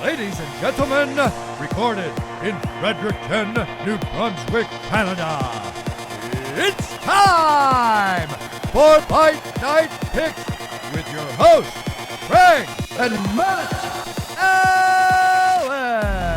Ladies and gentlemen, recorded in Fredericton, New Brunswick, Canada, it's time for Fight Night Picks with your hosts, Craig and Matt Allen.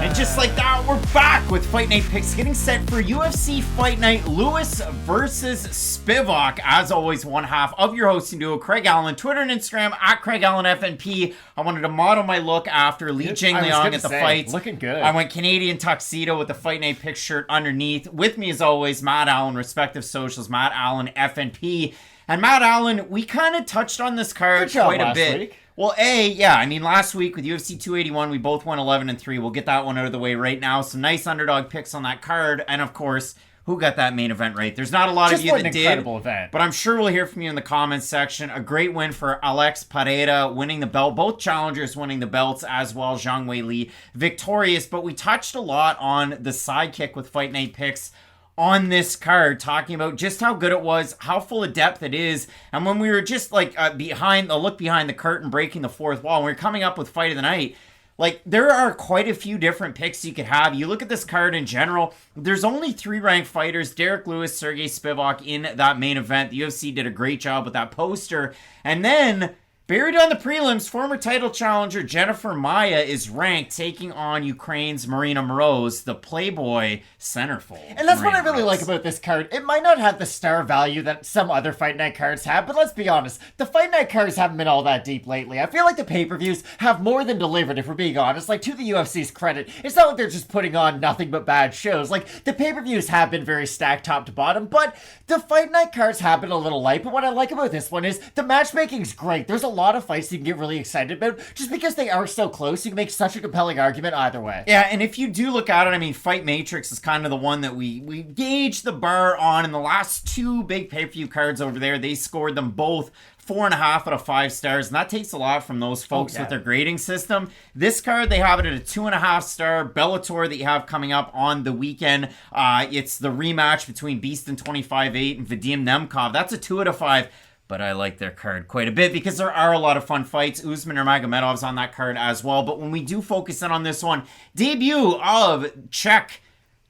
And just like that, we're back with Fight Night Picks, getting set for UFC Fight Night, Lewis versus Spivak. As always, one half of your hosting duo, Craig Allen, Twitter and Instagram at Craig Allen FNP. I wanted to model my look after Li Jingliang at the fight. Looking good. I went Canadian tuxedo with the Fight Night Picks shirt underneath. With me, as always, Matt Allen, respective socials, Matt Allen FNP. And Matt Allen, we kind of touched on this card quite a bit. Week. Well, last week with UFC 281, we both went 11-3. We'll get that one out of the way right now. Some nice underdog picks on that card. And of course, who got that main event right? There's not a lot of you that did. Incredible event. But I'm sure we'll hear from you in the comments section. A great win for Alex Pereira winning the belt. Both challengers winning the belts as well. Zhang Weili victorious. But we touched a lot on the sidekick with Fight Night Picks on this card, talking about just how good it was, how full of depth it is, and when we were just like behind the curtain, breaking the fourth wall, and we were coming up with Fight of the Night, like there are quite a few different picks you could have. You look at this card in general, there's only 3 ranked fighters, Derrick Lewis, Sergey Spivak in that main event. The UFC did a great job with that poster, and then buried on the prelims, former title challenger Jennifer Maia is ranked, taking on Ukraine's Maryna Moroz, the Playboy centerfold. And that's what I really like about this card. It might not have the star value that some other Fight Night cards have, but let's be honest, the Fight Night cards haven't been all that deep lately. I feel like the pay-per-views have more than delivered, if we're being honest. Like, to the UFC's credit, it's not like they're just putting on nothing but bad shows. Like, the pay-per-views have been very stacked top to bottom, but the Fight Night cards have been a little light. But what I like about this one is the matchmaking's great. There's a lot of fights you can get really excited about just because they are so close. You can make such a compelling argument either way. Yeah, and if you do look at it, I mean, Fight Matrix is kind of the one that we gauge the bar on. In the last 2 big pay-per-view cards over there, they scored them both 4.5 out of 5 stars, and that takes a lot from those folks with their grading system. This card, they have it at a 2.5 star. Bellator that you have coming up on the weekend, it's the rematch between Beast and 25-8 and Vadim Nemkov. That's a 2 out of 5. But I like their card quite a bit because there are a lot of fun fights. Usman or Magomedov's on that card as well. But when we do focus in on this one, debut of Czech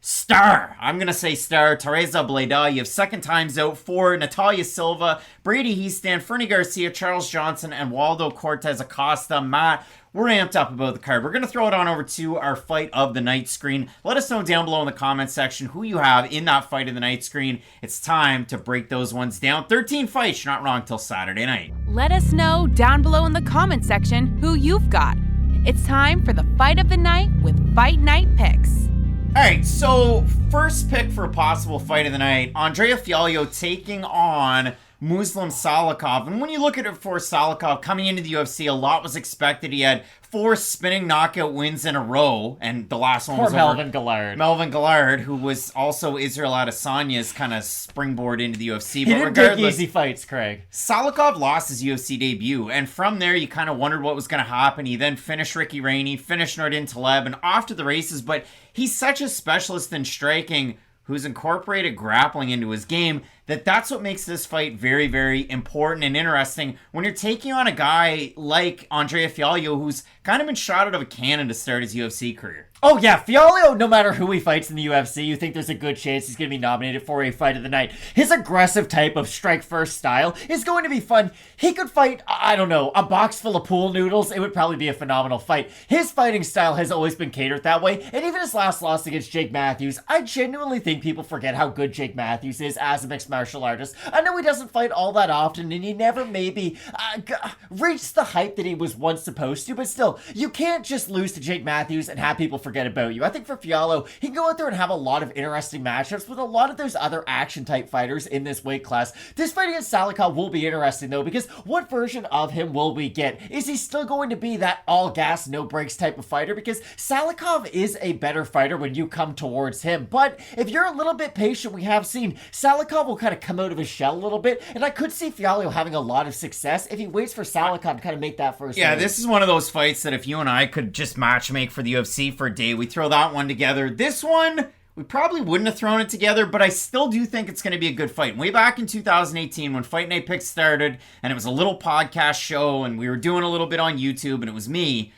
star. I'm going to say star. Tereza Bleda. You have second times out for Natalia Silva, Brady Hiestand, Fernie Garcia, Charles Johnson, and Waldo Cortes-Acosta. Matt, we're amped up about the card. We're going to throw it on over to our Fight of the Night screen. Let us know down below in the comments section who you have in that Fight of the Night screen. It's time to break those ones down. 13 fights, you're not wrong, till Saturday night. Let us know down below in the comments section who you've got. It's time for the Fight of the Night with Fight Night Picks. Alright, so first pick for a possible Fight of the Night, Andrea Fialho taking on Muslim Salikhov. And when you look at it for Salikhov coming into the UFC, a lot was expected. He had 4 spinning knockout wins in a row, and the last one was Melvin Gillard. Melvin Gillard, who was also Israel Adesanya's kind of springboard into the UFC. He But didn't regardless, take easy fights, Craig. Salikhov lost his UFC debut, and from there you kind of wondered what was going to happen. He then finished Ricky Rainey, finished Nordin Taleb, and off to the races. But he's such a specialist in striking who's incorporated grappling into his game, that's what makes this fight very, very important and interesting when you're taking on a guy like Andrea Fialho, who's kind of been shot out of a cannon to start his UFC career. Oh yeah, Fialho, no matter who he fights in the UFC, you think there's a good chance he's going to be nominated for a Fight of the Night. His aggressive type of strike-first style is going to be fun. He could fight, I don't know, a box full of pool noodles. It would probably be a phenomenal fight. His fighting style has always been catered that way, and even his last loss against Jake Matthews, I genuinely think people forget how good Jake Matthews is as a mixed martial artist. I know he doesn't fight all that often, and he never maybe reached the hype that he was once supposed to, but still, you can't just lose to Jake Matthews and have people forget about you. I think for Fialho, he can go out there and have a lot of interesting matchups with a lot of those other action-type fighters in this weight class. This fight against Salikhov will be interesting, though, because what version of him will we get? Is he still going to be that all-gas, no-breaks type of fighter? Because Salikhov is a better fighter when you come towards him, but if you're a little bit patient, we have seen Salikhov will kind of come out of his shell a little bit, and I could see Fialho having a lot of success if he waits for Salikhov to kind of make that first move. This is one of those fights that if you and I could just match make for the UFC for a day, we throw that one together. This one, we probably wouldn't have thrown it together, but I still do think it's going to be a good fight. Way back in 2018 when Fight Night Picks started, and it was a little podcast show, and we were doing a little bit on YouTube, and it was me,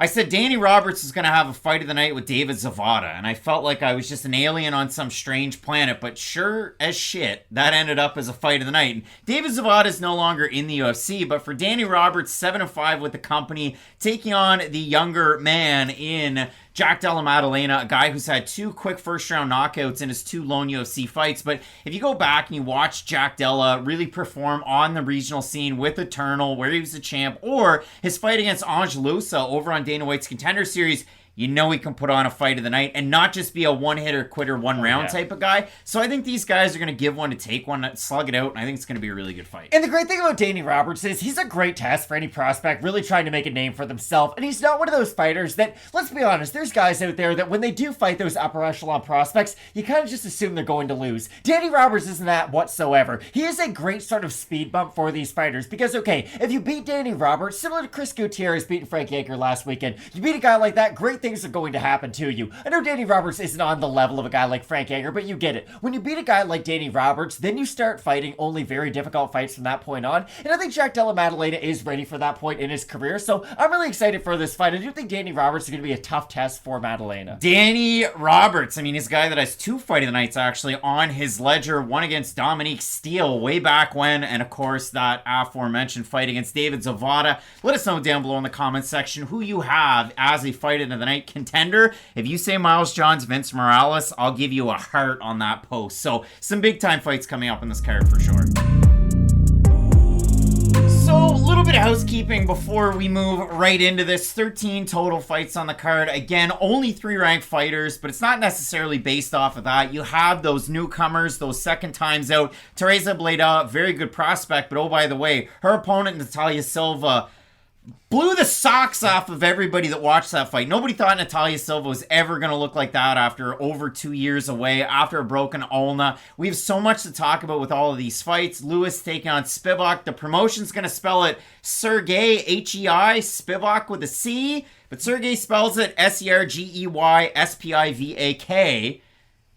I said Danny Roberts is going to have a fight of the night with David Zawada, and I felt like I was just an alien on some strange planet, but sure as shit, that ended up as a fight of the night. And David Zawada is no longer in the UFC, but for Danny Roberts, 7-5 with the company, taking on the younger man in Jack Della Maddalena, a guy who's had 2 quick first-round knockouts in his 2 lone UFC fights. But if you go back and you watch Jack Della really perform on the regional scene with Eternal, where he was a champ, or his fight against Ange Lusa over on Dana White's Contender Series, you know he can put on a fight of the night and not just be a one-hitter quitter, one-round type of guy. So I think these guys are going to give one to take one, slug it out, and I think it's going to be a really good fight. And the great thing about Danny Roberts is he's a great test for any prospect really trying to make a name for themselves. And he's not one of those fighters that, let's be honest, there's guys out there that when they do fight those upper echelon prospects, you kind of just assume they're going to lose. Danny Roberts isn't that whatsoever. He is a great sort of speed bump for these fighters because, okay, if you beat Danny Roberts, similar to Chris Gutierrez beating Frank Yeager last weekend, you beat a guy like that, great things are going to happen to you. I know Danny Roberts isn't on the level of a guy like Frank Yeager, but you get it. When you beat a guy like Danny Roberts, then you start fighting only very difficult fights from that point on, and I think Jack Della Maddalena is ready for that point in his career, so I'm really excited for this fight. I do think Danny Roberts is going to be a tough test for Maddalena. Danny Roberts, I mean, he's a guy that has 2 fight of the nights actually on his ledger, one against Dominique Steele way back when, and of course that aforementioned fight against David Zawada. Let us know down below in the comments section who you have as a fight of the night contender. If you say Miles Johns, Vince Morales, I'll give you a heart on that post. So some big time fights coming up in this card for sure. So a little bit of housekeeping before we move right into this. 13 total fights on the card. Again, only 3 ranked fighters, but it's not necessarily based off of that. You have those newcomers, those second times out. Tereza Bleda, very good prospect, but oh, by the way, her opponent, Natalia Silva, blew the socks off of everybody that watched that fight. Nobody thought Natalia Silva was ever going to look like that after over 2 years away, after a broken ulna. We have so much to talk about with all of these fights. Lewis taking on Spivak. The promotion's going to spell it Sergey, H-E-I, Spivak with a C, but Sergey spells it S-E-R-G-E-Y, S-P-I-V-A-K.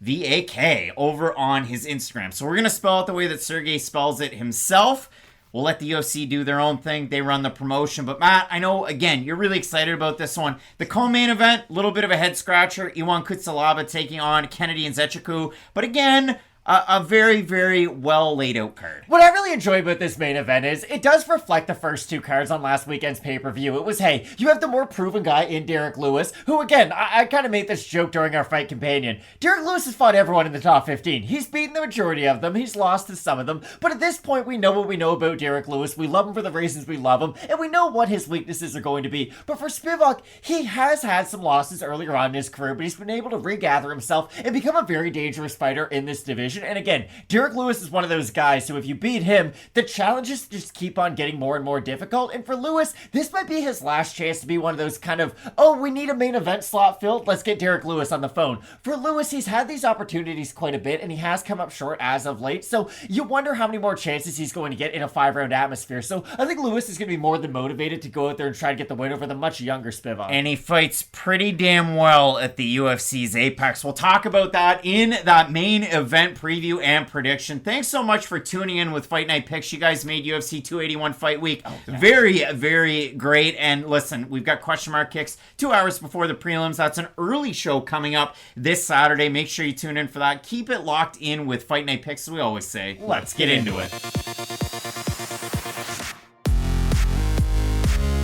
V-A-K over on his Instagram. So we're going to spell it the way that Sergey spells it himself. We'll let the UFC do their own thing. They run the promotion. But Matt, I know, again, you're really excited about this one. The co-main event, a little bit of a head-scratcher. Iwan Kutsalaba taking on Kennedy and Nzechukwu. But again, a very, very well laid out card. What I really enjoy about this main event is it does reflect the first 2 cards on last weekend's pay-per-view. It was, hey, you have the more proven guy in Derrick Lewis, who again, I kind of made this joke during our fight companion. Derrick Lewis has fought everyone in the top 15. He's beaten the majority of them. He's lost to some of them. But at this point, we know what we know about Derrick Lewis. We love him for the reasons we love him, and we know what his weaknesses are going to be. But for Spivak, he has had some losses earlier on in his career, but he's been able to regather himself and become a very dangerous fighter in this division. And again, Derrick Lewis is one of those guys, so if you beat him, the challenges just keep on getting more and more difficult. And for Lewis, this might be his last chance to be one of those kind of, oh, we need a main event slot filled, let's get Derrick Lewis on the phone. For Lewis, he's had these opportunities quite a bit, and he has come up short as of late, so you wonder how many more chances he's going to get in a 5-round atmosphere. So I think Lewis is going to be more than motivated to go out there and try to get the win over the much younger Spivak. And he fights pretty damn well at the UFC's Apex. We'll talk about that in that main event preview and prediction. Thanks so much for tuning in with Fight Night Picks. You guys made UFC 281 Fight Week very, very great. And listen, we've got question mark kicks 2 hours before the prelims. That's an early show coming up this Saturday. Make sure you tune in for that. Keep it locked in with Fight Night Picks, as we always say. Let's get into it.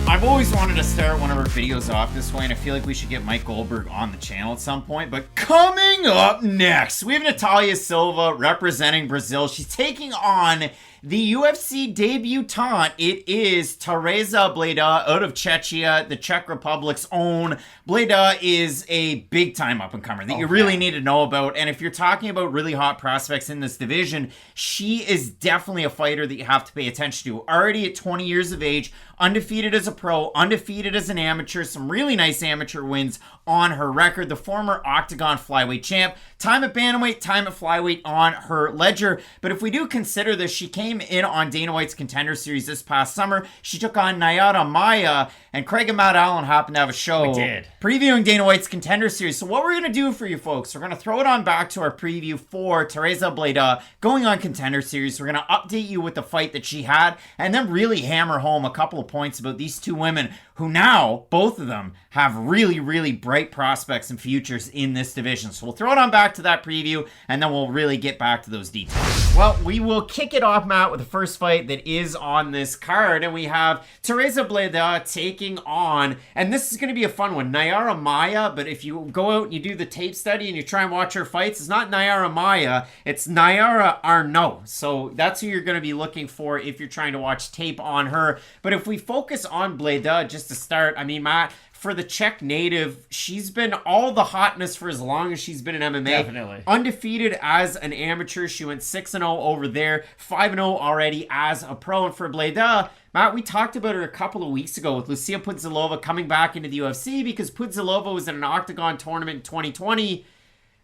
I've always wanted to start one of our videos off this way, and I feel like we should get Mike Goldberg on the channel at some point. But coming up next, we have Natalia Silva representing Brazil. She's taking on the UFC debutante. It is Tereza Bleda out of Czechia, the Czech Republic's own. Bleda is a big-time up-and-comer that you really need to know about. And if you're talking about really hot prospects in this division, she is definitely a fighter that you have to pay attention to. Already at 20 years of age, undefeated as a pro, undefeated as an amateur, some really nice amateur wins on her record. The former Octagon flyweight champ, time at bantamweight, time at flyweight on her ledger. But if we do consider this, she came in on Dana White's Contender Series this past summer. She took on Maia, and Craig and Matt Allen happened to have a show previewing Dana White's Contender Series. So what we're going to do for you folks, we're going to throw it on back to our preview for Tereza Bleda going on Contender Series. We're going to update you with the fight that she had, and then really hammer home a couple of points about these two women who now, both of them, have really, really bright prospects and futures in this division. So we'll throw it on back to that preview, and then we'll really get back to those details. Well, we will kick it off, Matt, with the first fight that is on this card, and we have Tereza Bleda taking on, and this is going to be a fun one, Nayara Maia, but if you go out and you do the tape study and you try and watch her fights, it's not Nayara Maia, it's Nayara Arnaud. So that's who you're going to be looking for if you're trying to watch tape on her. But if we focus on Bleda, just to start, I mean, Matt, for the Czech native, she's been all the hotness for as long as she's been in MMA. Definitely. Undefeated as an amateur. She went 6-0 over there, 5-0 already as a pro. And for Bleda, Matt, we talked about her a couple of weeks ago with Lucia Pudzilova coming back into the UFC because Pudzilova was in an Octagon tournament in 2020.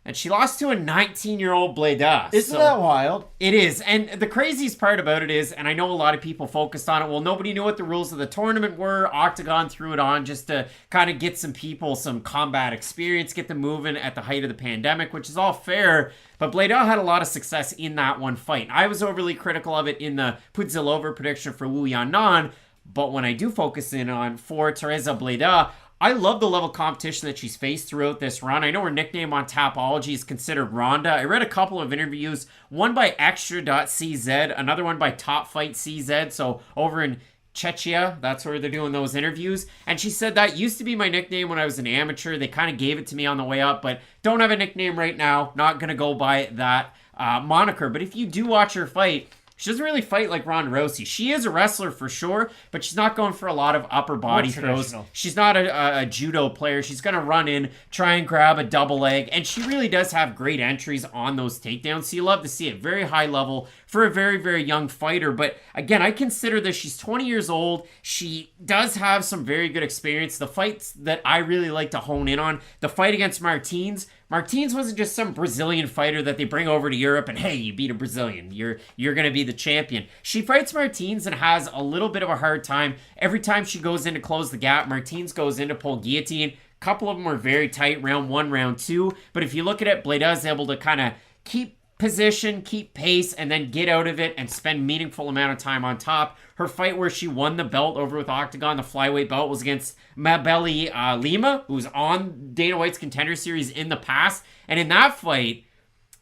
And she lost to a 19-year-old Bleda. Isn't that wild? It is. And the craziest part about it is, and I know a lot of people focused on it, well, nobody knew what the rules of the tournament were. Octagon threw it on just to kind of get some people some combat experience, get them moving at the height of the pandemic, which is all fair. But Bleda had a lot of success in that one fight. I was overly critical of it in the Pudzilova prediction for Wu Yannan. But when I do focus in on for Tereza Bleda, I love the level of competition that she's faced throughout this run. I know her nickname on Tapology is considered Ronda. I read a couple of interviews, one by Extra.cz, another one by Top Fight CZ, so over in Czechia, that's where they're doing those interviews. And she said that used to be my nickname when I was an amateur. They kind of gave it to me on the way up, but don't have a nickname right now. Not going to go by that moniker. But if you do watch her fight, she doesn't really fight like Ronda Rousey. She is a wrestler for sure, but she's not going for a lot of upper body throws. She's not a judo player. She's going to run in, try and grab a double leg, and she really does have great entries on those takedowns. So you love to see it. Very high level for a very, very young fighter. But again, I consider this, she's 20 years old. She does have some very good experience. The fights that I really like to hone in on, the fight against Martins wasn't just some Brazilian fighter that they bring over to Europe and, hey, you beat a Brazilian. You're going to be the champion. She fights Martins and has a little bit of a hard time. Every time she goes in to close the gap, Martins goes in to pull guillotine. A couple of them were very tight, round 1, round 2. But if you look at it, Bleda is able to kind of keep position, keep pace, and then get out of it and spend meaningful amount of time on top. Her fight where she won the belt over with Octagon, the flyweight belt, was against Maddalena Lima, who's on Dana White's Contender Series in the past. And in that fight,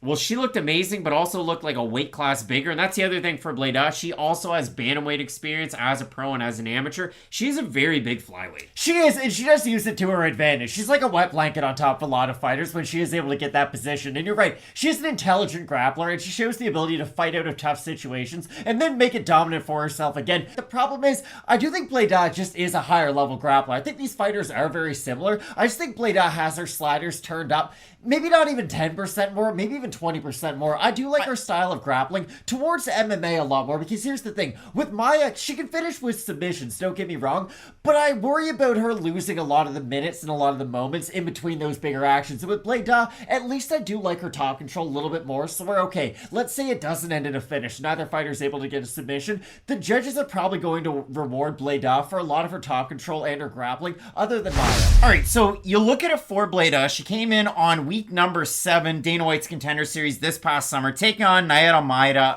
well, she looked amazing, but also looked like a weight class bigger. And that's the other thing for Bleda. She also has bantamweight experience as a pro and as an amateur. She's a very big flyweight. She is, and she does use it to her advantage. She's like a wet blanket on top of a lot of fighters when she is able to get that position. And you're right, she's an intelligent grappler, and she shows the ability to fight out of tough situations and then make it dominant for herself again. The problem is, I do think Bleda just is a higher level grappler. I think these fighters are very similar. I just think Bleda has her sliders turned up. Maybe not even 10% more, maybe even 20% more. I do like her style of grappling towards MMA a lot more, because here's the thing. With Maia, she can finish with submissions, don't get me wrong, but I worry about her losing a lot of the minutes and a lot of the moments in between those bigger actions. And with Bleda, at least I do like her top control a little bit more, so we're okay. Let's say it doesn't end in a finish. Neither fighter's able to get a submission. The judges are probably going to reward Bleda for a lot of her top control and her grappling, other than Maia. All right, so you look at it for Bleda. She came in on week number 7, Dana White's Contender Series this past summer, taking on Nayara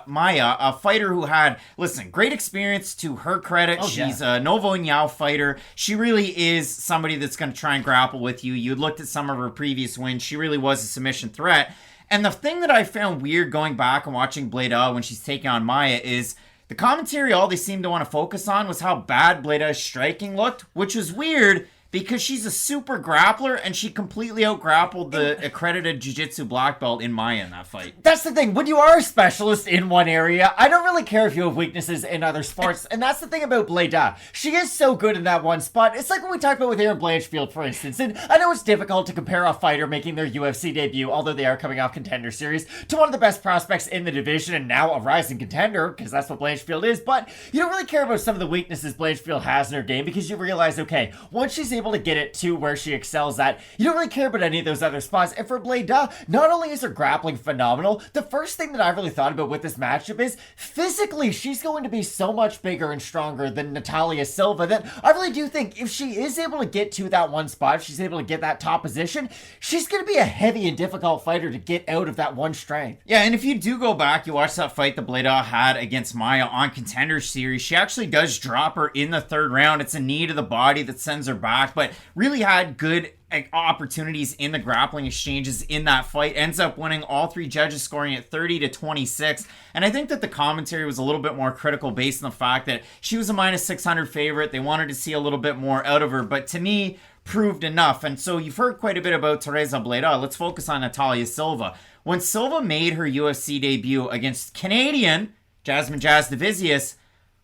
Maia, a fighter who had, listen, great experience to her credit. She's a Novo Niao fighter. She really is somebody that's going to try and grapple with you. You looked at some of her previous wins. She really was a submission threat. And the thing that I found weird going back and watching Bleda when she's taking on Maia is the commentary, all they seemed to want to focus on was how bad Bleda's striking looked, which was weird because she's a super grappler and she completely out-grappled the accredited jiu-jitsu black belt in Maia in that fight. That's the thing. When you are a specialist in one area, I don't really care if you have weaknesses in other sports. And that's the thing about Bleda. She is so good in that one spot. It's like when we talked about with Erin Blanchfield, for instance. And I know it's difficult to compare a fighter making their UFC debut, although they are coming off Contender Series, to one of the best prospects in the division and now a rising contender, because that's what Blanchfield is. But you don't really care about some of the weaknesses Blanchfield has in her game, because you realize, okay, once she's able able to get it to where she excels at, you don't really care about any of those other spots. And for Bleda, not only is her grappling phenomenal, the first thing that I really thought about with this matchup is physically she's going to be so much bigger and stronger than Natalia Silva that I really do think if she is able to get to that one spot, if she's able to get that top position, she's going to be a heavy and difficult fighter to get out of that one strength. Yeah, and if you do go back, you watch that fight that Bleda had against Maia on Contender Series, she actually does drop her in the third round. It's a knee to the body that sends her back, but really had good opportunities in the grappling exchanges in that fight. Ends up winning, all three judges scoring at 30-26. And I think that the commentary was a little bit more critical based on the fact that she was a -600 favorite. They wanted to see a little bit more out of her, but to me, proved enough. And so you've heard quite a bit about Tereza Bleda. Let's focus on Natalia Silva. When Silva made her UFC debut against Canadian Jasmine Jasudavicius,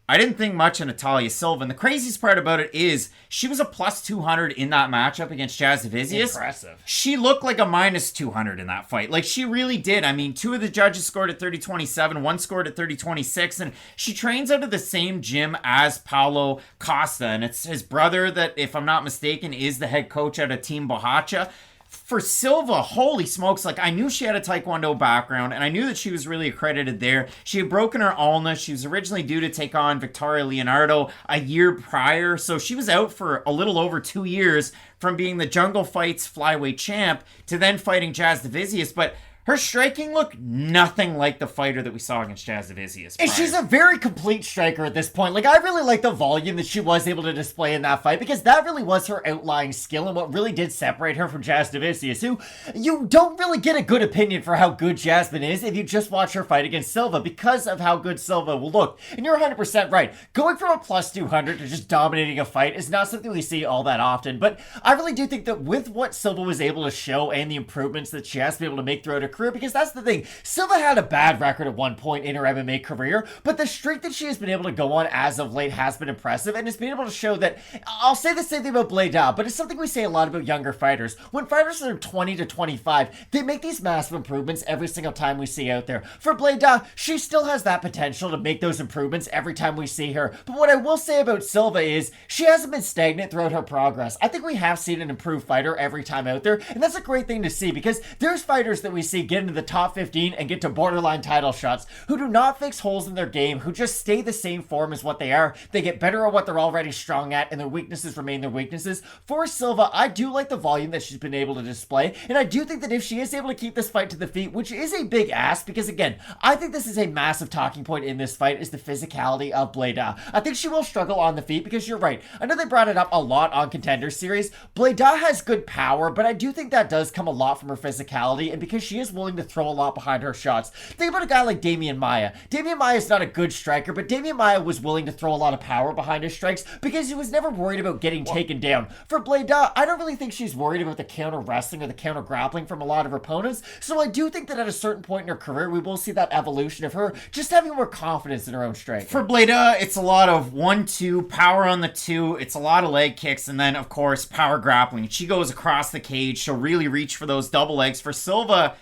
I didn't think much of Natalia Silva. And the craziest part about it is she was a +200 in that matchup against Jasudavicius. Impressive. She looked like a -200 in that fight. Like, she really did. I mean, 2 of the judges scored at 30-27, 1 scored at 30-26, and she trains out of the same gym as Paulo Costa, and it's his brother that, if I'm not mistaken, is the head coach at a Team Bohacha. For Silva, holy smokes, like, I knew she had a Taekwondo background, and I knew that she was really accredited there. She had broken her ulna. She was originally due to take on Victoria Leonardo a year prior, so she was out for a little over 2 years from being the Jungle Fights flyweight champ to then fighting Jasudavicius, but her striking looked nothing like the fighter that we saw against Jasudavicius. And she's a very complete striker at this point. Like, I really like the volume that she was able to display in that fight, because that really was her outlying skill and what really did separate her from Jasudavicius, who you don't really get a good opinion for how good Jasmine is if you just watch her fight against Silva because of how good Silva will look. And you're 100% right. Going from a +200 to just dominating a fight is not something we see all that often, but I really do think that with what Silva was able to show and the improvements that she has to be able to make throughout her career, because that's the thing, Silva had a bad record at one point in her MMA career, but the streak that she has been able to go on as of late has been impressive, and it's been able to show that, I'll say the same thing about Bleda, but it's something we say a lot about younger fighters. When fighters are 20 to 25, they make these massive improvements every single time we see out there. For Bleda, she still has that potential to make those improvements every time we see her, but what I will say about Silva is she hasn't been stagnant throughout her progress. I think we have seen an improved fighter every time out there, and that's a great thing to see, because there's fighters that we see get into the top 15 and get to borderline title shots who do not fix holes in their game, who just stay the same form as what they are. They get better at what they're already strong at, and their weaknesses remain their weaknesses. For Silva, I do like the volume that she's been able to display, and I do think that if she is able to keep this fight to the feet, which is a big ask, because again, I think this is a massive talking point in this fight, is the physicality of Bleda. I think she will struggle on the feet, because you're right, I know they brought it up a lot on Contender Series. Bleda has good power, but I do think that does come a lot from her physicality, and because she is willing to throw a lot behind her shots. Think about a guy like Demian Maia. Demian Maia is not a good striker, but Demian Maia was willing to throw a lot of power behind his strikes because he was never worried about getting taken down. For Bleda, I don't really think she's worried about the counter wrestling or the counter grappling from a lot of her opponents, so I do think that at a certain point in her career, we will see that evolution of her just having more confidence in her own strike. For Bleda, it's a lot of 1-2, power on the 2, it's a lot of leg kicks, and then, of course, power grappling. She goes across the cage, she'll really reach for those double legs. For Silva,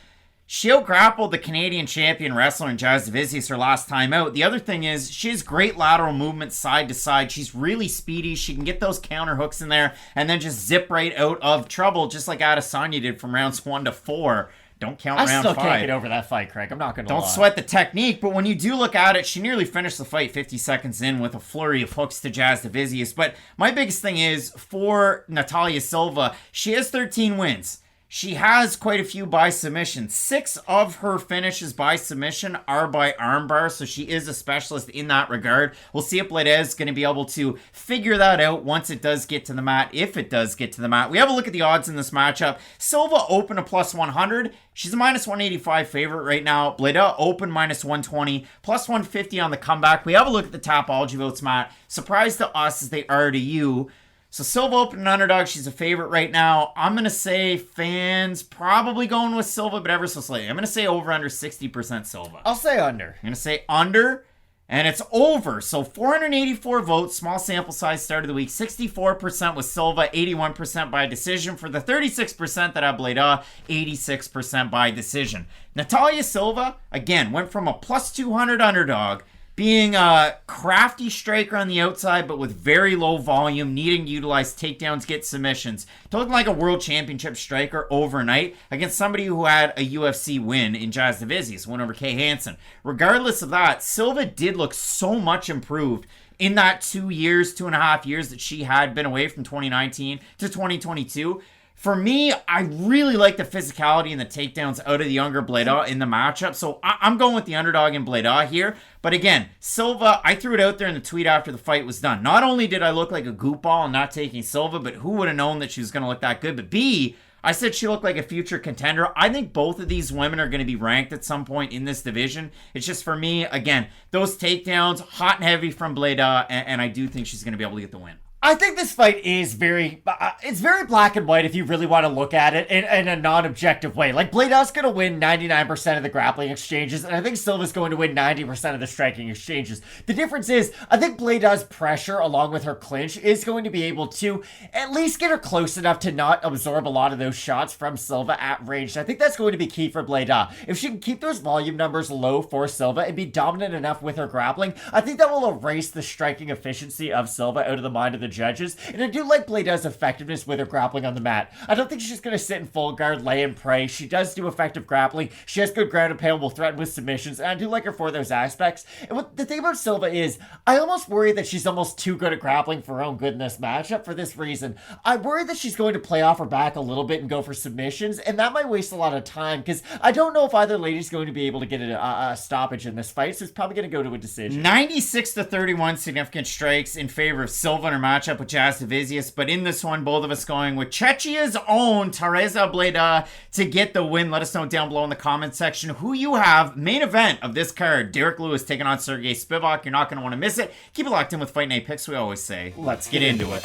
she out-grappled the Canadian champion wrestler in Jasudavicius her last time out. The other thing is, she has great lateral movement side to side. She's really speedy. She can get those counter hooks in there and then just zip right out of trouble, just like Adesanya did from rounds 1 to 4. Don't count round 5. I still can't get over that fight, Craig. I'm not going to lie. Don't sweat the technique, but when you do look at it, she nearly finished the fight 50 seconds in with a flurry of hooks to Jasudavicius. But my biggest thing is, for Natalia Silva, she has 13 wins. She has quite a few by submission. 6 of her finishes by submission are by armbar, so she is a specialist in that regard. We'll see if Bleda is going to be able to figure that out once it does get to the mat, if it does get to the mat. We have a look at the odds in this matchup. Silva open a +100. She's a -185 favorite right now. Bleda open -120, +150 on the comeback. We have a look at the Tapology votes, Matt. Surprise to us as they are to you. So Silva open an underdog. She's a favorite right now. I'm going to say fans probably going with Silva, but ever so slightly. I'm going to say over under 60% Silva. I'll say under. I'm going to say under, and it's over. So 484 votes, small sample size, start of the week. 64% with Silva, 81% by decision. For the 36% that have Bleda, 86% by decision. Natalia Silva, again, went from a +200 underdog, being a crafty striker on the outside, but with very low volume, needing to utilize takedowns, get submissions. To look like a world championship striker overnight against somebody who had a UFC win in Natividad, win over Kay Hansen. Regardless of that, Silva did look so much improved in that 2.5 years that she had been away from 2019 to 2022. For me, I really like the physicality and the takedowns out of the younger Bleda in the matchup. So I'm going with the underdog in Bleda here. But again, Silva, I threw it out there in the tweet after the fight was done. Not only did I look like a goopball and not taking Silva, but who would have known that she was going to look that good? But B, I said she looked like a future contender. I think both of these women are going to be ranked at some point in this division. It's just for me, again, those takedowns, hot and heavy from Bleda, and I do think she's going to be able to get the win. I think this fight is it's very black and white if you really want to look at it in a non-objective way. Like, Bleda's going to win 99% of the grappling exchanges, and I think Silva's going to win 90% of the striking exchanges. The difference is, I think Bleda's pressure, along with her clinch, is going to be able to at least get her close enough to not absorb a lot of those shots from Silva at range. I think that's going to be key for Bleda. If she can keep those volume numbers low for Silva and be dominant enough with her grappling, I think that will erase the striking efficiency of Silva out of the mind of the judges, and I do like Bleda's effectiveness with her grappling on the mat. I don't think she's going to sit in full guard, lay and pray. She does do effective grappling. She has good ground and pound, will threaten with submissions, and I do like her for those aspects. And what the thing about Silva is, I almost worry that she's almost too good at grappling for her own good in this matchup for this reason. I worry that she's going to play off her back a little bit and go for submissions, and that might waste a lot of time, because I don't know if either lady's going to be able to get a stoppage in this fight, so it's probably going to go to a decision. 96-31 significant strikes in favor of Silva in her matchup with Natividad, but in this one, both of us going with Czechia's own Tereza Bleda to get the win. Let us know down below in the comment section who you have. Main event of this card, Derrick Lewis taking on Sergey Spivak. You're not going to want to miss it. Keep it locked in with Fight Night Picks, we always say. Let's get into it.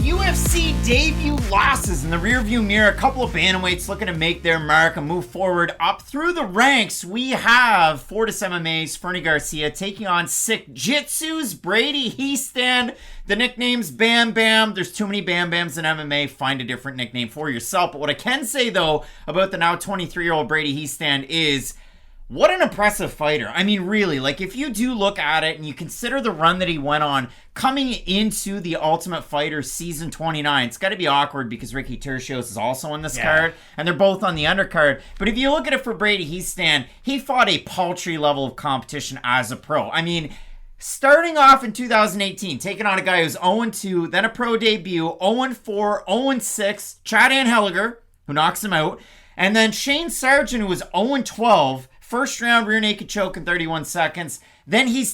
UFC debut losses in the rearview mirror. A couple of bantamweights looking to make their mark and move forward up through the ranks. We have Fortis MMA's Fernie Garcia taking on Sick Jitsu's Brady Hiestand. The nickname's Bam Bam. There's too many Bam Bams in MMA. Find a different nickname for yourself. But what I can say, though, about the now 23-year-old Brady Hiestand is, what an impressive fighter. I mean, really, like, if you do look at it and you consider the run that he went on coming into the Ultimate Fighter Season 29, it's got to be awkward because Ricky Turcios is also on this card, and they're both on the undercard. But if you look at it for Brady Hiestand, he fought a paltry level of competition as a pro. I mean, starting off in 2018, taking on a guy who's 0-2, then a pro debut, 0-4, 0-6, Chad Anheliger, who knocks him out, and then Shane Sargent, who was 0-12, first round rear naked choke in 31 seconds. Then he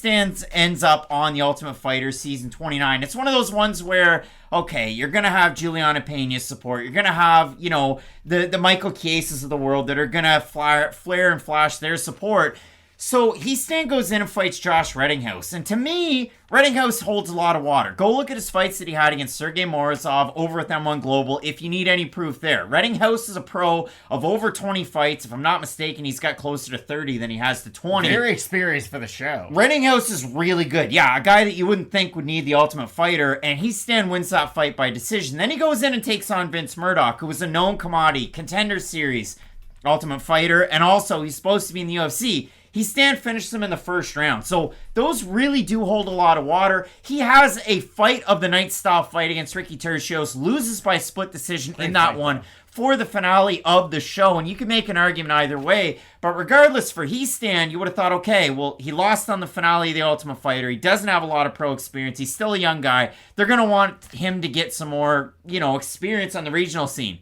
ends up on the Ultimate Fighter Season 29. It's one of those ones where, okay, you're going to have Juliana Pena's support. You're going to have, you know, the Michael Chiesas of the world that are going to flare and flash their support. So Hiestand goes in and fights Josh Reddinghouse. And to me, Reddinghouse holds a lot of water. Go look at his fights that he had against Sergey Morozov over at M1 Global if you need any proof there. Reddinghouse is a pro of over 20 fights. If I'm not mistaken, he's got closer to 30 than he has to 20. Very experienced for the show. Reddinghouse is really good. Yeah, a guy that you wouldn't think would need the Ultimate Fighter, and Hiestand wins that fight by decision. Then he goes in and takes on Vince Murdoch, who was a known commodity, Contender Series, Ultimate Fighter, and also he's supposed to be in the UFC. Hiestand finished him in the first round. So those really do hold a lot of water. He has a fight of the night style fight against Ricky Turcios, loses by split decision in that one for the finale of the show. And you can make an argument either way. But regardless, for Hiestand, you would have thought, okay, well, he lost on the finale of the Ultimate Fighter. He doesn't have a lot of pro experience. He's still a young guy. They're going to want him to get some more, you know, experience on the regional scene.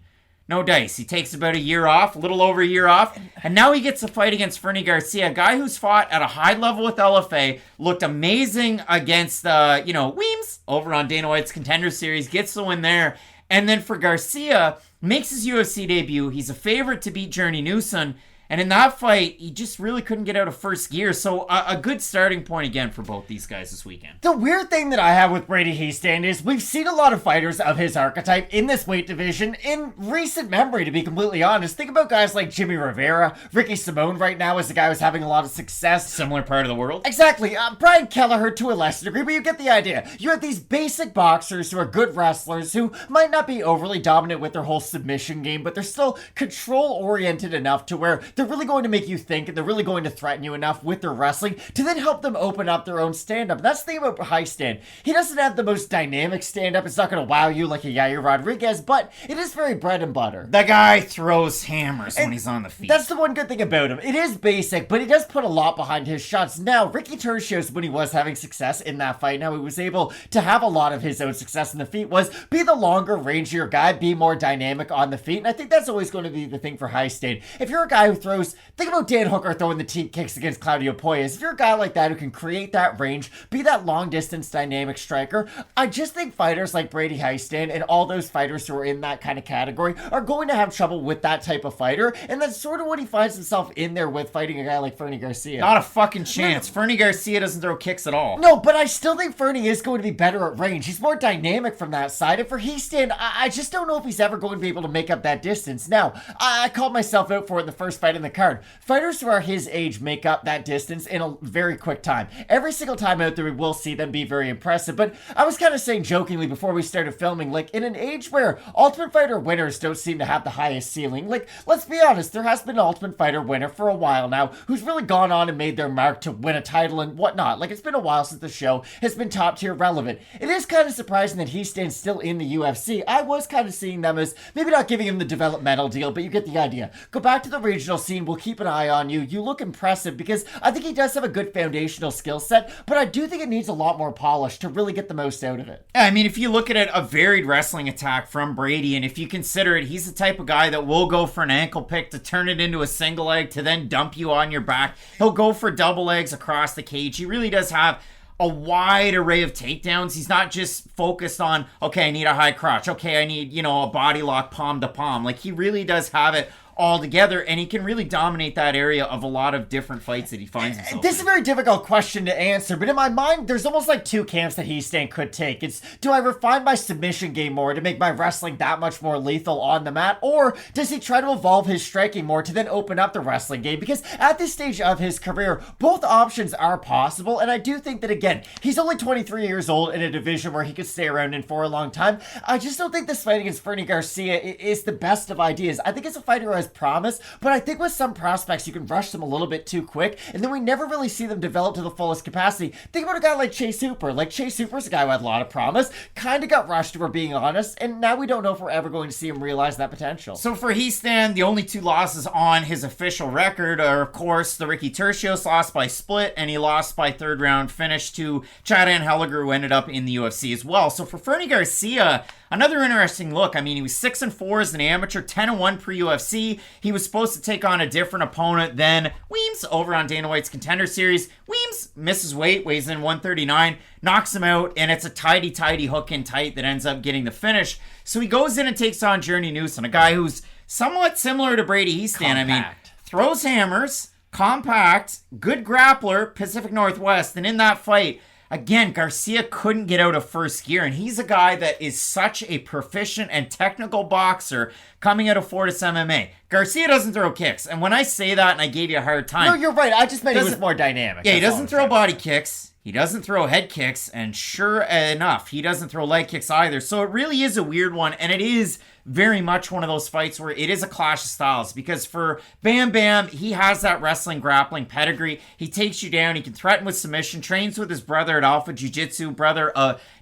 No dice. He takes about a year off, a little over a year off, and now he gets a fight against Fernie Garcia, a guy who's fought at a high level with LFA, looked amazing against, Weems over on Dana White's Contender Series, gets the win there. And then for Garcia, makes his UFC debut. He's a favorite to beat Journey Newson. And in that fight, he just really couldn't get out of first gear. So a good starting point again for both these guys this weekend. The weird thing that I have with Brady Hiestand is we've seen a lot of fighters of his archetype in this weight division in recent memory, to be completely honest. Think about guys like Jimmy Rivera. Ricky Simone right now is a guy who's having a lot of success. Similar part of the world. Exactly. Brian Kelleher to a lesser degree, but you get the idea. You have these basic boxers who are good wrestlers who might not be overly dominant with their whole submission game, but they're still control-oriented enough to where they're they're really going to make you think, and they're really going to threaten you enough with their wrestling to then help them open up their own stand-up. And that's the thing about Hiestand. He doesn't have the most dynamic stand-up. It's not going to wow you like a Yair Rodriguez, but it is very bread and butter. The guy throws hammers when he's on the feet. That's the one good thing about him. It is basic, but he does put a lot behind his shots. Now, Ricky Turcios, when he was having success in that fight, now he was able to have a lot of his own success in the feet, was be the longer, rangier guy, be more dynamic on the feet, and I think that's always going to be the thing for Hiestand. If you're a guy who throws, think about Dan Hooker throwing the team kicks against Claudio Poyas. If you're a guy like that who can create that range, be that long-distance dynamic striker, I just think fighters like Brady Hiestand and all those fighters who are in that kind of category are going to have trouble with that type of fighter, and that's sort of what he finds himself in there with, fighting a guy like Fernie Garcia. Not a fucking chance. Fernie Garcia doesn't throw kicks at all. No, but I still think Fernie is going to be better at range. He's more dynamic from that side, and for Hiestand, I just don't know if he's ever going to be able to make up that distance. Now, I called myself out for it in the first fight in the card. Fighters who are his age make up that distance in a very quick time. Every single time out there, we will see them be very impressive, but I was kind of saying jokingly before we started filming, like, in an age where Ultimate Fighter winners don't seem to have the highest ceiling, like, let's be honest, there has been an Ultimate Fighter winner for a while now who's really gone on and made their mark to win a title and whatnot. Like, it's been a while since the show has been top tier relevant. It is kind of surprising that he stands still in the UFC. I was kind of seeing them as maybe not giving him the developmental deal, but you get the idea. Go back to the regional scene. We'll keep an eye on you. You look impressive because I think he does have a good foundational skill set, but I do think it needs a lot more polish to really get the most out of it. I mean, if you look at it, a varied wrestling attack from Brady, and if you consider it, he's the type of guy that will go for an ankle pick to turn it into a single leg to then dump you on your back. He'll go for double legs across the cage. He really does have a wide array of takedowns. He's not just focused on, okay, I need a high crotch. Okay, I need, a body lock palm to palm. Like, he really does have it all together, and he can really dominate that area of a lot of different fights that he finds himself This is a very difficult question to answer, but in my mind, there's almost like two camps that Hiestand could take. It's, do I refine my submission game more to make my wrestling that much more lethal on the mat, or does he try to evolve his striking more to then open up the wrestling game? Because at this stage of his career, both options are possible, and I do think that, again, he's only 23 years old in a division where he could stay around in for a long time. I just don't think this fight against Fernie Garcia is the best of ideas. I think it's a fighter who has promise, but I think with some prospects you can rush them a little bit too quick, and then we never really see them develop to the fullest capacity. Think about a guy like Chase Hooper. Like, Chase Hooper's a guy who had a lot of promise, kind of got rushed if we're being honest, and now we don't know if we're ever going to see him realize that potential. So for Hiestand, the only two losses on his official record are, of course, the Ricky Turcios loss by split, and he lost by third round finish to Chad Anheliger, who ended up in the UFC as well. So for Fernie Garcia, another interesting look. I mean, he was 6-4 as an amateur, 10-1 pre-UFC. He was supposed to take on a different opponent than Weems over on Dana White's Contender Series. Weems misses weight, weighs in 139, knocks him out, and it's a tidy hook in tight that ends up getting the finish. So he goes in and takes on Journey Newson, a guy who's somewhat similar to Brady Hiestand. I mean, throws hammers, compact, good grappler, Pacific Northwest, and in that fight, again, Garcia couldn't get out of first gear, and he's a guy that is such a proficient and technical boxer coming out of Fortis MMA. Garcia doesn't throw kicks, and when I say that and I gave you a hard time... No, you're right. I just meant he was more dynamic. Yeah, he doesn't throw body kicks. He doesn't throw head kicks, and sure enough, he doesn't throw leg kicks either. So it really is a weird one, and it is very much one of those fights where it is a clash of styles, because for Bam Bam, he has that wrestling grappling pedigree. He takes you down, he can threaten with submission, trains with his brother at Alpha Jiu-Jitsu, brother,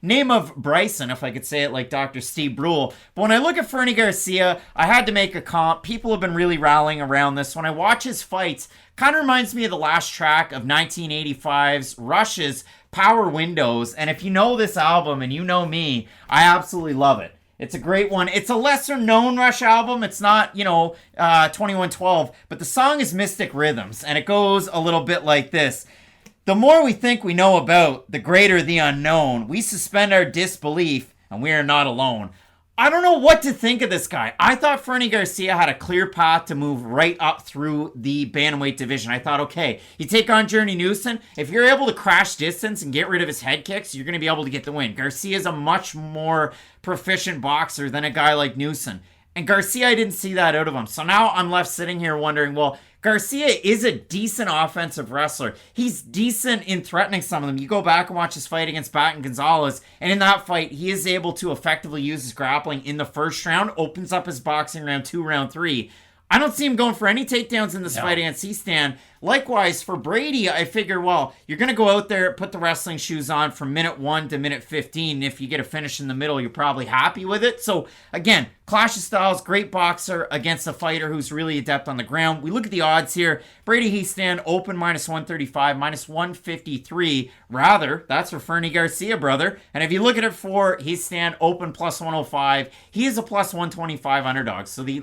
name of Bryson, if I could say it like Dr. Steve Brule. But when I look at Fernie Garcia, I had to make a comp. People have been really rallying around this. When I watch his fights, kind of reminds me of the last track of 1985's Rush's Power Windows. And if you know this album and you know me, I absolutely love it. It's a great one. It's a lesser known Rush album. It's not, 2112, but the song is Mystic Rhythms, and it goes a little bit like this. The more we think we know about, the greater the unknown. We suspend our disbelief, and we are not alone. I don't know what to think of this guy. I thought Fernie Garcia had a clear path to move right up through the bantamweight division. I thought, okay, you take on Journey Newson. If you're able to crash distance and get rid of his head kicks, you're going to be able to get the win. Garcia is a much more proficient boxer than a guy like Newson. And Garcia, I didn't see that out of him. So now I'm left sitting here wondering, well, Garcia is a decent offensive wrestler. He's decent in threatening some of them. You go back and watch his fight against Batten Gonzalez, and in that fight, he is able to effectively use his grappling in the first round, opens up his boxing round 2, round 3. I don't see him going for any takedowns in this fight against Hiestand. Likewise, for Brady, I figure, well, you're going to go out there, put the wrestling shoes on from minute 1 to minute 15. And if you get a finish in the middle, you're probably happy with it. So, again, clash of styles, great boxer against a fighter who's really adept on the ground. We look at the odds here. Brady Hiestand, open -135, -153. Rather, that's for Fernie Garcia, brother. And if you look at it for Hiestand, open +105, he is a +125 underdog. So the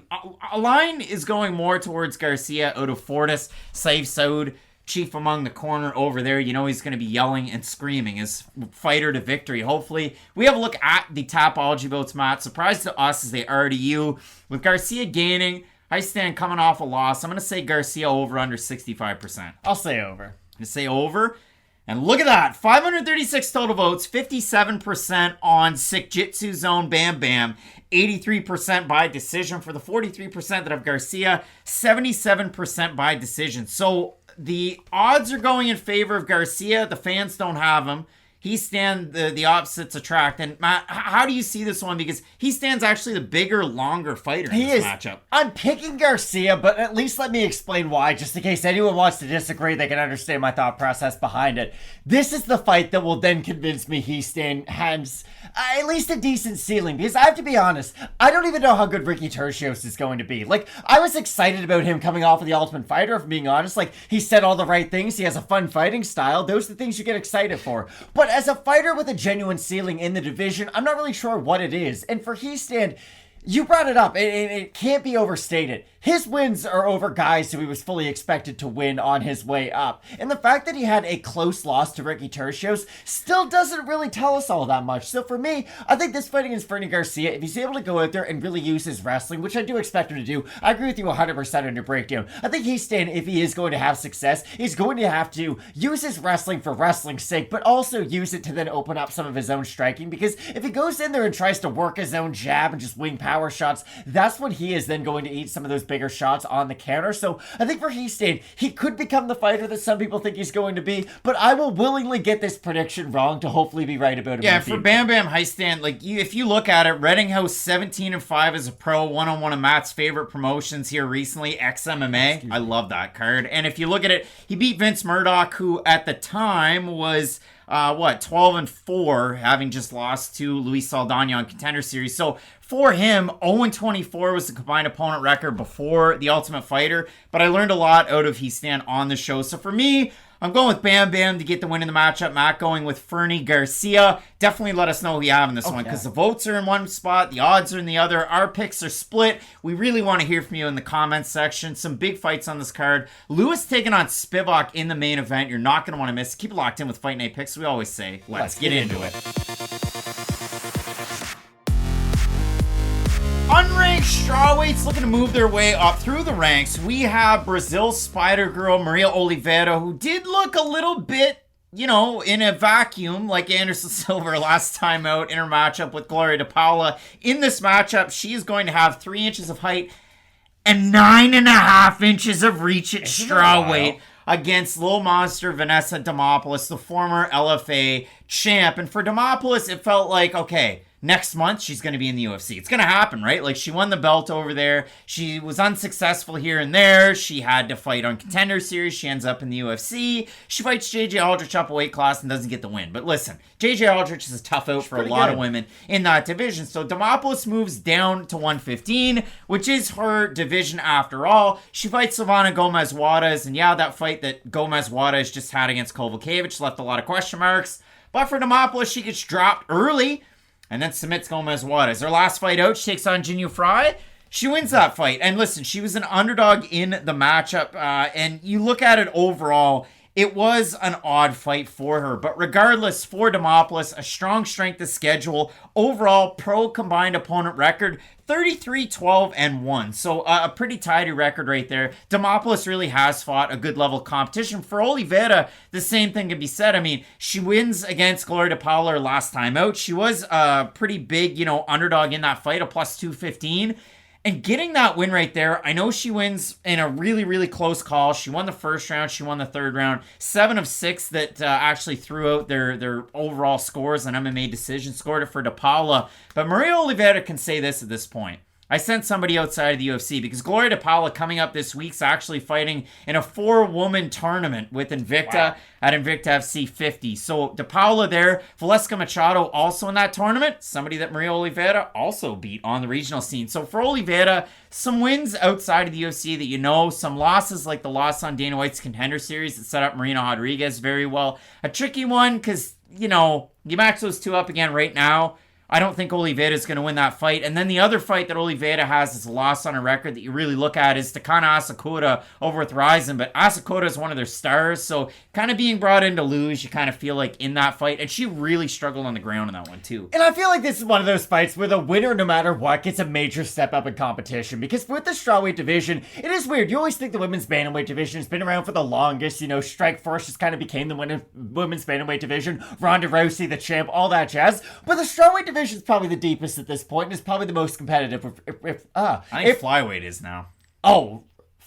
line is going more towards Garcia out of Fortis. Save Saud, chief among the corner over there. You know he's going to be yelling and screaming his fighter to victory, hopefully. We have a look at the Tapology votes, Matt. Surprise to us as they are to you. With Garcia gaining, Hiestand coming off a loss, I'm going to say Garcia over under 65%. I'll say over. I'm going to say over. And look at that. 536 total votes, 57% on Sick Jitsu Zone Bam Bam, 83% by decision for the 43% that have Garcia, 77% by decision. So the odds are going in favor of Garcia. The fans don't have him. Hiestand, the opposites attract. And Matt, how do you see this one? Because Hiestand's actually the bigger, longer fighter in this matchup. I'm picking Garcia, but at least let me explain why, just in case anyone wants to disagree, they can understand my thought process behind it. This is the fight that will then convince me Hiestand has at least a decent ceiling, because I have to be honest, I don't even know how good Ricky Turcios is going to be. Like, I was excited about him coming off of the Ultimate Fighter, if I'm being honest. Like, he said all the right things, he has a fun fighting style, those are the things you get excited for. But as a fighter with a genuine ceiling in the division, I'm not really sure what it is. And for Hiestand, you brought it up. It can't be overstated. His wins are over guys who he was fully expected to win on his way up. And the fact that he had a close loss to Ricky Turcios still doesn't really tell us all that much. So for me, I think this fight against Fernie Garcia, if he's able to go out there and really use his wrestling, which I do expect him to do, I agree with you 100% on your breakdown. I think Hiestand, if he is going to have success, he's going to have to use his wrestling for wrestling's sake, but also use it to then open up some of his own striking. Because if he goes in there and tries to work his own jab and just wing power shots, that's when he is then going to eat some of those bigger shots on the counter. So I think for Hiestand, he could become the fighter that some people think he's going to be, but I will willingly get this prediction wrong to hopefully be right about him. Yeah, for Bam Bam Hiestand, like if you look at it, Reddinghouse 17-5 as a pro, one of Matt's favorite promotions here recently, ex-MMA. I love that card. And if you look at it, he beat Vince Murdoch, who at the time was 12-4, having just lost to Luis Saldana on Contender Series. So for him, 0-24 was the combined opponent record before the Ultimate Fighter, but I learned a lot out of Hiestand on the show. So for me, I'm going with Bam Bam to get the win in the matchup. Matt going with Fernie Garcia. Definitely let us know who you have in this one, because the votes are in one spot, the odds are in the other, our picks are split. We really want to hear from you in the comments section. Some big fights on this card. Lewis taking on Spivak in the main event. You're not going to want to miss it. Keep it locked in with Fight Night Picks. We always say, let's get into it. Unranked strawweights looking to move their way up through the ranks. We have Brazil's Spider Girl, Maria Oliveira, who did look a little bit, in a vacuum like Anderson Silva last time out in her matchup with Gloria DePaula. In this matchup, she is going to have 3 inches of height and 9.5 inches of reach at strawweight against Little Monster Vanessa Demopoulos, the former LFA champ. And for Demopoulos, it felt like, okay, next month, she's going to be in the UFC. It's going to happen, right? Like, she won the belt over there. She was unsuccessful here and there. She had to fight on Contender Series. She ends up in the UFC. She fights JJ Aldrich up a weight class and doesn't get the win. But listen, JJ Aldrich is a tough out for a lot of women in that division. So Demopoulos moves down to 115, which is her division after all. She fights Silvana Gomez-Juarez. And yeah, that fight that Gomez-Juarez just had against Kovalkiewicz left a lot of question marks. But for Demopoulos, she gets dropped early and then submits Gomez-Juarez. Her last fight out, she takes on Jinyu Fry. She wins that fight. And listen, she was an underdog in the matchup. And you look at it overall, it was an odd fight for her. But regardless, for Demopoulos, a strong strength of schedule. Overall, pro combined opponent record, 33-12-1. So a pretty tidy record right there. Demopoulos really has fought a good level of competition. For Oliveira, the same thing can be said. I mean, she wins against Gloria DePaula her last time out. She was a pretty big, underdog in that fight, a plus 215. And getting that win right there, I know she wins in a really, really close call. She won the first round. She won the third round. 7 of 6 that actually threw out their overall scores and MMA decision. Scored it for DePaula. But Maria Oliveira can say this at this point. I sent somebody outside of the UFC because Gloria DePaula coming up this week's actually fighting in a 4-woman tournament with Invicta at Invicta FC 50. So DePaula there, Valeska Machado also in that tournament. Somebody that Maria Oliveira also beat on the regional scene. So for Oliveira, some wins outside of the UFC that you know, some losses like the loss on Dana White's Contender Series that set up Marina Rodriguez very well. A tricky one because, you know, you match those two up again right now. I don't think Oliveira is going to win that fight. And then the other fight that Oliveira has is a loss on a record that you really look at is Takana Asakura over with Ryzen. But Asakura is one of their stars, so kind of being brought in to lose, you kind of feel like in that fight. And she really struggled on the ground in that one too. And I feel like this is one of those fights where the winner, no matter what, gets a major step up in competition. Because with the strawweight division, it is weird. You always think the women's bantamweight division has been around for the longest. You know, Strikeforce just kind of became the women's bantamweight division. Ronda Rousey, the champ, all that jazz. But the strawweight division is probably the deepest at this point, and is probably the most competitive. I think flyweight is now. Oh,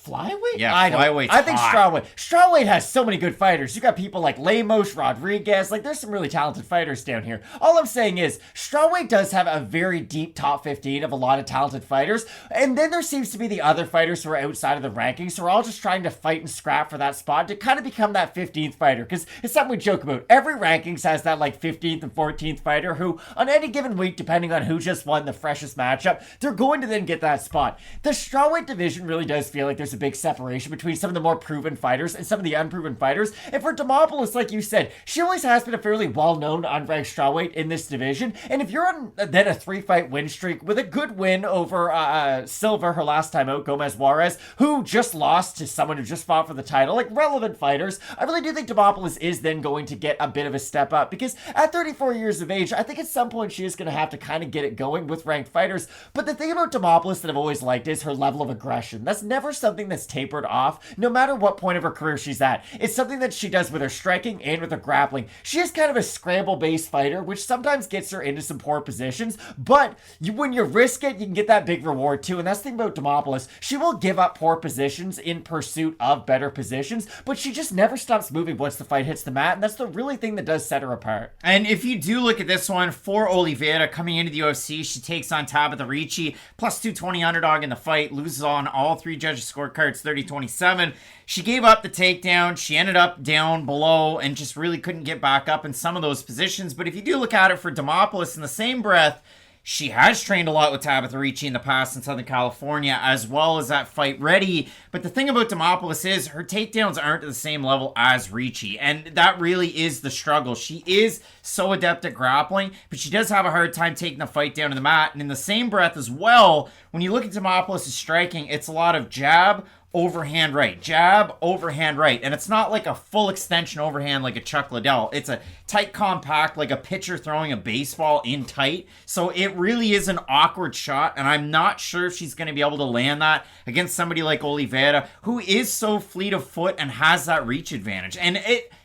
flyweight? Yeah, flyweight's I think hot. Strawweight has so many good fighters. You got people like Lemos, Rodriguez. Like, there's some really talented fighters down here. All I'm saying is, strawweight does have a very deep top 15 of a lot of talented fighters. And then there seems to be the other fighters who are outside of the rankings. So we're all just trying to fight and scrap for that spot to kind of become that 15th fighter. Because it's something we joke about. Every rankings has that like 15th and 14th fighter who, on any given week, depending on who just won the freshest matchup, they're going to then get that spot. The strawweight division really does feel like there's a big separation between some of the more proven fighters and some of the unproven fighters. And for Demopoulos, like you said, she always has been a fairly well-known unranked strawweight in this division. And if you're on then a 3-fight win streak with a good win over Silva, her last time out, Gomez Juarez, who just lost to someone who just fought for the title, like relevant fighters, I really do think Demopoulos is then going to get a bit of a step up because at 34 years of age, I think at some point she is going to have to kind of get it going with ranked fighters. But the thing about Demopoulos that I've always liked is her level of aggression. That's never something that's tapered off, no matter what point of her career she's at. It's something that she does with her striking and with her grappling. She is kind of a scramble-based fighter, which sometimes gets her into some poor positions, but when you risk it, you can get that big reward too, and that's the thing about Demopoulos. She will give up poor positions in pursuit of better positions, but she just never stops moving once the fight hits the mat, and that's the really thing that does set her apart. And if you do look at this one, for Oliveira, coming into the UFC, she takes on Tabitha Ricci, plus 220 underdog in the fight, loses on all 3 judges' scorecards, 30-27. She gave up the takedown. She ended up down below and just really couldn't get back up in some of those positions. But if you do look at it for Demopoulos in the same breath, she has trained a lot with Tabitha Ricci in the past in Southern California, as well as that Fight Ready. But the thing about Demopoulos is her takedowns aren't at the same level as Ricci, and that really is the struggle. She is so adept at grappling, but she does have a hard time taking the fight down to the mat. And in the same breath as well, when you look at Demopoulos' striking, it's a lot of jab, overhand right, jab, overhand right. And it's not like a full extension overhand like a Chuck Liddell. It's a tight compact like a pitcher throwing a baseball in tight. So it really is an awkward shot, and I'm not sure if she's going to be able to land that against somebody like Oliveira, who is so fleet of foot and has that reach advantage. And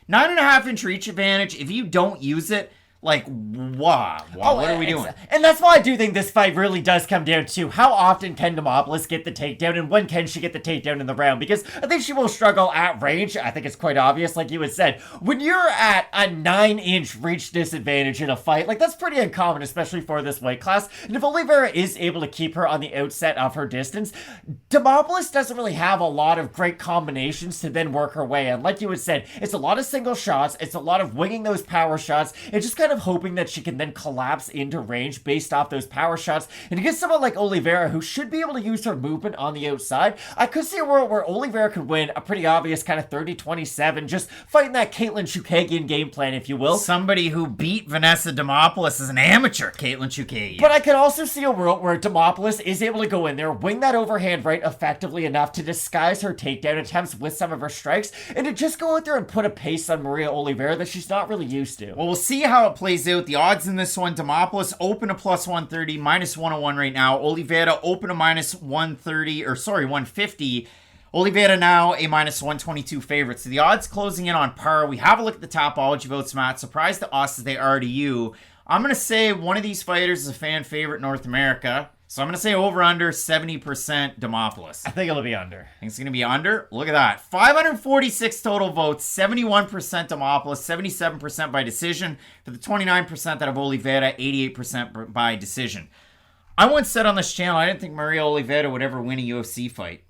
9.5-inch reach advantage, if you don't use it, like, wow, what are we doing? And that's why I do think this fight really does come down to how often can Demopoulos get the takedown and when can she get the takedown in the round? Because I think she will struggle at range. I think it's quite obvious, like you had said. When you're at a 9-inch reach disadvantage in a fight, like that's pretty uncommon, especially for this weight class. And if Oliveira is able to keep her on the outset of her distance, Demopoulos doesn't really have a lot of great combinations to then work her way in. Like you had said, it's a lot of single shots. It's a lot of winging those power shots. It's just kind of hoping that she can then collapse into range based off those power shots. And against someone like Oliveira, who should be able to use her movement on the outside, I could see a world where Oliveira could win a pretty obvious kind of 30-27, just fighting that Caitlin Chookagian game plan, if you will. Somebody who beat Vanessa Demopoulos as an amateur, Caitlin Chookagian. But I can also see a world where Demopoulos is able to go in there, wing that overhand right effectively enough to disguise her takedown attempts with some of her strikes, and to just go out there and put a pace on Maria Oliveira that she's not really used to. Well, we'll see how it plays out. The odds in this one, Demopoulos open to plus 130, minus 101 right now. Oliveira open to minus 150. Oliveira now a minus 122 favorite. So the odds closing in on par. We have a look at the Topology votes, Matt. Surprise to us as they are to you. I'm going to say one of these fighters is a fan favorite in North America. So I'm going to say over under 70% Demopoulos. I think it'll be under. I think it's going to be under. Look at that. 546 total votes, 71% Demopoulos, 77% by decision. For the 29% that have Oliveira, 88% by decision. I once said on this channel, I didn't think Maria Oliveira would ever win a UFC fight.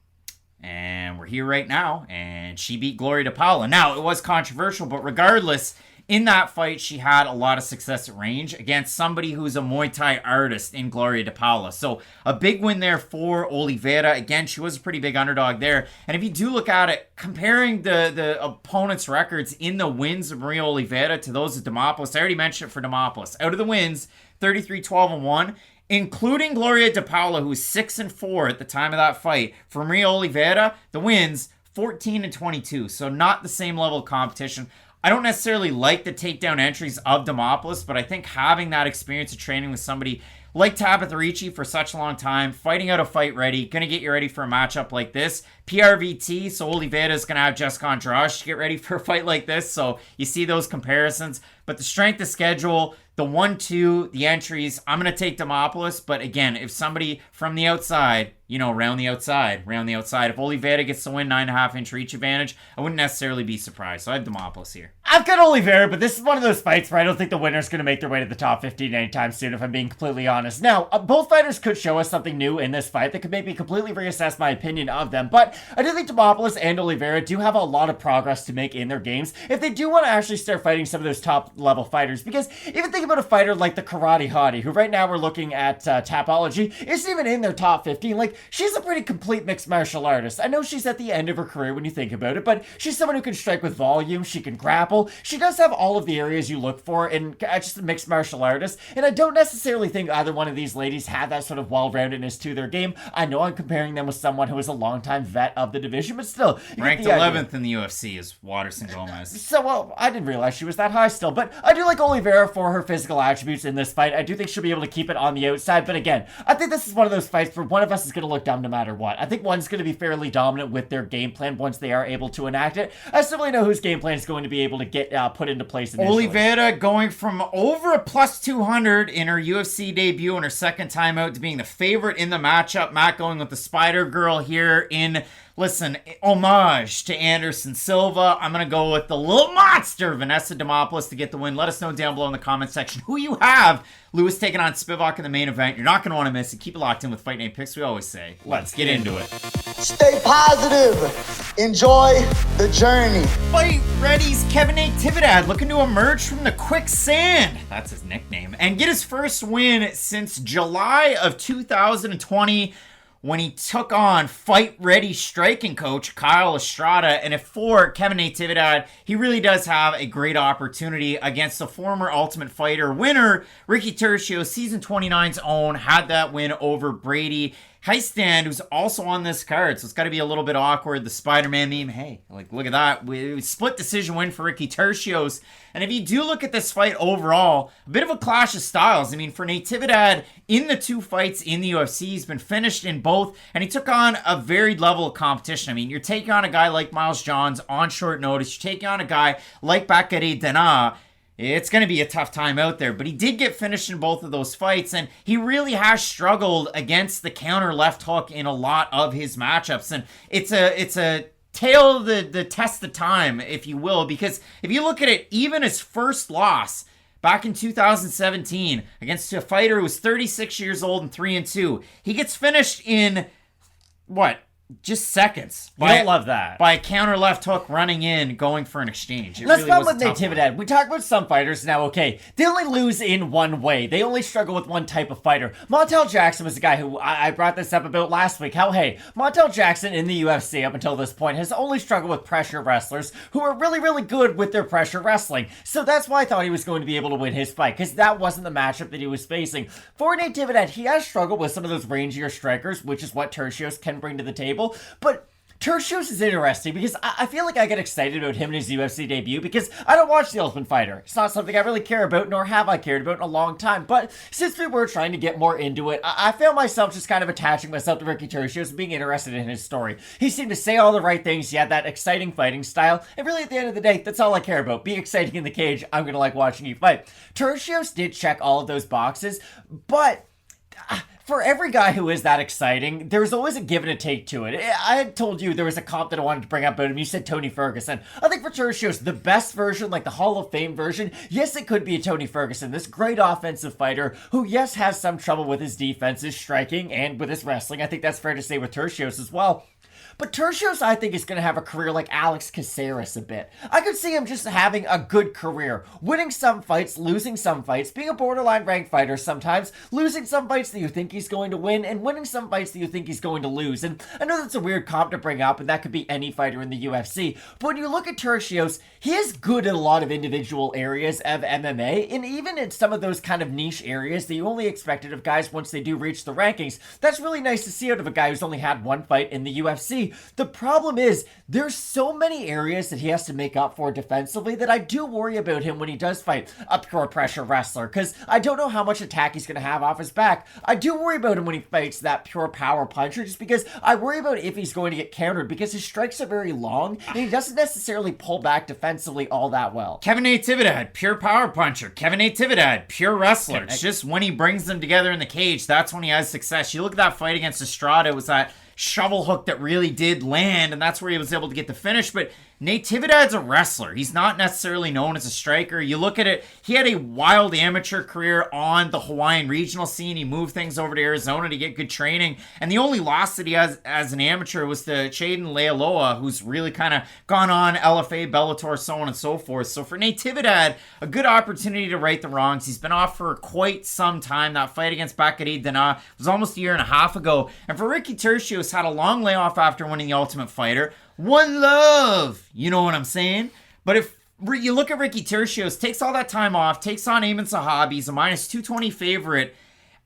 And we're here right now, and she beat Gloria DePaula. Now, it was controversial, but regardless, in that fight, she had a lot of success at range against somebody who's a Muay Thai artist in Gloria DePaula. So a big win there for Oliveira. Again, she was a pretty big underdog there. And if you do look at it, comparing the opponents' records in the wins of Maria Oliveira to those of Demopoulos, I already mentioned it for Demopoulos. Out of the wins, 33-12-1. Including Gloria DePaula, who was 6-4 at the time of that fight. For Maria Oliveira, the wins 14-22. So not the same level of competition. I don't necessarily like the takedown entries of Demopoulos, but I think having that experience of training with somebody like Tabitha Ricci for such a long time, fighting out a fight ready, going to get you ready for a matchup like this. PRVT, so Oliveira is going to have Jessica Andrade to get ready for a fight like this. So you see those comparisons. But the strength of schedule, the 1-2, the entries, I'm going to take Demopoulos. But again, if somebody from the outside, round the outside. If Oliveira gets the win, 9.5-inch reach advantage, I wouldn't necessarily be surprised. So I have Demopoulos here. I've got Oliveira, but this is one of those fights where I don't think the winner's going to make their way to the top 15 anytime soon, if I'm being completely honest. Now, both fighters could show us something new in this fight that could make me completely reassess my opinion of them, but I do think Demopoulos and Oliveira do have a lot of progress to make in their games if they do want to actually start fighting some of those top-level fighters, because even think about a fighter like the Karate Hottie, who right now we're looking at Tapology, isn't even in their top 15. Like, she's a pretty complete mixed martial artist. I know she's at the end of her career when you think about it, but she's someone who can strike with volume, she can grapple, she does have all of the areas you look for in just a mixed martial artist, and I don't necessarily think either one of these ladies had that sort of well-roundedness to their game. I know I'm comparing them with someone who is a longtime vet of the division, but still. Ranked 11th in the UFC is Waterson Gomez. So, well, I didn't realize she was that high still, but I do like Oliveira for her physical attributes in this fight. I do think she'll be able to keep it on the outside, but again, I think this is one of those fights where one of us is going to look dumb no matter what. I think one's going to be fairly dominant with their game plan once they are able to enact it. I still really know whose game plan is going to be able to get put into place initially. Oliveira going from over a plus 200 in her UFC debut and her second time out to being the favorite in the matchup. Matt going with the Spider Girl here in, listen, homage to Anderson Silva. I'm going to go with the little monster, Vanessa Demopoulos, to get the win. Let us know down below in the comment section who you have. Lewis taking on Spivak in the main event. You're not going to want to miss it. Keep it locked in with Fight Night Picks. We always say, let's get into it. Stay positive. Enjoy the journey. Fight Ready's Kevin Natividad looking to emerge from the quicksand. That's his nickname. And get his first win since July of 2020. When he took on Fight Ready striking coach Kyle Estrada. And for Kevin Natividad, he really does have a great opportunity against the former Ultimate Fighter winner, Ricky Turcios, season 29's own, had that win over Brady. Hiestand, who's also on this card, so it's got to be a little bit awkward. The Spider-Man meme, hey, like, look at that. Split decision win for Ricky Turcios. And if you do look at this fight overall, a bit of a clash of styles. I mean, for Natividad, in the two fights in the UFC, he's been finished in both, and he took on a varied level of competition. I mean, you're taking on a guy like Miles Johns on short notice. You're taking on a guy like Bakary Dana. It's going to be a tough time out there, but he did get finished in both of those fights, and he really has struggled against the counter left hook in a lot of his matchups, and it's a tale of the test of time, if you will, because if you look at it, even his first loss back in 2017 against a fighter who was 36 years old and 3-2, he gets finished in, just seconds. You don't love that. By a counter left hook running in, going for an exchange. Let's start with Natividad. We talk about some fighters now, okay, they only lose in one way. They only struggle with one type of fighter. Montel Jackson was the guy who I brought this up about last week. How, hey, Montel Jackson in the UFC up until this point has only struggled with pressure wrestlers who are really, really good with their pressure wrestling. So that's why I thought he was going to be able to win his fight, because that wasn't the matchup that he was facing. For Natividad, he has struggled with some of those rangier strikers, which is what Turcios can bring to the table. But Turcios is interesting because I feel like I get excited about him in his UFC debut because I don't watch The Ultimate Fighter. It's not something I really care about, nor have I cared about in a long time. But since we were trying to get more into it, I found myself just kind of attaching myself to Ricky Turcios and being interested in his story. He seemed to say all the right things. He had that exciting fighting style. And really, at the end of the day, that's all I care about. Be exciting in the cage. I'm going to like watching you fight. Turcios did check all of those boxes, but for every guy who is that exciting, there's always a give and a take to it. I had told you there was a comp that I wanted to bring up about him. You said Tony Ferguson. I think for Turcios, the best version, like the Hall of Fame version, yes, it could be a Tony Ferguson, this great offensive fighter who, yes, has some trouble with his defense, his striking, and with his wrestling. I think that's fair to say with Turcios as well. But Turcios, I think, is going to have a career like Alex Caceres a bit. I could see him just having a good career, winning some fights, losing some fights, being a borderline ranked fighter sometimes, losing some fights that you think he's going to win, and winning some fights that you think he's going to lose. And I know that's a weird comp to bring up, and that could be any fighter in the UFC. But when you look at Turcios, he is good in a lot of individual areas of MMA, and even in some of those kind of niche areas that you only expected of guys once they do reach the rankings. That's really nice to see out of a guy who's only had one fight in the UFC. The problem is, there's so many areas that he has to make up for defensively that I do worry about him when he does fight a pure pressure wrestler, because I don't know how much attack he's going to have off his back. I do worry about him when he fights that pure power puncher, just because I worry about if he's going to get countered, because his strikes are very long, and he doesn't necessarily pull back defensively all that well. Kevin Natividad, pure power puncher. Kevin Natividad, pure wrestler. It's just when he brings them together in the cage, that's when he has success. You look at that fight against Estrada, it was that shovel hook that really did land, and that's where he was able to get the finish. But Natividad's a wrestler. He's not necessarily known as a striker. You look at it, he had a wild amateur career on the Hawaiian regional scene. He moved things over to Arizona to get good training, and the only loss that he has as an amateur was to Chaden Lealoa, who's really kind of gone on LFA, Bellator, so on and so forth. So for Natividad, a good opportunity to right the wrongs. He's been off for quite some time. That fight against Bakary Dana was almost a year and a half ago, and for Ricky Turcios, had a long layoff after winning the Ultimate Fighter. One love, you know what I'm saying? But if you look at Ricky Turcios, takes all that time off, takes on Ayman Sahabi, he's a minus 220 favorite,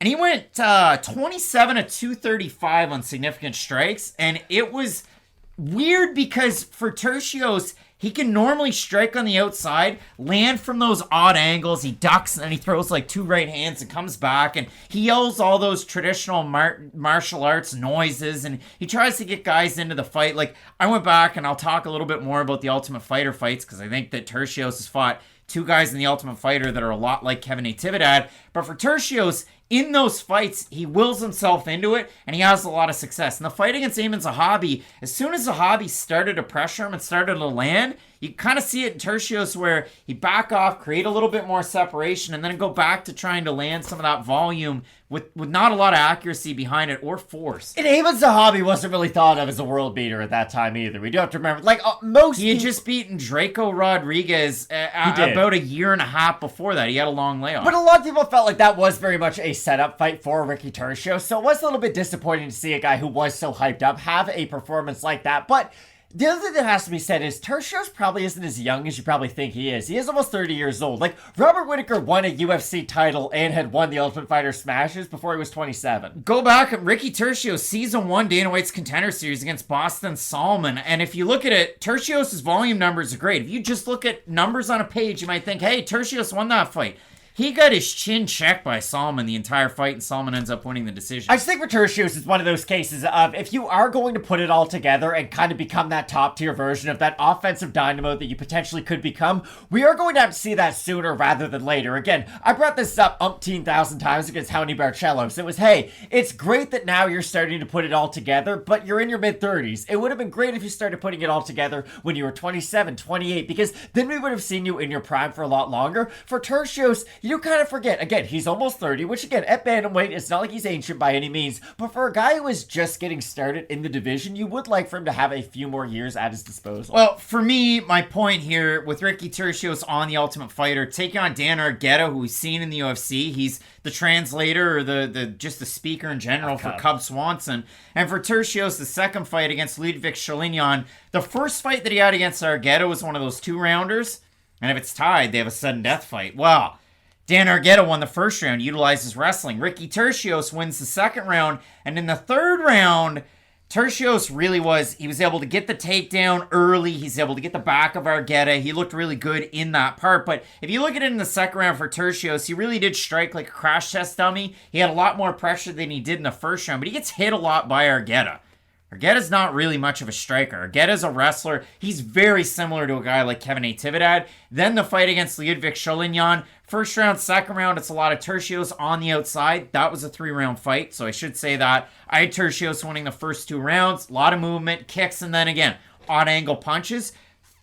and he went 27 to 235 on significant strikes, and it was weird because for Turcios, he can normally strike on the outside, land from those odd angles, he ducks, and then he throws like two right hands and comes back, and he yells all those traditional martial arts noises, and he tries to get guys into the fight. Like, I went back, and I'll talk a little bit more about the Ultimate Fighter fights, because I think that Turcios has fought two guys in the Ultimate Fighter that are a lot like Kevin Natividad. But for Turcios, in those fights, he wills himself into it, and he has a lot of success. In the fight against Ayman Zahabi, as soon as Zahabi started to pressure him and started to land, you kind of see it in Turcios where he back off, create a little bit more separation, and then go back to trying to land some of that volume with not a lot of accuracy behind it or force. And Ayman Zahabi wasn't really thought of as a world beater at that time either. We do have to remember, like, he had just beaten Draco Rodriguez about a year and a half before that. He had a long layoff. But a lot of people felt like that was very much a setup fight for Ricky Turcios, so it was a little bit disappointing to see a guy who was so hyped up have a performance like that. But the other thing that has to be said is Turcios probably isn't as young as you probably think he is. He is almost 30 years old. Like, Robert Whittaker won a UFC title and had won the Ultimate Fighter Smashes before he was 27. Go back at Ricky Turcios, Season 1 Dana White's Contender Series against Boston Salmon. And if you look at it, Turcios' volume numbers are great. If you just look at numbers on a page, you might think, hey, Turcios won that fight. He got his chin checked by Salmon the entire fight, and Salmon ends up winning the decision. I just think for Turcios, it's one of those cases of if you are going to put it all together and kind of become that top-tier version of that offensive dynamo that you potentially could become, we are going to have to see that sooner rather than later. Again, I brought this up 18,000 times against Raoni Barcelos. It was, hey, it's great that now you're starting to put it all together, but you're in your mid-30s. It would have been great if you started putting it all together when you were 27, 28, because then we would have seen you in your prime for a lot longer. For Turcios, you kind of forget. Again, he's almost 30, which again, at bantamweight, it's not like he's ancient by any means, but for a guy who is just getting started in the division, you would like for him to have a few more years at his disposal. Well, for me, my point here with Ricky Turcios on the Ultimate Fighter, taking on Dan Argueta, who we've seen in the UFC, he's the translator or the just the speaker in general for Cub Swanson. And for Turcios, the second fight against Ludwig Schalignon, the first fight that he had against Argueta was one of those 2-rounders, and if it's tied, they have a sudden death fight. Well, Dan Argueta won the first round, utilizes wrestling. Ricky Turcios wins the second round, and in the third round, Turcios he was able to get the takedown early. He's able to get the back of Argueta. He looked really good in that part. But if you look at it in the second round for Turcios, he really did strike like a crash test dummy. He had a lot more pressure than he did in the first round, but he gets hit a lot by Argueta. Argueda's not really much of a striker. Argueda's a wrestler. He's very similar to a guy like Kevin Natividad. Then the fight against Lyudvik Sholinyan. First round, second round, it's a lot of Turcios on the outside. That was a 3-round fight, so I should say that. I had Turcios winning the first 2 rounds. A lot of movement, kicks, and then again, odd angle punches.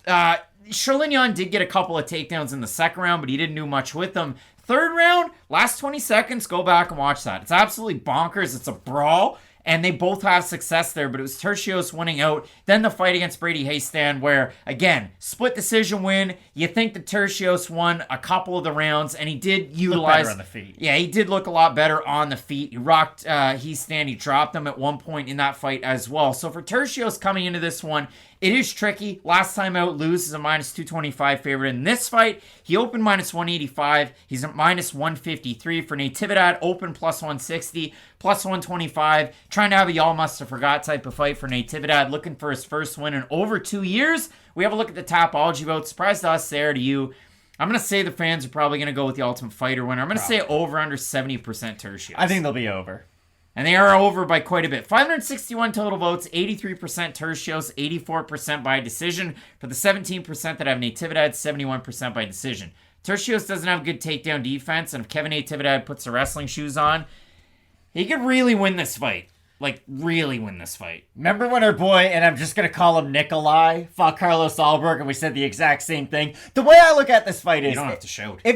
Sholinyan did get a couple of takedowns in the second round, but he didn't do much with them. Third round, last 20 seconds, go back and watch that. It's absolutely bonkers. It's a brawl. And they both have success there, but it was Turcios winning out. Then the fight against Brady Hiestand, where, again, split decision win. You think that Turcios won a couple of the rounds, and he did utilize... Look better on the feet. Yeah, he did look a lot better on the feet. He rocked Hiestand. He dropped him at one point in that fight as well. So for Turcios coming into this one, it is tricky. Last time out, Lewis is a minus 225 favorite. In this fight, he opened minus 185. He's at minus 153. For Natividad, open plus 160, plus 125. Trying to have a y'all must have forgot type of fight for Natividad. Looking for his first win in over 2 years. We have a look at the Tapology vote. Surprised to us there, to you. I'm going to say the fans are probably going to go with the Ultimate Fighter winner. I'm going to say over under 70% Turcios. I think they'll be over. And they are over by quite a bit. 561 total votes, 83% Turcios, 84% by decision. For the 17% that have Natividad, 71% by decision. Turcios doesn't have good takedown defense, and if Kevin Natividad puts the wrestling shoes on, he could really win this fight. Like, really win this fight. Remember when our boy, and I'm just going to call him Nikolai, fought Carlos Alberg, and we said the exact same thing? The way I look at this fight is... You don't have to shout. If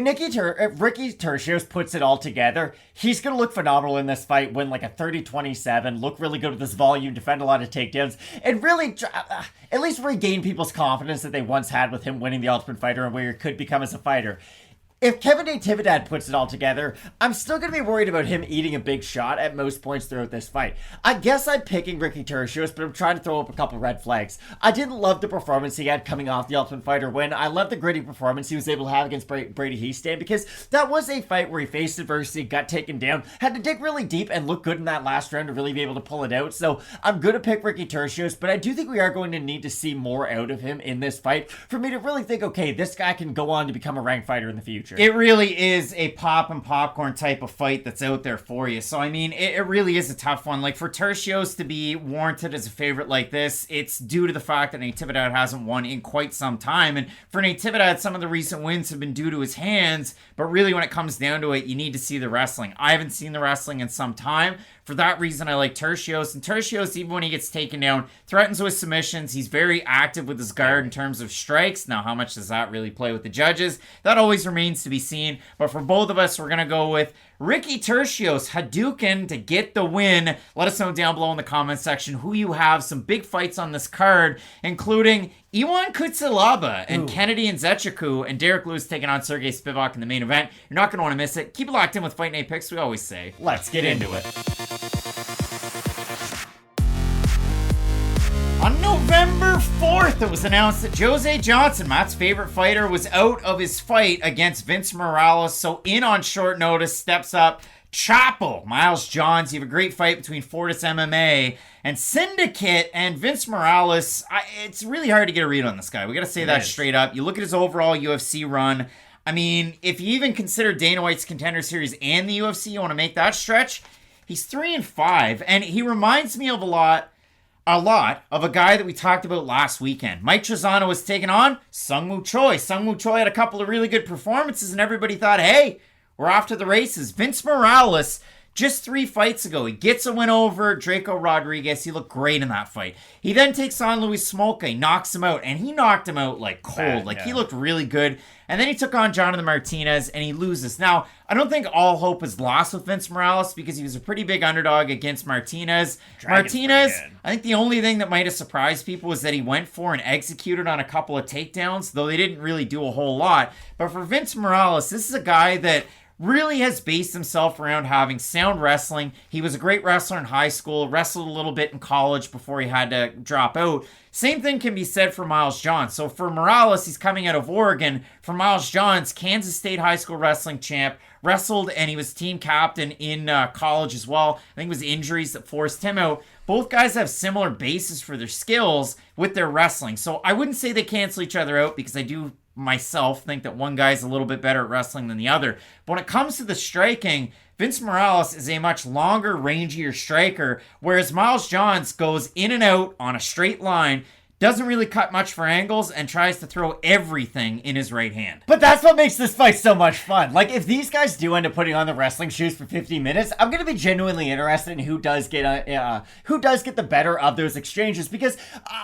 Ricky Turcios puts it all together, he's going to look phenomenal in this fight, win like a 30-27, look really good with his volume, defend a lot of takedowns, and really at least regain people's confidence that they once had with him winning the Ultimate Fighter and where he could become as a fighter. If Kevin Natividad puts it all together, I'm still going to be worried about him eating a big shot at most points throughout this fight. I guess I'm picking Ricky Turcios, but I'm trying to throw up a couple red flags. I didn't love the performance he had coming off the Ultimate Fighter win. I love the gritty performance he was able to have against Brady Hiestand, because that was a fight where he faced adversity, got taken down, had to dig really deep and look good in that last round to really be able to pull it out. So I'm going to pick Ricky Turcios, but I do think we are going to need to see more out of him in this fight for me to really think, okay, this guy can go on to become a ranked fighter in the future. It really is a pop and popcorn type of fight that's out there for you. So, I mean, it really is a tough one. Like, for Turcios to be warranted as a favorite like this, it's due to the fact that Natividad hasn't won in quite some time. And for Natividad, some of the recent wins have been due to his hands. But really, when it comes down to it, you need to see the wrestling. I haven't seen the wrestling in some time. For that reason, I like Turcios. And Turcios, even when he gets taken down, threatens with submissions. He's very active with his guard in terms of strikes. Now, how much does that really play with the judges? That always remains to be seen. But for both of us, we're going to go with Ricky Turcios, Hadouken, to get the win. Let us know down below in the comments section who you have. Some big fights on this card, including Iwan Kutsilaba and Kennedy and Zechiku, and Derrick Lewis taking on Sergey Spivak in the main event. You're not going to want to miss it. Keep it locked in with Fight Night Picks, we always say. Let's get into it. On November 4th, it was announced that Jose Johnson, Matt's favorite fighter, was out of his fight against Vince Morales. So in on short notice, steps up Chapo, Miles Johns. You have a great fight between Fortis MMA and Syndicate, and Vince Morales. It's really hard to get a read on this guy. We got to say that straight up. You look at his overall UFC run. I mean, if you even consider Dana White's Contender Series and the UFC, you want to make that stretch, he's 3-5, and he reminds me of a lot of a guy that we talked about last weekend. Mike Trizano was taking on Sungwoo Choi. Sungwoo Choi had a couple of really good performances, and everybody thought, hey, we're off to the races. Vince Morales, just 3 fights ago, he gets a win over Draco Rodriguez. He looked great in that fight. He then takes on Luis Smolka, knocks him out, and he knocked him out like cold. He looked really good. And then he took on Jonathan Martinez, and he loses. Now, I don't think all hope is lost with Vince Morales, because he was a pretty big underdog against Martinez. Martinez, I think the only thing that might have surprised people was that he went for and executed on a couple of takedowns, though they didn't really do a whole lot. But for Vince Morales, this is a guy that really has based himself around having sound wrestling. He was a great wrestler in high school, wrestled a little bit in college before he had to drop out. Same thing can be said for Miles Johns. So for Morales, he's coming out of Oregon. For Miles Johns, Kansas State high school wrestling champ, wrestled, and he was team captain in college as well. I think it was injuries that forced him out. Both guys have similar bases for their skills with their wrestling. So I wouldn't say they cancel each other out, because I do myself think that one guy's a little bit better at wrestling than the other. But when it comes to the striking, Vince Morales is a much longer, rangier striker, whereas Miles Johns goes in and out on a straight line, doesn't really cut much for angles, and tries to throw everything in his right hand. But that's what makes this fight so much fun. Like, if these guys do end up putting on the wrestling shoes for 50 minutes, I'm going to be genuinely interested in who does get the better of those exchanges, because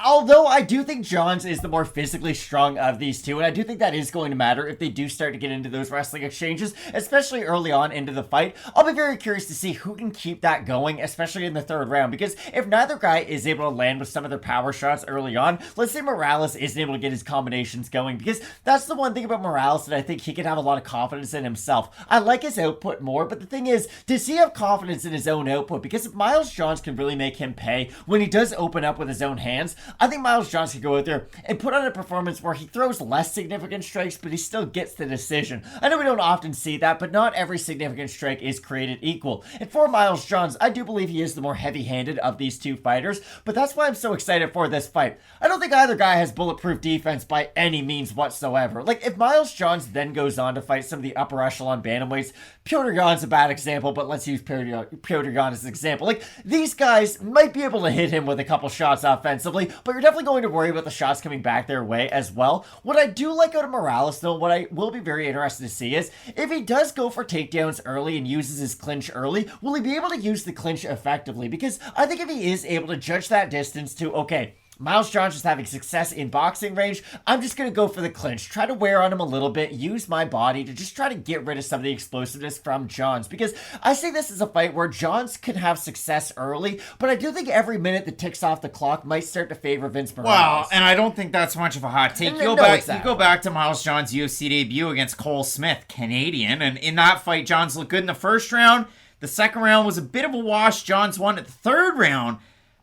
although I do think Johns is the more physically strong of these two, and I do think that is going to matter if they do start to get into those wrestling exchanges, especially early on into the fight, I'll be very curious to see who can keep that going, especially in the third round, because if neither guy is able to land with some of their power shots early on, let's say Morales isn't able to get his combinations going, because that's the one thing about Morales that I think he can have a lot of confidence in himself. I like his output more, but the thing is, does he have confidence in his own output? Because if Miles Johns can really make him pay when he does open up with his own hands, I think Miles Johns can go out there and put on a performance where he throws less significant strikes, but he still gets the decision. I know we don't often see that, but not every significant strike is created equal. And for Miles Johns, I do believe he is the more heavy-handed of these two fighters, but that's why I'm so excited for this fight. I don't think either guy has bulletproof defense by any means whatsoever. Like, if Miles Johns then goes on to fight some of the upper echelon bantamweights, Petr Yan's a bad example, but let's use Petr Yan as an example. Like, these guys might be able to hit him with a couple shots offensively, but you're definitely going to worry about the shots coming back their way as well. What I do like out of Morales, though, what I will be very interested to see is, if he does go for takedowns early and uses his clinch early, will he be able to use the clinch effectively? Because I think if he is able to judge that distance to, okay, Miles Johns is having success in boxing range, I'm just going to go for the clinch, try to wear on him a little bit, use my body to just try to get rid of some of the explosiveness from Johns, because I see this as a fight where Johns can have success early, but I do think every minute that ticks off the clock might start to favor Vince Morales. Well, and I don't think that's much of a hot take. You go back to Miles Johns' UFC debut against Cole Smith, Canadian, and in that fight, Johns looked good in the first round. The second round was a bit of a wash. Johns won. At the third round,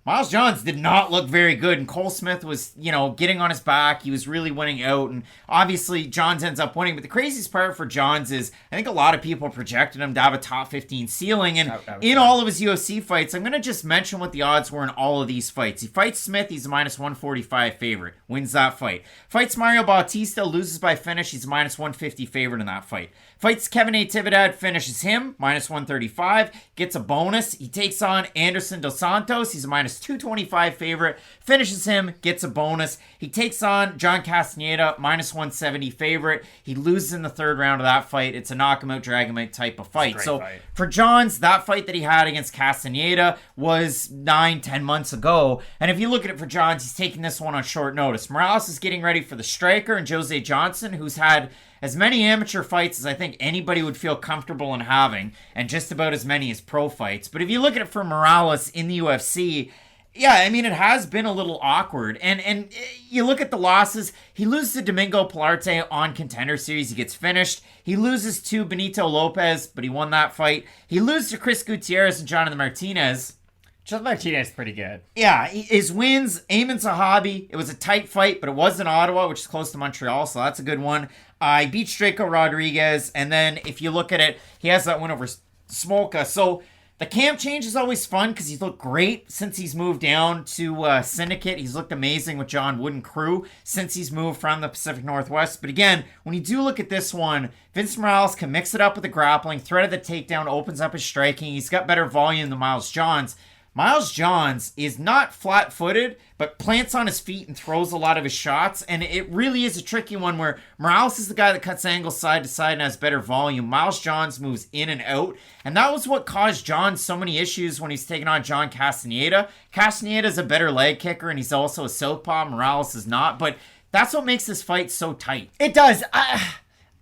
Miles Johns did not look very good, and Cole Smith was, getting on his back. He was really winning out, and obviously Johns ends up winning. But the craziest part for Johns is I think a lot of people projected him to have a top 15 ceiling, and in all of his UFC fights, I'm going to just mention what the odds were in all of these fights. He fights Smith, he's a minus 145 favorite, wins that fight. Fights Mario Bautista, loses by finish, he's a minus 150 favorite in that fight. Fights Kevin Natividad, finishes him, minus 135, gets a bonus. He takes on Anderson Dos Santos, he's a minus 225 favorite, finishes him, gets a bonus. He takes on John Castaneda, minus 170 favorite. He loses in the third round of that fight. It's a knock him out, drag him out type of fight. So fight. For Johns, that fight that he had against Castaneda was 9-10 months ago. And if you look at it for Johns, he's taking this one on short notice. Morales is getting ready for the striker, and Jose Johnson, who's had as many amateur fights as I think anybody would feel comfortable in having, and just about as many as pro fights. But if you look at it for Morales in the UFC, yeah, I mean, it has been a little awkward. And you look at the losses, he loses to Domingo Pilarte on Contender Series, he gets finished. He loses to Benito Lopez, but he won that fight. He loses to Chris Gutierrez and Jonathan Martinez. Jonathan Martinez is pretty good. Yeah, his wins, Ayman Zahabi, it was a tight fight, but it was in Ottawa, which is close to Montreal, so that's a good one. He beat Straco Rodriguez, and then if you look at it, he has that win over Smolka. So the camp change is always fun because he's looked great since he's moved down to Syndicate. He's looked amazing with John Wooden crew since he's moved from the Pacific Northwest. But again, when you do look at this one, Vince Morales can mix it up with the grappling, threat of the takedown, opens up his striking. He's got better volume than Miles Johns. Miles Johns is not flat-footed, but plants on his feet and throws a lot of his shots, and it really is a tricky one where Morales is the guy that cuts angles side to side and has better volume. Miles Johns moves in and out, and that was what caused Johns so many issues when he's taking on John Castaneda. Castaneda's a better leg kicker, and he's also a southpaw. Morales is not, but that's what makes this fight so tight. It does.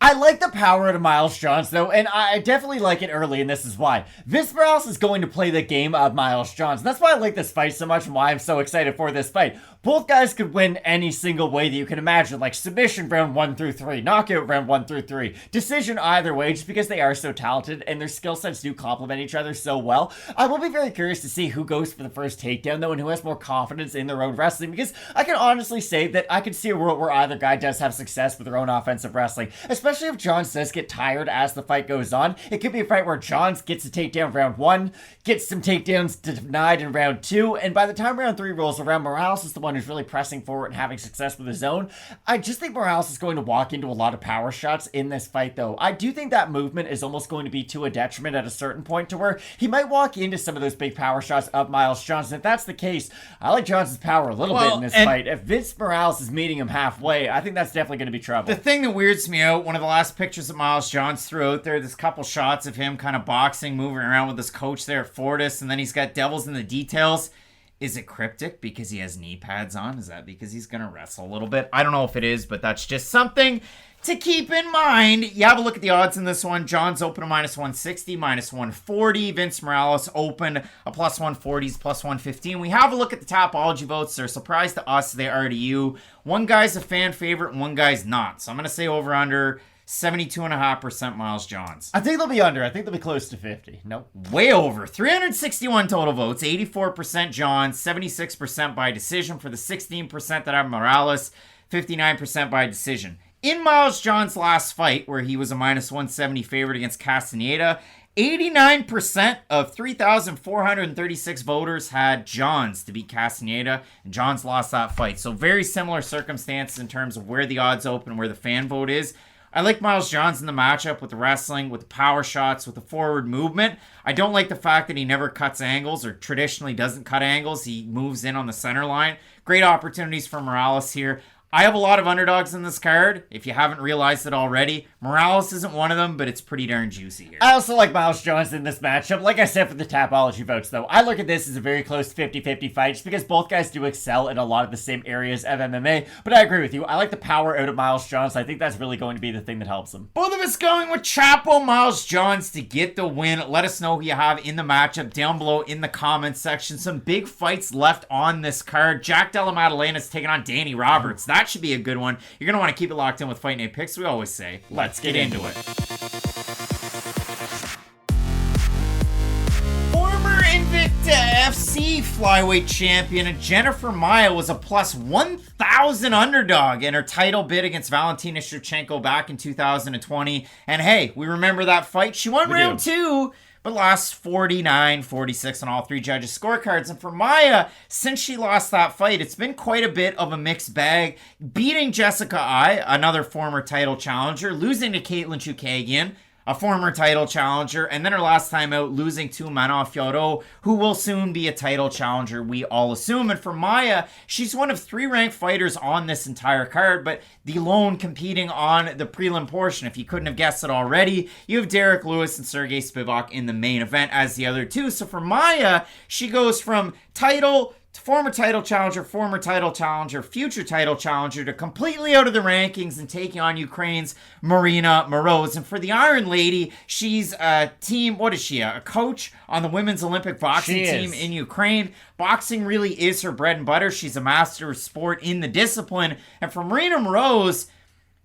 I like the power of Miles Johns, though, and I definitely like it early, and this is why. Vince Morales is going to play the game of Miles Johns, and that's why I like this fight so much and why I'm so excited for this fight. Both guys could win any single way that you can imagine, like submission round 1 through 3, knockout round 1 through 3, decision either way, just because they are so talented and their skill sets do complement each other so well. I will be very curious to see who goes for the first takedown, though, and who has more confidence in their own wrestling, because I can honestly say that I can see a world where either guy does have success with their own offensive wrestling, especially if Johns does get tired as the fight goes on. It could be a fight where Johns gets a takedown round 1, gets some takedowns denied in round 2, and by the time round 3 rolls around, Morales is the one one who's really pressing forward and having success with his own. I just think Morales is going to walk into a lot of power shots in this fight, though. I do think that movement is almost going to be to a detriment at a certain point to where he might walk into some of those big power shots of Miles Johnson. If that's the case, I like Johnson's power a little bit in this fight. If Vince Morales is meeting him halfway, I think that's definitely going to be trouble. The thing that weirds me out, one of the last pictures that Miles Johnson threw out there, there's a couple shots of him kind of boxing, moving around with his coach there at Fortis, and then he's got devils in the details. Is it cryptic because he has knee pads on? Is that because he's going to wrestle a little bit? I don't know if it is, but that's just something to keep in mind. You have a look at the odds in this one. John's open a -160, -140. Vince Morales open a +140s, +115. We have a look at the Tapology votes. They're a surprise to us. They are to you. One guy's a fan favorite and one guy's not. So I'm going to say over under 72.5% Miles Johns. I think they'll be under. I think they'll be close to 50. Nope. Way over. 361 total votes. 84% Johns, 76% by decision for the 16% that have Morales, 59% by decision. In Miles Johns' last fight, where he was a -170 favorite against Castaneda, 89% of 3,436 voters had Johns to beat Castaneda, and Johns lost that fight. So very similar circumstances in terms of where the odds open, where the fan vote is. I like Miles Johns in the matchup with the wrestling, with the power shots, with the forward movement. I don't like the fact that he never cuts angles or traditionally doesn't cut angles. He moves in on the center line. Great opportunities for Morales here. I have a lot of underdogs in this card. If you haven't realized it already, Morales isn't one of them, but it's pretty darn juicy here. I also like Miles Johnson in this matchup. Like I said for the Tapology votes, though, I look at this as a very close 50-50 fight just because both guys do excel in a lot of the same areas of MMA. But I agree with you. I like the power out of Miles Johnson. I think that's really going to be the thing that helps him. Both of us going with Chapo Miles Johns to get the win. Let us know who you have in the matchup down below in the comments section. Some big fights left on this card. Jack Della Maddalena is taking on Danny Roberts. That should be a good one. You're going to want to keep it locked in with Fight Night Picks. We always say, let's get into it. Former Invicta FC flyweight champion Jennifer Maia was a +1,000 underdog in her title bid against Valentina Shevchenko back in 2020. And hey, we remember that fight. She won round 2. But lost 49-46 on all three judges' scorecards. And for Maia, since she lost that fight, it's been quite a bit of a mixed bag. Beating Jessica Ai, another former title challenger, losing to Caitlin Chukagian, a former title challenger, and then her last time out losing to Manon Fialho, who will soon be a title challenger, we all assume. And for Maia, she's one of 3 ranked fighters on this entire card, but the lone competing on the prelim portion. If you couldn't have guessed it already, you have Derrick Lewis and Sergey Spivak in the main event as the other two. So for Maia, she goes from title to former title challenger, future title challenger, to completely out of the rankings and taking on Ukraine's Maryna Moroz. And for the Iron Lady, she's a team, what is she, a coach on the women's Olympic boxing team in Ukraine. Boxing really is her bread and butter. She's a master of sport in the discipline. And for Maryna Moroz,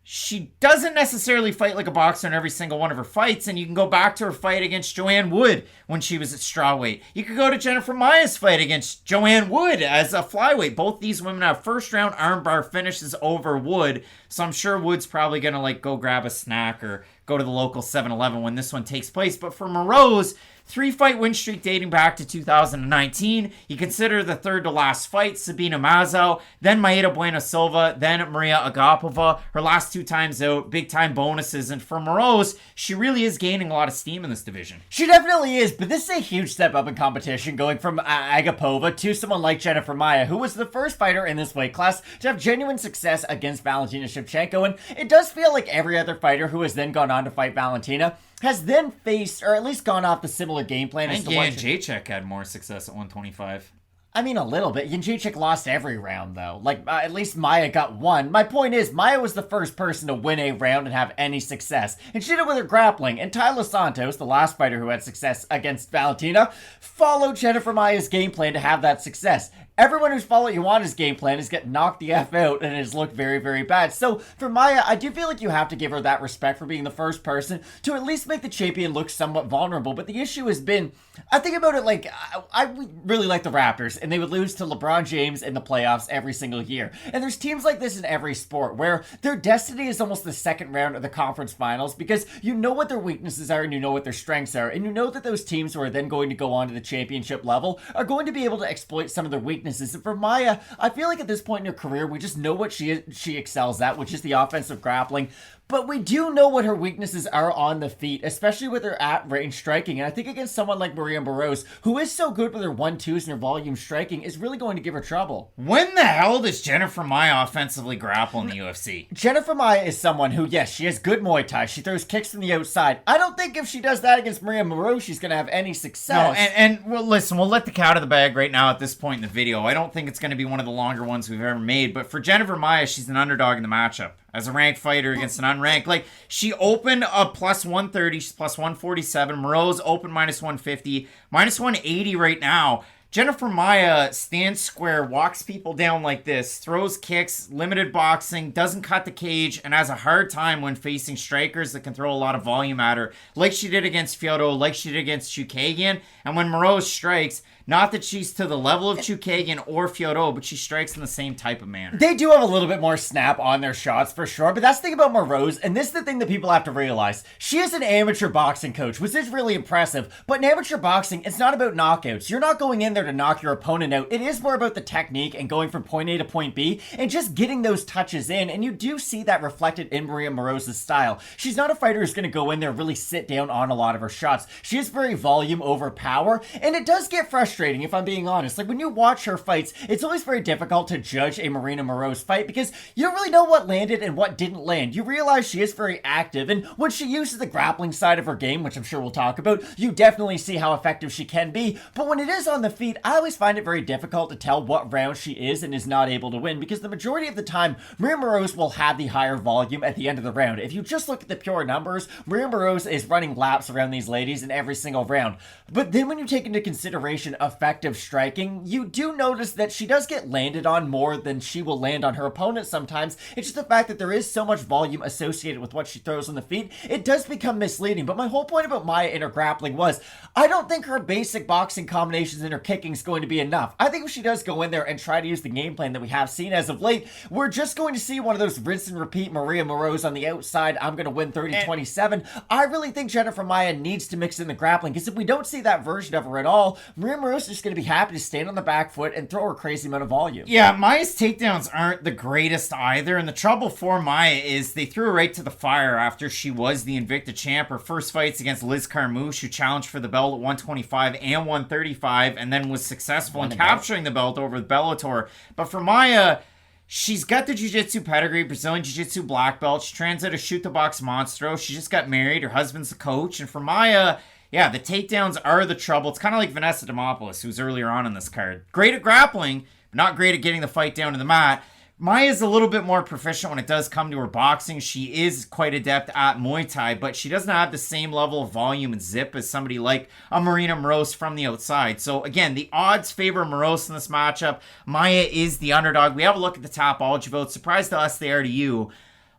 she doesn't necessarily fight like a boxer in every single one of her fights, and you can go back to her fight against Joanne Wood when she was at strawweight. You could go to Jennifer Maia's fight against Joanne Wood as a flyweight. Both these women have first-round armbar finishes over Wood, so I'm sure Wood's probably going to go grab a snack or go to the local 7-Eleven when this one takes place. But for Moroz, 3-fight win streak dating back to 2019. You consider the third to last fight, Sabina Mazo, then Maeda Bueno Silva, then Maria Agapova. Her last 2 times out, big time bonuses. And for Moroz, she really is gaining a lot of steam in this division. She definitely is, but this is a huge step up in competition, going from Agapova to someone like Jennifer Maia, who was the first fighter in this weight class to have genuine success against Valentina Shevchenko. And it does feel like every other fighter who has then gone on to fight Valentina has then faced, or at least gone off the similar game plan. I think Jan Jacek had more success at 125. I mean, a little bit. Jędrzejczyk lost every round, though. At least Maia got one. My point is, Maia was the first person to win a round and have any success. And she did it with her grappling. And Tyler Santos, the last fighter who had success against Valentina, followed Jennifer Maia's game plan to have that success. Everyone who's followed Joanna's game plan is getting knocked the F out, and it has looked very, very bad. So for Maia, I do feel like you have to give her that respect for being the first person to at least make the champion look somewhat vulnerable. But the issue has been, I think about it I really like the Raptors, and they would lose to LeBron James in the playoffs every single year. And there's teams like this in every sport where their destiny is almost the second round of the conference finals, because you know what their weaknesses are and you know what their strengths are. And you know that those teams who are then going to go on to the championship level are going to be able to exploit some of their weaknesses weaknesses. And for Maia, I feel like at this point in her career, we just know what she excels at, which is the offensive grappling. But we do know what her weaknesses are on the feet, especially with her at-range striking. And I think against someone like Maryna Moroz, who is so good with her 1-2s and her volume striking, is really going to give her trouble. When the hell does Jennifer Maia offensively grapple in the UFC? Jennifer Maia is someone who, yes, she has good Muay Thai. She throws kicks from the outside. I don't think if she does that against Maryna Moroz, she's going to have any success. No, and well, listen, we'll let the cat out of the bag right now at this point in the video. I don't think it's going to be one of the longer ones we've ever made. But for Jennifer Maia, she's an underdog in the matchup. As a ranked fighter against an unranked. Like, she opened a plus 130, she's plus 147. Moroz opened minus 150, minus 180 right now. Jennifer Maia stands square, walks people down like this, throws kicks, limited boxing, doesn't cut the cage, and has a hard time when facing strikers that can throw a lot of volume at her, like she did against Fialho, like she did against Chookagian. And when Moroz strikes, not that she's to the level of Chookagian or Fialho, but she strikes in the same type of manner. They do have a little bit more snap on their shots for sure, but that's the thing about Moroz, and this is the thing that people have to realize. She is an amateur boxing coach, which is really impressive, but in amateur boxing, it's not about knockouts. You're not going in there to knock your opponent out. It is more about the technique and going from point A to point B and just getting those touches in, and you do see that reflected in Maryna Moroz's style. She's not a fighter who's going to go in there and really sit down on a lot of her shots. She is very volume over power, and it does get frustrating if I'm being honest. Like, when you watch her fights, it's always very difficult to judge a Maryna Moroz fight because you don't really know what landed and what didn't land. You realize she is very active, and when she uses the grappling side of her game, which I'm sure we'll talk about, you definitely see how effective she can be. But when it is on the feet, I always find it very difficult to tell what round she is and is not able to win, because the majority of the time, Maryna Moroz will have the higher volume at the end of the round. If you just look at the pure numbers, Maryna Moroz is running laps around these ladies in every single round. But then when you take into consideration effective striking, you do notice that she does get landed on more than she will land on her opponent sometimes. It's just the fact that there is so much volume associated with what she throws on the feet, it does become misleading. But my whole point about Maia in her grappling was, I don't think her basic boxing combinations and her kicking is going to be enough. I think if she does go in there and try to use the game plan that we have seen as of late, we're just going to see one of those rinse and repeat Maryna Moroz on the outside, I'm going to win 30-27. I really think Jennifer Maia needs to mix in the grappling, because if we don't see that version of her at all, Maryna Moroz is just going to be happy to stand on the back foot and throw her crazy amount of volume. Yeah, Maia's takedowns aren't the greatest either, and the trouble for Maia is they threw her right to the fire after she was the Invicta champ. Her first fights against Liz Carmouche, who challenged for the belt at 125 and 135, and then was successful in capturing the belt over the Bellator. But for Maia, she's got the jiu-jitsu pedigree, Brazilian jiu-jitsu black belt. She trains at a shoot the box monstro. She just got married. Her husband's the coach. And for Maia, yeah, the takedowns are the trouble. It's kind of like Vanessa Demopoulos, who's earlier on in this card. Great at grappling, but not great at getting the fight down to the mat. Maia's a little bit more proficient when it does come to her boxing. She is quite adept at Muay Thai, but she doesn't have the same level of volume and zip as somebody like a Maryna Moroz from the outside. So again, the odds favor Moroz in this matchup. Maia is the underdog. We have a look at the Tapology votes. Surprised to us, they are to you.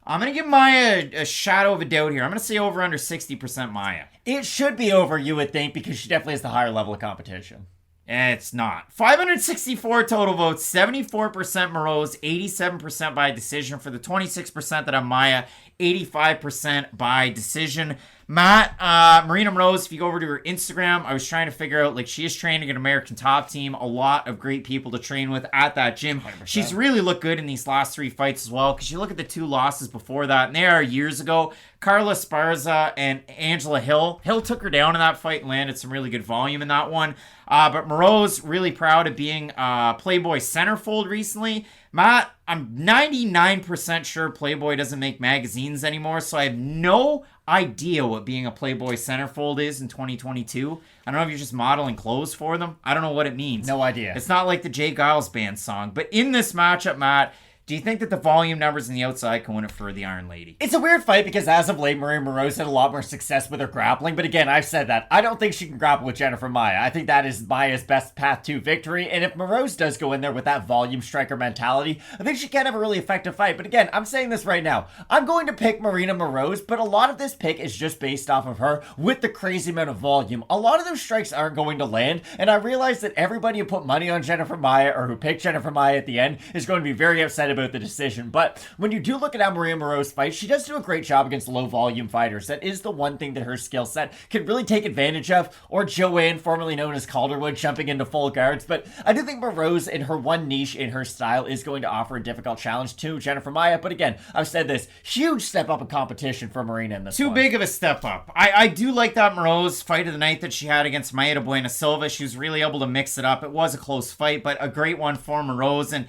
I'm going to give Maia a shadow of a doubt here. I'm going to say over under 60% Maia. It should be over, you would think, because she definitely has the higher level of competition. It's not. 564 total votes, 74% Moroz, 87% by decision. For the 26% that have Maia, 85% by decision. Matt, Maryna Moroz, if you go over to her Instagram, I was trying to figure out, like, she is training an American top team, a lot of great people to train with at that gym. 100%. She's really looked good in these last 3 fights as well, because you look at the 2 losses before that, and they are years ago. Carla Esparza and Angela Hill. Hill took her down in that fight and landed some really good volume in that one. But Moroz, really proud of being Playboy centerfold recently. Matt, I'm 99% sure Playboy doesn't make magazines anymore, so I have no idea what being a Playboy centerfold is in 2022. I don't know if you're just modeling clothes for them. I don't know what it means. No idea. It's not like the Jay Giles Band song. But in this matchup, Matt, do you think that the volume numbers on the outside can win it for the Iron Lady? It's a weird fight because as of late, Maryna Moroz had a lot more success with her grappling. But again, I've said that. I don't think she can grapple with Jennifer Maia. I think that is Maia's best path to victory. And if Moroz does go in there with that volume striker mentality, I think she can have a really effective fight. But again, I'm saying this right now. I'm going to pick Maryna Moroz, but a lot of this pick is just based off of her with the crazy amount of volume. A lot of those strikes aren't going to land. And I realize that everybody who put money on Jennifer Maia or who picked Jennifer Maia at the end is going to be very upset about about the decision. But when you do look at how Maryna Moroz fights, she does do a great job against low-volume fighters. That is the one thing that her skill set can really take advantage of. Or Joanne, formerly known as Calderwood, jumping into full guards. But I do think Moroz, in her one niche in her style, is going to offer a difficult challenge to Jennifer Maia. But again, I've said this, huge step up in competition for Maryna in this Too one. big of a step up. I do like that Moroz fight of the night that she had against Maia Silva. She was really able to mix it up. It was a close fight, but a great one for Moroz. And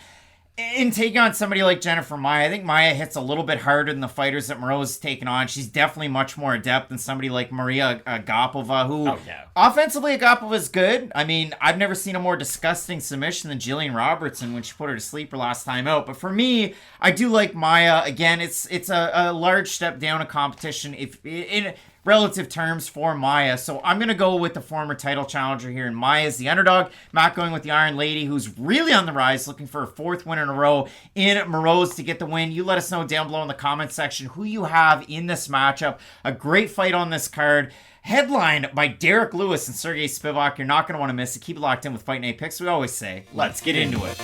in taking on somebody like Jennifer Maia, I think Maia hits a little bit harder than the fighters that Moroz has taken on. She's definitely much more adept than somebody like Maria Agapova, who offensively Agapova is good. I mean, I've never seen a more disgusting submission than Jillian Robertson when she put her to sleep her last time out. But for me, I do like Maia. Again, it's a large step down in competition if in relative terms for Maia. So I'm going to go with the former title challenger here, and Maia's the underdog. Matt going with the Iron Lady, who's really on the rise, looking for a fourth win in a row in Moroz to get the win. You let us know down below in the comment section who you have in this matchup. A great fight on this card, headlined by Derrick Lewis and Sergey Spivak. You're not going to want to miss it. Keep it locked in with Fight Night Picks. We always say, let's get into it.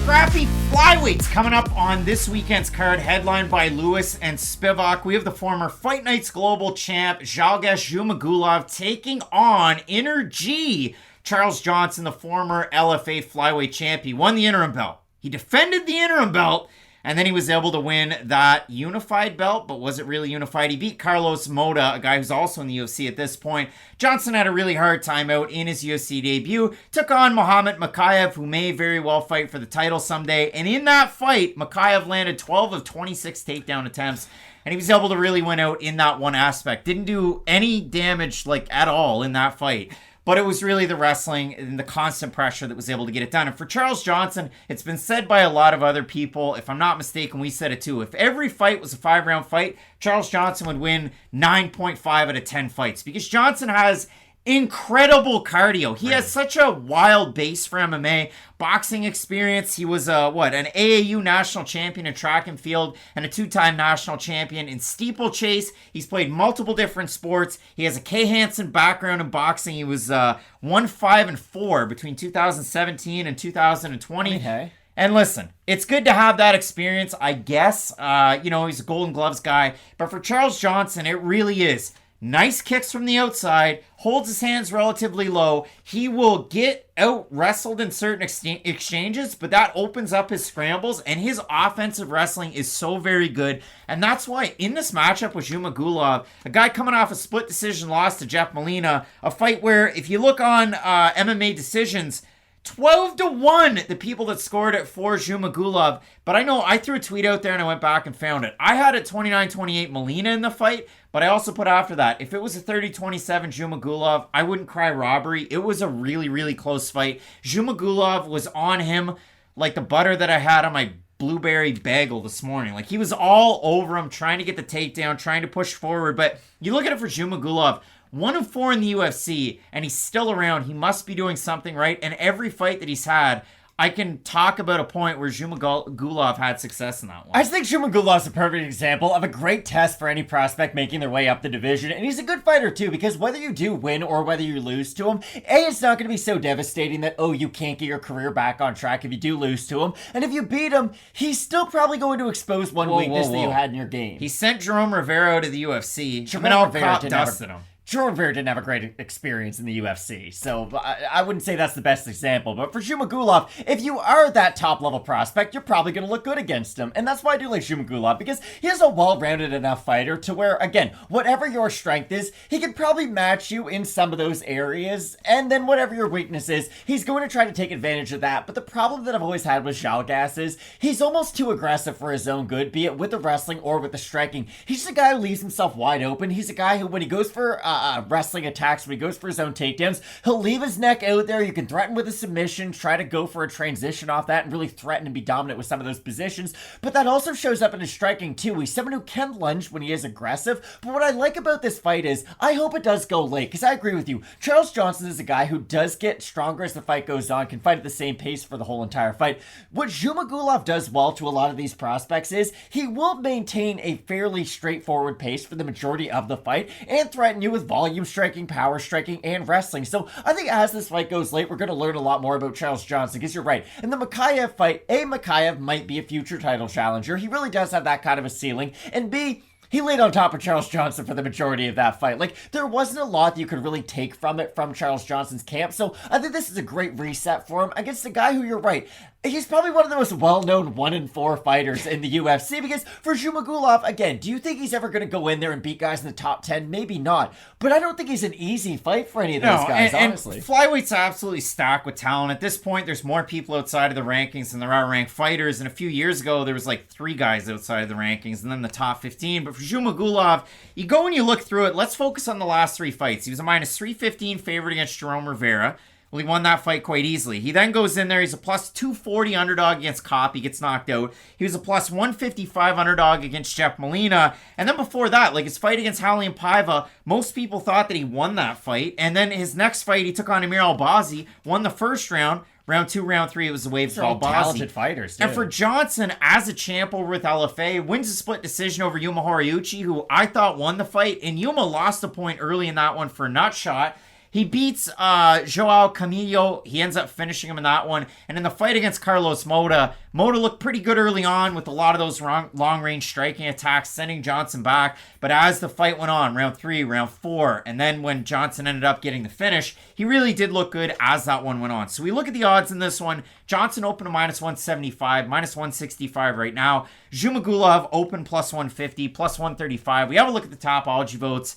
Scrappy flyweights coming up on this weekend's card, headlined by Lewis and Spivak. We have the former Fight Night's global champ, Zhalgas Zhumagulov, taking on Inner G, Charles Johnson, the former LFA flyweight champ. He won the interim belt. He defended the interim belt, and then he was able to win that unified belt, but was it really unified? He beat Carlos Moda, a guy who's also in the UFC at this point. Johnson had a really hard time out in his UFC debut, took on Muhammad Makayev, who may very well fight for the title someday, and in that fight, Makayev landed 12 of 26 takedown attempts, and he was able to really win out in that one aspect. Didn't do any damage, at all in that fight. But it was really the wrestling and the constant pressure that was able to get it done. And for Charles Johnson, it's been said by a lot of other people, if I'm not mistaken, we said it too. If every fight was a 5-round fight, Charles Johnson would win 9.5 out of 10 fights. Because Johnson has incredible cardio. He has such a wild base for MMA. Boxing experience. He was an AAU national champion in track and field and a 2-time national champion in steeplechase. He's played multiple different sports. He has a Kay Hansen background in boxing. He was 1-5-4 between 2017 and 2020. Okay. And listen, it's good to have that experience, I guess. He's a Golden Gloves guy. But for Charles Johnson, it really is. Nice kicks from the outside, holds his hands relatively low. He will get out wrestled in certain exchanges, but that opens up his scrambles, and his offensive wrestling is so very good. And that's why in this matchup with Zhumagulov, a guy coming off a split decision loss to Jeff Molina, a fight where if you look on MMA decisions, 12-1 the people that scored it for Zhumagulov. But I know I threw a tweet out there and I went back and found it. I had it 29-28 Molina in the fight, but I also put after that, if it was a 30-27 Zhumagulov, I wouldn't cry robbery. It was a really, really close fight. Zhumagulov was on him like the butter that I had on my blueberry bagel this morning. He was all over him, trying to get the takedown, trying to push forward. But you look at it for Zhumagulov, 1-4 in the UFC, and he's still around. He must be doing something right. And every fight that he's had, I can talk about a point where Zhumagulov had success in that one. I just think Zhumagulov's a perfect example of a great test for any prospect making their way up the division. And he's a good fighter too, because whether you do win or whether you lose to him, it's not going to be so devastating that, you can't get your career back on track if you do lose to him. And if you beat him, he's still probably going to expose one weakness that you had in your game. He sent Jerome Rivera out of the UFC. Jerome Rivera dusted him. Jerome Rivera didn't have a great experience in the UFC, so I wouldn't say that's the best example. But for Zhumagulov, if you are that top-level prospect, you're probably going to look good against him. And that's why I do like Zhumagulov, because he is a well-rounded enough fighter to where, again, whatever your strength is, he can probably match you in some of those areas. And then whatever your weakness is, he's going to try to take advantage of that. But the problem that I've always had with Zhalgas is he's almost too aggressive for his own good, be it with the wrestling or with the striking. He's just a guy who leaves himself wide open. He's a guy who, when he goes for wrestling attacks, when he goes for his own takedowns, he'll leave his neck out there. You can threaten with a submission, try to go for a transition off that, and really threaten and be dominant with some of those positions. But that also shows up in his striking too. He's someone who can lunge when he is aggressive. But what I like about this fight is, I hope it does go late, because I agree with you. Charles Johnson is a guy who does get stronger as the fight goes on, can fight at the same pace for the whole entire fight. What Zhumagulov does well to a lot of these prospects is he will maintain a fairly straightforward pace for the majority of the fight and threaten you with with volume striking, power striking, and wrestling. So I think as this fight goes late, we're going to learn a lot more about Charles Johnson, because you're right. In the Makhachev fight, A, Makhachev might be a future title challenger. He really does have that kind of a ceiling. And B, he laid on top of Charles Johnson for the majority of that fight. Like, there wasn't a lot that you could really take from it from Charles Johnson's camp. So I think this is a great reset for him against a guy who, you're right, he's probably one of the most well-known 1-4 fighters in the UFC, because for Zhumagulov, again, do you think he's ever going to go in there and beat guys in the top 10? Maybe not. But I don't think he's an easy fight for any of those guys, honestly. And flyweight's absolutely stacked with talent. At this point, there's more people outside of the rankings than there are ranked fighters. And a few years ago, there was like 3 guys outside of the rankings and then the top 15. But for Zhumagulov, you go and you look through it. Let's focus on the last 3 fights. He was a minus 315 favorite against Jerome Rivera. Well, he won that fight quite easily. He then goes in there. He's a plus 240 underdog against Kopp. He gets knocked out. He was a plus 155 underdog against Jeff Maryna. And then before that, like his fight against Raulian Paiva, most people thought that he won that fight. And then his next fight, he took on Amir Albazi, won the first round. Round 2, round 3, it was the waves of Albazi. Talented fighters, too. And for Johnson, as a champ over with LFA, wins a split decision over Yuma Horiuchi, who I thought won the fight. And Yuma lost a point early in that one for a nut shot. He beats Joao Camilo. He ends up finishing him in that one. And in the fight against Carlos Moda looked pretty good early on with a lot of those long-range striking attacks, sending Johnson back. But as the fight went on, round 3, round 4, and then when Johnson ended up getting the finish, he really did look good as that one went on. So we look at the odds in this one. Johnson open to minus 175, minus 165 right now. Zhumagulov open plus 150, plus 135. We have a look at the Topology votes.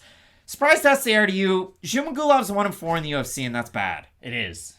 Surprised that's the air to you. Zhumagulov's 1-4 in the UFC, and that's bad. It is.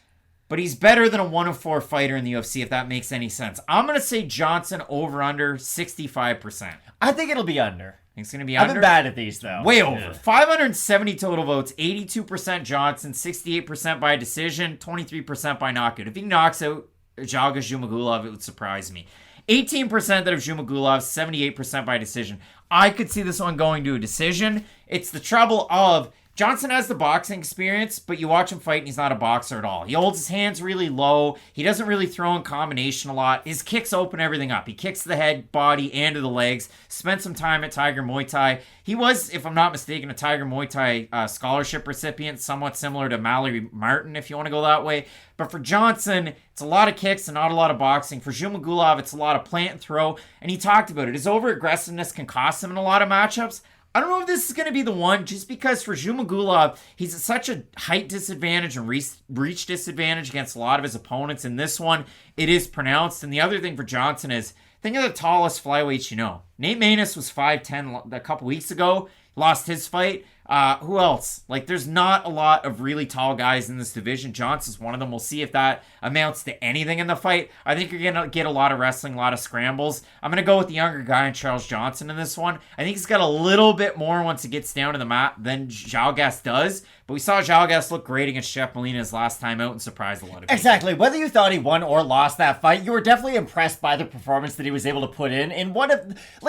But he's better than a 1-4 fighter in the UFC, if that makes any sense. I'm going to say Johnson over-under 65%. I think it'll be under. Think it's going to be under? I've been bad at these, though. Way over. 570 total votes, 82% Johnson, 68% by decision, 23% by knockout. If he knocks out Zhalgas Zhumagulov, it would surprise me. 18% that of Zhumagulov, 78% by decision. I could see this one going to a decision. It's the trouble of Johnson has the boxing experience, but you watch him fight and he's not a boxer at all. He holds his hands really low. He doesn't really throw in combination a lot. His kicks open everything up. He kicks the head, body, and to the legs. Spent some time at Tiger Muay Thai. He was, if I'm not mistaken, a Tiger Muay Thai scholarship recipient, somewhat similar to Mallory Martin, if you want to go that way. But for Johnson, it's a lot of kicks and not a lot of boxing. For Zhumagulov, it's a lot of plant and throw. And he talked about it. His over-aggressiveness can cost him in a lot of matchups. I don't know if this is going to be the one, just because for Zhumagulov, he's at such a height disadvantage and reach disadvantage against a lot of his opponents. In this one, it is pronounced. And the other thing for Johnson is, think of the tallest flyweights you know. Nate Maness was 5'10" a couple weeks ago, lost his fight. Who else? Like, there's not a lot of really tall guys in this division. Johnson's one of them. We'll see if that amounts to anything in the fight. I think you're going to get a lot of wrestling, a lot of scrambles. I'm going to go with the younger guy, Charles Johnson, in this one. I think he's got a little bit more once he gets down to the mat than Zhalgas does. But we saw Zhalgas look great against Jeff Maryna his last time out and surprised a lot of people. Exactly. Whether you thought he won or lost that fight, you were definitely impressed by the performance that he was able to put in. And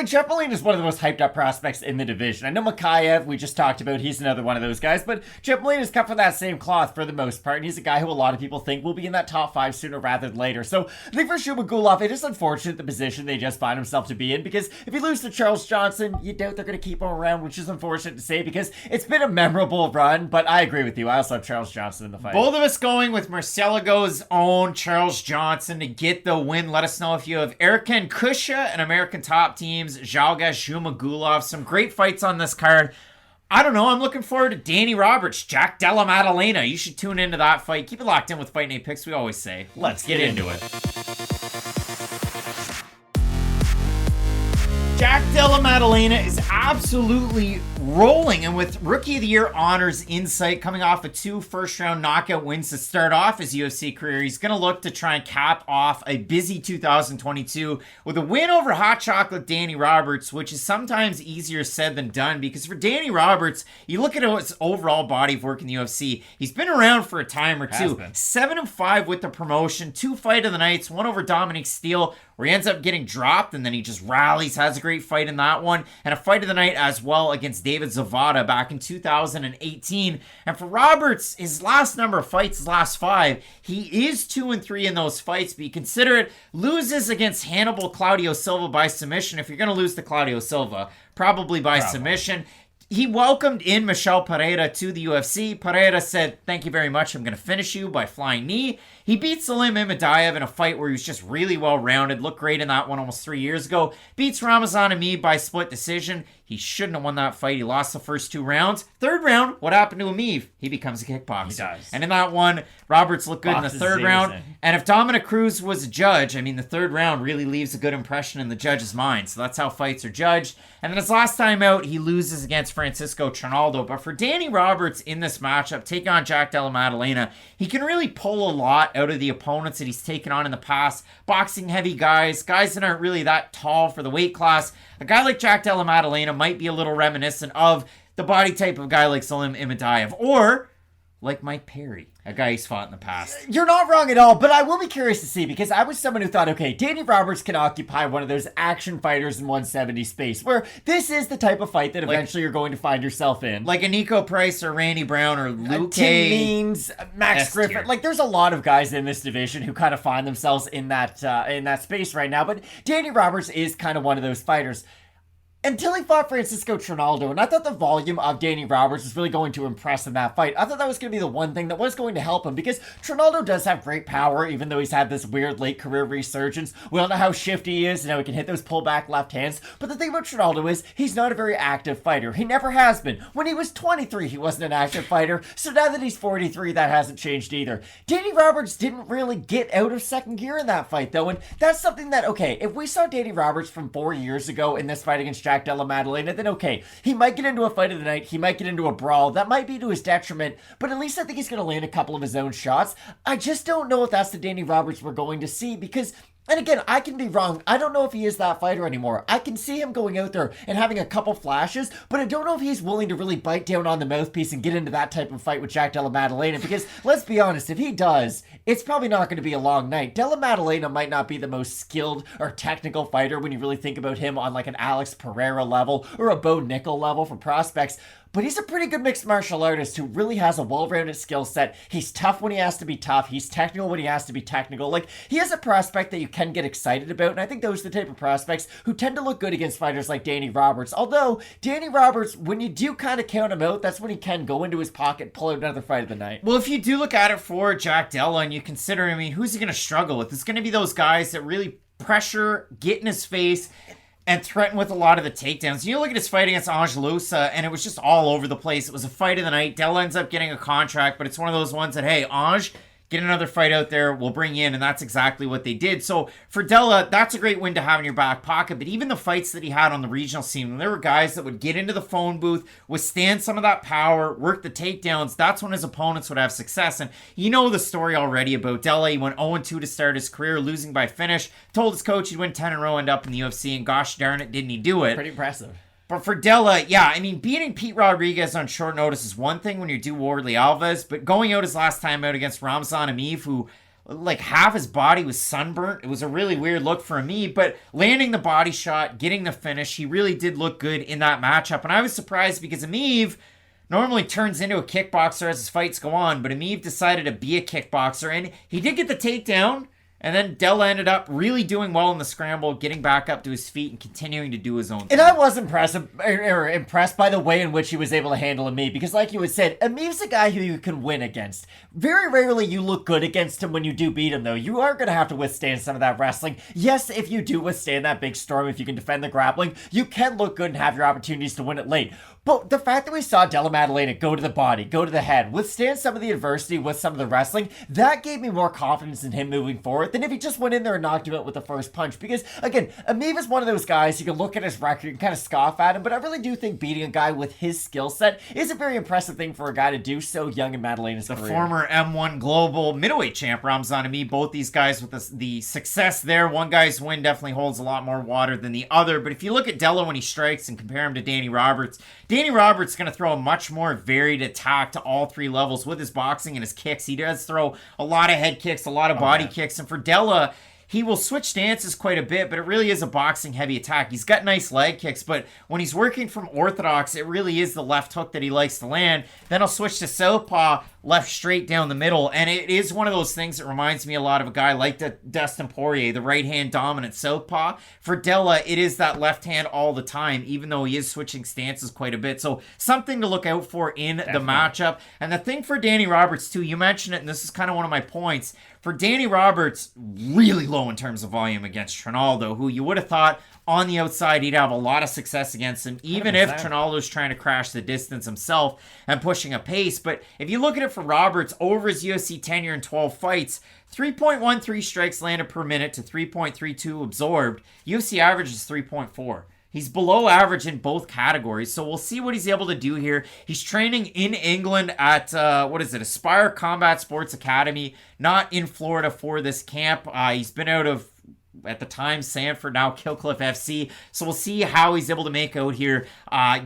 Jeff Maryna is one of the most hyped up prospects in the division. I know Makhachev, we just talked about, he's another one of those guys, but Jeff Maryna is cut from that same cloth for the most part, and he's a guy who a lot of people think will be in that top 5 sooner rather than later. So I think for Zhumagulov, it is unfortunate the position they just find himself to be in, because if he loses to Charles Johnson, you doubt they're going to keep him around, which is unfortunate to say, because it's been a memorable run. But I agree with you. I also have Charles Johnson in the fight. Both of us going with Marcelago's own Charles Johnson to get the win. Let us know if you have Erkan Kusha and American top teams, Zhalgas Zhumagulov. Some great fights on this card. I don't know. I'm looking forward to Danny Roberts, Jack Della Maddalena. You should tune into that fight. Keep it locked in with Fight Night Picks. We always say, let's get into it. Jack Della Maddalena is absolutely rolling, and with Rookie of the Year honors in sight, coming off of 2 first-round knockout wins to start off his UFC career, he's going to look to try and cap off a busy 2022 with a win over Hot Chocolate Danny Roberts, which is sometimes easier said than done, because for Danny Roberts, you look at his overall body of work in the UFC, he's been around for a time or two. 7-5 with the promotion, 2 fight of the nights, 1 over Dominic Steele, where he ends up getting dropped, and then he just rallies, has a great fight in that one, and a fight of the night as well against David Zavada back in 2018. And for Roberts, his last number of fights, his last 5, he is 2-3 in those fights, but you consider it, loses against Hannibal Claudio Silva by submission. If you're going to lose to Claudio Silva, probably by submission. he welcomed in Michel Pereira to the UFC. Pereira said, "Thank you very much. I'm going to finish you by flying knee." He beat Salim Imadaev in a fight where he was just really well-rounded. Looked great in that one almost 3 years ago. Beats Ramazan Emeev by split decision. He shouldn't have won that fight. He lost the first 2 rounds. Third round, what happened to Emeev? He becomes a kickboxer. He does. And in that one, Roberts looked good in the third round. And if Dominic Cruz was a judge, I mean, the third round really leaves a good impression in the judge's mind. So that's how fights are judged. And then his last time out, he loses against Francisco Trinaldo. But for Danny Roberts in this matchup, taking on Jack Della Maddalena, he can really pull a lot out of the opponents that he's taken on in the past. Boxing heavy guys that aren't really that tall for the weight class. A guy like Jack Della Maddalena might be a little reminiscent of the body type of a guy like Salim Imadaev, or like Mike Perry, a guy he's fought in the past. You're not wrong at all, but I will be curious to see, because I was someone who thought, okay, Danny Roberts can occupy one of those action fighters in 170 space, where this is the type of fight that eventually you're going to find yourself in. Like a Nico Price or Randy Brown or Luke Tim Means, Max S Griffin. tier. Like, there's a lot of guys in this division who kind of find themselves in that space right now, but Danny Roberts is kind of one of those fighters. Until he fought Francisco Trinaldo, and I thought the volume of Danny Roberts was really going to impress in that fight. I thought that was going to be the one thing that was going to help him, because Trinaldo does have great power, even though he's had this weird late career resurgence. We all know how shifty he is and how he can hit those pullback left hands, but the thing about Trinaldo is he's not a very active fighter. He never has been. When he was 23, he wasn't an active fighter, so now that he's 43, that hasn't changed either. Danny Roberts didn't really get out of second gear in that fight, though, and that's something that, okay, if we saw Danny Roberts from 4 years ago in this fight against Jack Della Maddalena, then okay, he might get into a fight of the night, he might get into a brawl, that might be to his detriment, but at least I think he's going to land a couple of his own shots. I just don't know if that's the Danny Roberts we're going to see, because, and again, I can be wrong, I don't know if he is that fighter anymore. I can see him going out there and having a couple flashes, but I don't know if he's willing to really bite down on the mouthpiece and get into that type of fight with Jack Della Maddalena, because let's be honest, if he does, it's probably not going to be a long night. Della Maddalena might not be the most skilled or technical fighter when you really think about him on like an Alex Pereira level or a Bo Nickel level for prospects, but he's a pretty good mixed martial artist who really has a well-rounded skill set. He's tough when he has to be tough. He's technical when he has to be technical. Like, he has a prospect that you can get excited about, and I think those are the type of prospects who tend to look good against fighters like Danny Roberts. Although, Danny Roberts, when you do kind of count him out, that's when he can go into his pocket and pull out another fight of the night. Well, if you do look at it for Jack Della and you consider, I mean, who's he going to struggle with? It's going to be those guys that really pressure, get in his face, and threaten with a lot of the takedowns. You look at his fight against Angelousa, and it was just all over the place. It was a fight of the night. Della ends up getting a contract, but it's one of those ones that, hey, Ange, get another fight out there, we'll bring you in, and that's exactly what they did. So for Della, that's a great win to have in your back pocket, but even the fights that he had on the regional scene, when there were guys that would get into the phone booth, withstand some of that power, work the takedowns, that's when his opponents would have success. And you know the story already about Della. He went 0-2 to start his career, losing by finish, told his coach he'd win 10 in a row, end up in the UFC, and gosh darn it, didn't he do it. Pretty impressive. But for Della, yeah, I mean, beating Pete Rodriguez on short notice is one thing when you do Wardley Alves, but going out his last time out against Ramzan Emeev, who, like, half his body was sunburnt, it was a really weird look for Emeev, but landing the body shot, getting the finish, he really did look good in that matchup, and I was surprised because Emeev normally turns into a kickboxer as his fights go on, but Emeev decided to be a kickboxer, and he did get the takedown. And then Della ended up really doing well in the scramble, getting back up to his feet and continuing to do his own thing. And I was impressed by the way in which he was able to handle Emeev, because like you had said, Emeev's a guy who you can win against. Very rarely you look good against him when you do beat him, though. You are going to have to withstand some of that wrestling. Yes, if you do withstand that big storm, if you can defend the grappling, you can look good and have your opportunities to win it late. But the fact that we saw Della Maddalena go to the body, go to the head, withstand some of the adversity with some of the wrestling, that gave me more confidence in him moving forward than if he just went in there and knocked him out with the first punch. Because, again, Emeev is one of those guys, you can look at his record and kind of scoff at him, but I really do think beating a guy with his skill set is a very impressive thing for a guy to do so young in Maddalena's career. The former M1 Global middleweight champ, Ramzan Emeev, both these guys with the success there. One guy's win definitely holds a lot more water than the other, but if you look at Della when he strikes and compare him to Danny Roberts is going to throw a much more varied attack to all three levels with his boxing and his kicks. He does throw a lot of head kicks, a lot of body kicks, and for Della, he will switch stances quite a bit, but it really is a boxing-heavy attack. He's got nice leg kicks, but when he's working from orthodox, it really is the left hook that he likes to land. Then he'll switch to southpaw, left straight down the middle. And it is one of those things that reminds me a lot of a guy like Dustin Poirier, the right-hand dominant southpaw. For Della, it is that left hand all the time, even though he is switching stances quite a bit. So something to look out for in the matchup. And the thing for Danny Roberts, too, you mentioned it, and this is kind of one of my points. For Danny Roberts, really low in terms of volume against Trinaldo, who you would have thought on the outside he'd have a lot of success against him, even 100%. If Trinaldo's trying to crash the distance himself and pushing a pace. But if you look at it for Roberts, over his UFC tenure in 12 fights, 3.13 strikes landed per minute to 3.32 absorbed. UFC average is 3.4. He's below average in both categories, so we'll see what he's able to do here. He's training in England at, Aspire Combat Sports Academy, not in Florida for this camp. He's been out of, at the time, Sanford, now Killcliff FC. So we'll see how he's able to make out here,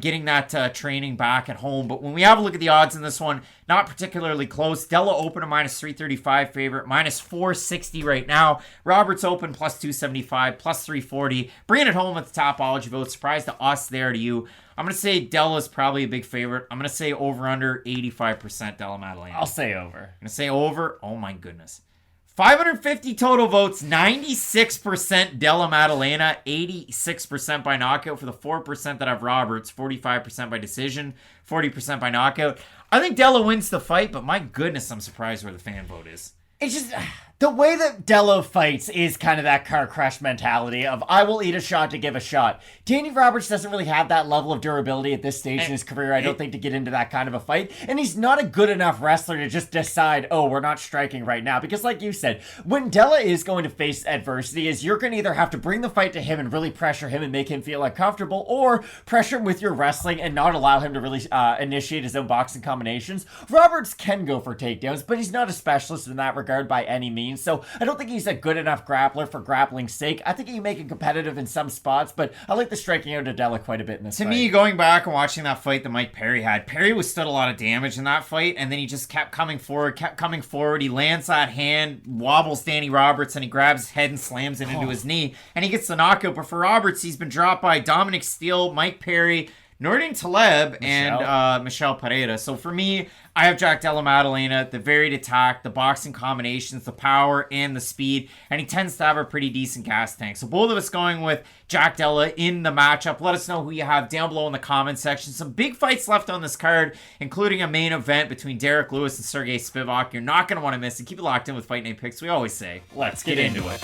getting that training back at home. But when we have a look at the odds in this one, not particularly close. Della open a minus 335 favorite, minus 460 right now. Roberts open plus 275, plus 340. Bringing it home with the Topology vote. Surprise to us there, to you. I'm going to say Della's probably a big favorite. I'm going to say over under 85% Della Maddalena. I'll say over. I'm going to say over. Oh my goodness. 550 total votes, 96% Della Maddalena, 86% by knockout for the 4% that have Roberts, 45% by decision, 40% by knockout. I think Della wins the fight, but my goodness, I'm surprised where the fan vote is. It's just, the way that Della fights is kind of that car crash mentality of, I will eat a shot to give a shot. Danny Roberts doesn't really have that level of durability at this stage in his career, I don't think, to get into that kind of a fight. And he's not a good enough wrestler to just decide, oh, we're not striking right now. Because like you said, when Della is going to face adversity, is you're going to either have to bring the fight to him and really pressure him and make him feel uncomfortable, or pressure him with your wrestling and not allow him to really initiate his own boxing combinations. Roberts can go for takedowns, but he's not a specialist in that regard by any means. So I don't think he's a good enough grappler for grappling's sake. I think he can make it competitive in some spots, but I like the striking out of Della quite a bit in this fight. To me, going back and watching that fight that Mike Perry had, Perry withstood a lot of damage in that fight, and then he just kept coming forward. He lands that hand, wobbles Danny Roberts, and he grabs his head and slams it into his knee, and he gets the knockout. But for Roberts, he's been dropped by Dominic Steele, Mike Perry, Nordin Taleb, and Michelle Pereira. So for me, I have Jack Della Maddalena, the varied attack, the boxing combinations, the power, and the speed, and he tends to have a pretty decent gas tank. So both of us going with Jack Della in the matchup. Let us know who you have down below in the comment section. Some big fights left on this card, including a main event between Derrick Lewis and Sergey Spivak. You're not going to want to miss it. Keep it locked in with Fight Night Picks. We always say, let's get into it.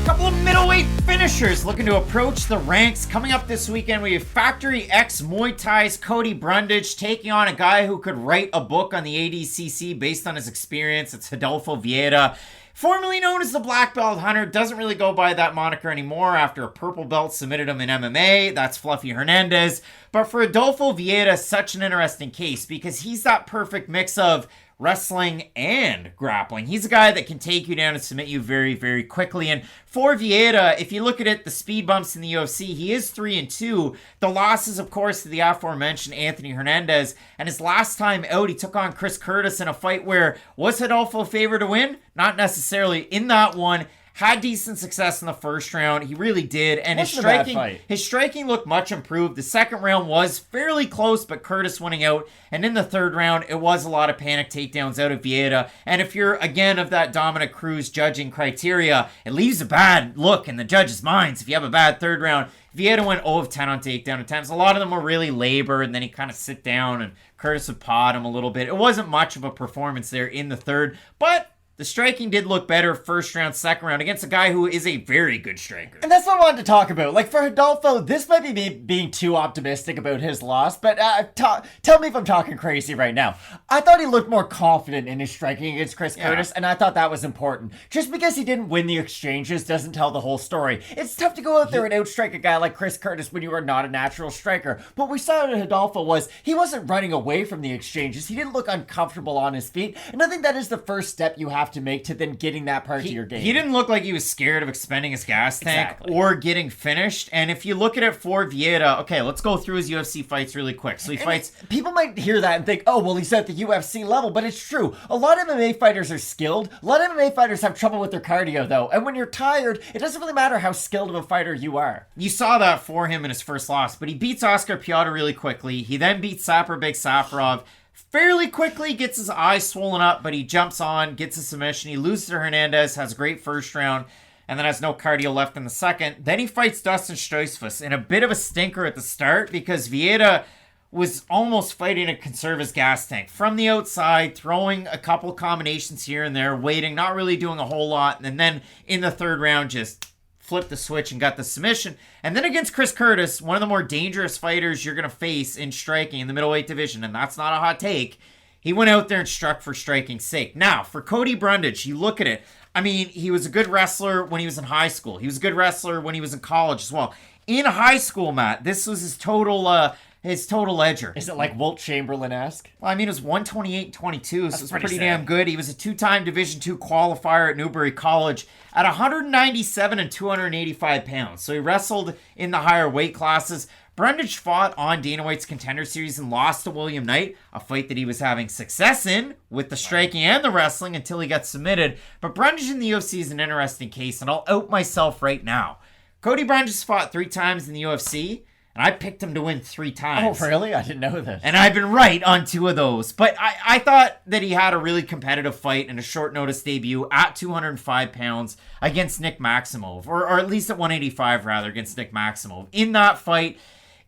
Couple of middleweight finishers looking to approach the ranks. Coming up this weekend, we have Factory X Muay Thai's Cody Brundage taking on a guy who could write a book on the ADCC based on his experience. It's Rodolfo Vieira, formerly known as the Black Belt Hunter. Doesn't really go by that moniker anymore after a purple belt submitted him in MMA. That's Fluffy Hernandez. But for Rodolfo Vieira, such an interesting case because he's that perfect mix of wrestling and grappling. He's a guy that can take you down and submit you very, very quickly. And for Vieira, if you look at it, the speed bumps in the UFC, he is 3-2. The losses, of course, to the aforementioned Anthony Hernandez. And his last time out, he took on Chris Curtis in a fight where, was Rodolfo favored to win? Not necessarily. In that one, had decent success in the first round. He really did. And his striking looked much improved. The second round was fairly close, but Curtis winning out. And in the third round, it was a lot of panic takedowns out of Vieira. And if you're, again, of that Dominic Cruz judging criteria, it leaves a bad look in the judges' minds if you have a bad third round. Vieira went 0 of 10 on takedown attempts. A lot of them were really labored, and then he kind of sit down, and Curtis would pod him a little bit. It wasn't much of a performance there in the third, but the striking did look better first round, second round against a guy who is a very good striker. And that's what I wanted to talk about. Like, for Rodolfo, this might be me being too optimistic about his loss, but tell me if I'm talking crazy right now. I thought he looked more confident in his striking against Chris Curtis, and I thought that was important. Just because he didn't win the exchanges doesn't tell the whole story. It's tough to go out there and outstrike a guy like Chris Curtis when you are not a natural striker. But what we saw in Rodolfo was he wasn't running away from the exchanges. He didn't look uncomfortable on his feet, and I think that is the first step you have have to make to then getting that part of your game. He didn't look like he was scared of expending his gas tank or getting finished. And if you look at it for Vieira, okay, let's go through his UFC fights really quick. So he fights... People might hear that and think, oh, well, he's at the UFC level, but it's true. A lot of MMA fighters are skilled. A lot of MMA fighters have trouble with their cardio, though. And when you're tired, it doesn't really matter how skilled of a fighter you are. You saw that for him in his first loss, but he beats Oscar Piotr really quickly. He then beats Sapar Big Safarov fairly quickly, gets his eyes swollen up, but he jumps on, gets a submission. He loses to Hernandez, has a great first round, and then has no cardio left in the second. Then he fights Dustin Stoichkos in a bit of a stinker at the start because Vieira was almost fighting to conserve his gas tank. From the outside, throwing a couple combinations here and there, waiting, not really doing a whole lot, and then in the third round just flipped the switch and got the submission. And then against Chris Curtis, one of the more dangerous fighters you're going to face in striking in the middleweight division, and that's not a hot take, he went out there and struck for striking's sake. Now, for Cody Brundage, you look at it, I mean, he was a good wrestler when he was in high school. He was a good wrestler when he was in college as well. In high school, Matt, this was his total ledger. Is it like Wilt Chamberlain-esque? Well, I mean, it was 128-22, so it was pretty sad. damn good. He was a two-time Division II qualifier at Newbury College at 197 and 285 pounds. So he wrestled in the higher weight classes. Brundage fought on Dana White's Contender Series and lost to William Knight, a fight that he was having success in with the striking and the wrestling until he got submitted. But Brundage in the UFC is an interesting case, and I'll out myself right now. Cody Brundage has fought 3 times in the UFC, and I picked him to win 3 times. Oh, really? I didn't know this. And I've been right on 2 of those. But I thought that he had a really competitive fight in a short notice debut at 205 pounds against Nick Maximov, or at least at 185 rather, against Nick Maximov. In that fight,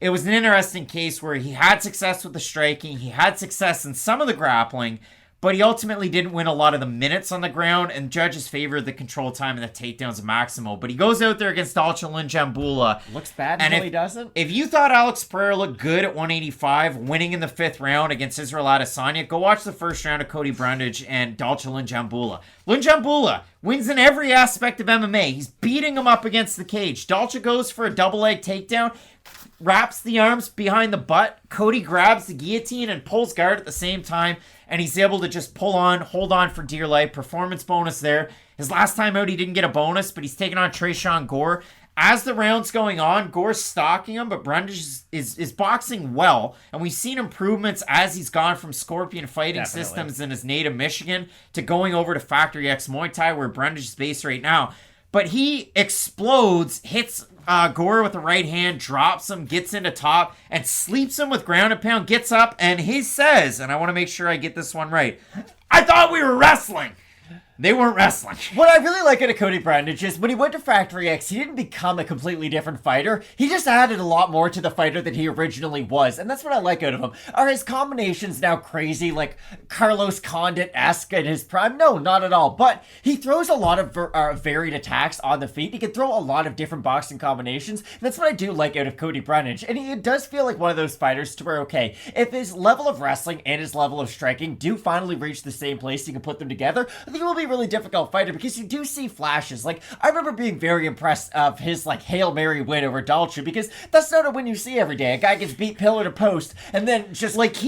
it was an interesting case where he had success with the striking, he had success in some of the grappling, but he ultimately didn't win a lot of the minutes on the ground, and judges favored the control time and the takedowns of Maximo. But he goes out there against Dalcha Linjambula. Looks bad until he doesn't. If you thought Alex Pereira looked good at 185, winning in the 5th round against Israel Adesanya, go watch the first round of Cody Brundage and Dalcha Linjambula. Linjambula wins in every aspect of MMA. He's beating him up against the cage. Dalcha goes for a double leg takedown, wraps the arms behind the butt. Cody grabs the guillotine and pulls guard at the same time, and he's able to just hold on for dear life. Performance bonus there. His last time out, he didn't get a bonus, but he's taking on Tresean Gore. As the round's going on, Gore's stalking him, but Brundage is boxing well, and we've seen improvements as he's gone from Scorpion Fighting Systems in his native Michigan to going over to Factory X Muay Thai, where Brundage is based right now. But he explodes, hits Gore with the right hand, drops him, gets into top, and sleeps him with ground and pound, gets up, and he says, and I want to make sure I get this one right, I thought we were wrestling. They weren't wrestling. What I really like out of Cody Brundage is when he went to Factory X, he didn't become a completely different fighter. He just added a lot more to the fighter that he originally was, and that's what I like out of him. Are his combinations now crazy, like Carlos Condit-esque in his prime? No, not at all. But he throws a lot of varied attacks on the feet. He can throw a lot of different boxing combinations, and that's what I do like out of Cody Brundage. And he does feel like one of those fighters to where, okay, if his level of wrestling and his level of striking do finally reach the same place, you can put them together, I think it will be a really difficult fighter because you do see flashes. Like, I remember being very impressed of his, like, Hail Mary win over Dalcha, because that's not a win you see every day. A guy gets beat pillar to post, and then just, like,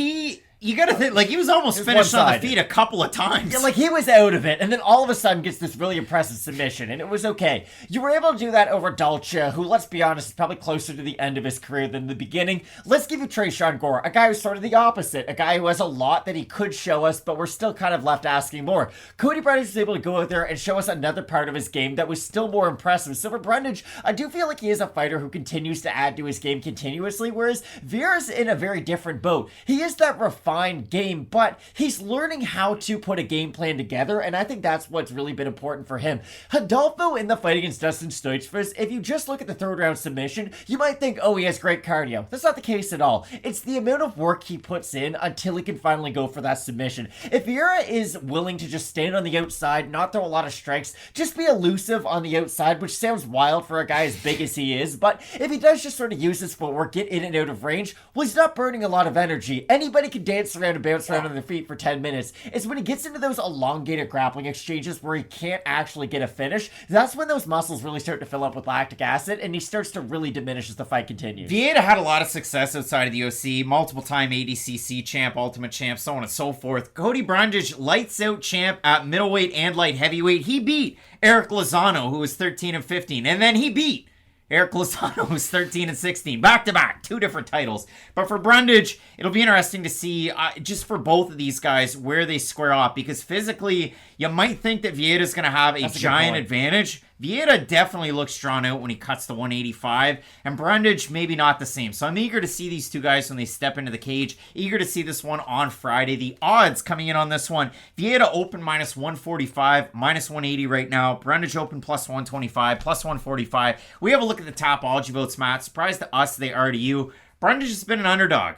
you gotta think, like, he was almost finished on the feet a couple of times. Yeah, like, he was out of it, and then all of a sudden gets this really impressive submission, and it was okay. You were able to do that over Dalcha, who, let's be honest, is probably closer to the end of his career than the beginning. Let's give you Tresean Gore, a guy who's sort of the opposite, a guy who has a lot that he could show us, but we're still kind of left asking more. Cody Brundage was able to go out there and show us another part of his game that was still more impressive. So for Brundage, I do feel like he is a fighter who continues to add to his game continuously, whereas Vieira's in a very different boat. He is that refined game, but he's learning how to put a game plan together, and I think that's what's really been important for him. Rodolfo in the fight against Dustin Stoichkos, if you just look at the 3rd round submission, you might think, oh, he has great cardio. That's not the case at all. It's the amount of work he puts in until he can finally go for that submission. If Vieira is willing to just stand on the outside, not throw a lot of strikes, just be elusive on the outside, which sounds wild for a guy as big as he is, but if he does just sort of use his footwork, get in and out of range, well, he's not burning a lot of energy. Anybody can dance dance around and bounce around on their feet for 10 minutes. It's when he gets into those elongated grappling exchanges where he can't actually get a finish. That's when those muscles really start to fill up with lactic acid, and he starts to really diminish as the fight continues. Vieira had a lot of success outside of the UFC, multiple-time ADCC champ, Ultimate champ, so on and so forth. Cody Brundage, lights-out champ at middleweight and light heavyweight. He beat Eric Lozano, who was 13-15, and then he beat Eric Lozano was 13-16, back-to-back, 2 different titles. But for Brundage, it'll be interesting to see, just for both of these guys, where they square off. Because physically, you might think that Vieira's going to have a giant advantage. Vieira definitely looks drawn out when he cuts to 185, and Brundage maybe not the same. So I'm eager to see these two guys when they step into the cage. Eager to see this one on Friday. The odds coming in on this one, Vieira open minus 145, minus 180 right now. Brundage open plus 125, plus 145. We have a look at the Tapology votes, Matt. Surprised to us, they are to you. Brundage has been an underdog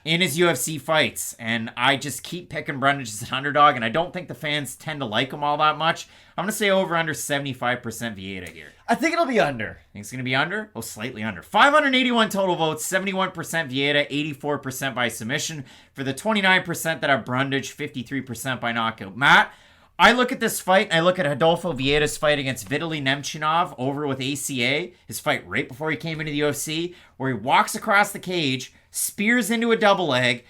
in his UFC fights, and I just keep picking Brundage as an underdog, and I don't think the fans tend to like him all that much. I'm going to say over under 75% Vieira here. I think it'll be under. Think it's going to be under? Oh, slightly under. 581 total votes, 71% Vieira, 84% by submission. For the 29% that are Brundage, 53% by knockout. Matt, I look at this fight, and I look at Rodolfo Vieira's fight against Vitaly Nemchinov over with ACA, his fight right before he came into the UFC, where he walks across the cage, spears into a double leg.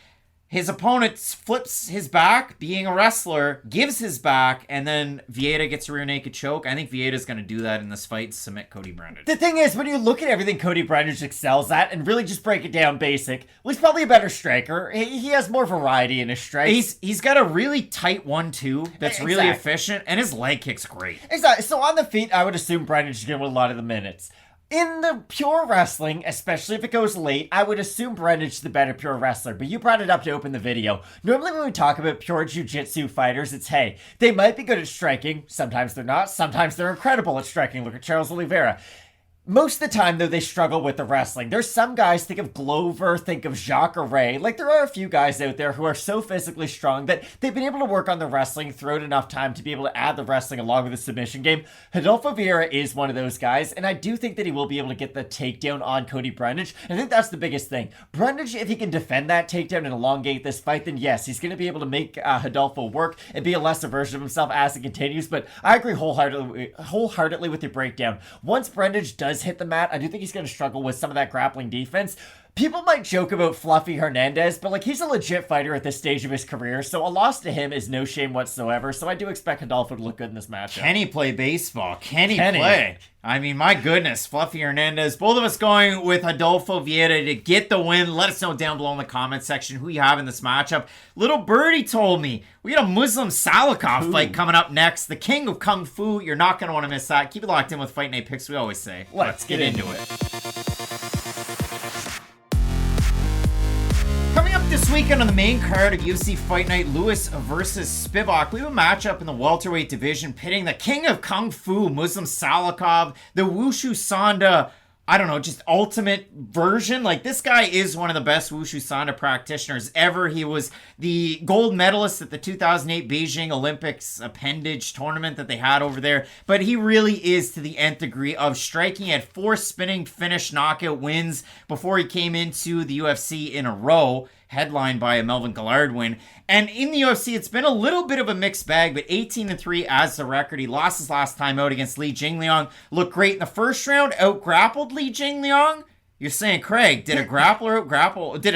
His opponent flips his back, being a wrestler, gives his back, and then Vieira gets a rear naked choke. I think Vieira's going to do that in this fight and submit Cody Brundage. The thing is, when you look at everything Cody Brundage excels at and really just break it down basic, well, he's probably a better striker. He has more variety in his strikes. He's got a really tight 1-2 that's really efficient, and his leg kick's great. Exactly. So on the feet, I would assume Brundage is going to win a lot of the minutes. In the pure wrestling, especially if it goes late, I would assume Brundage is the better pure wrestler, but you brought it up to open the video. Normally when we talk about pure jiu-jitsu fighters, it's, hey, they might be good at striking, sometimes they're not, sometimes they're incredible at striking. Look at Charles Oliveira. Most of the time, though, they struggle with the wrestling. There's some guys, think of Glover, think of Jacques Ray. Like, there are a few guys out there who are so physically strong that they've been able to work on the wrestling throughout enough time to be able to add the wrestling along with the submission game. Rodolfo Vieira is one of those guys, and I do think that he will be able to get the takedown on Cody Brundage. I think that's the biggest thing. Brundage, if he can defend that takedown and elongate this fight, then yes, he's going to be able to make Rodolfo work and be a lesser version of himself as it continues, but I agree wholeheartedly with your breakdown. Once Brundage does hit the mat, I do think he's going to struggle with some of that grappling defense. People might joke about Fluffy Hernandez, but like, he's a legit fighter at this stage of his career, so a loss to him is no shame whatsoever. So I do expect Rodolfo to look good in this matchup. Can he play baseball? Can he play? I mean, my goodness, Fluffy Hernandez. Both of us going with Rodolfo Vieira to get the win. Let us know down below in the comment section who you have in this matchup. Little Birdie told me we got a Muslim Salikhov fight coming up next. The king of Kung Fu. You're not going to want to miss that. Keep it locked in with Fight Night Picks, we always say. Let's get into it. Coming up this weekend on the main card of UFC Fight Night, Lewis versus Spivak. We have a matchup in the welterweight division pitting the king of Kung Fu, Muslim Salikhov, the Wushu Sanda, I don't know, just ultimate version. Like, this guy is one of the best Wushu Sanda practitioners ever. He was the gold medalist at the 2008 Beijing Olympics appendage tournament that they had over there. But he really is to the nth degree of striking. He had 4 spinning finish knockout wins before he came into the UFC in a row, headlined by a Melvin Gillard win. And in the UFC, it's been a little bit of a mixed bag, but 18-3 as the record. He lost his last time out against Li Jingliang. Looked great in the first round, out-grappled Li Jingliang. You're saying, Craig, did a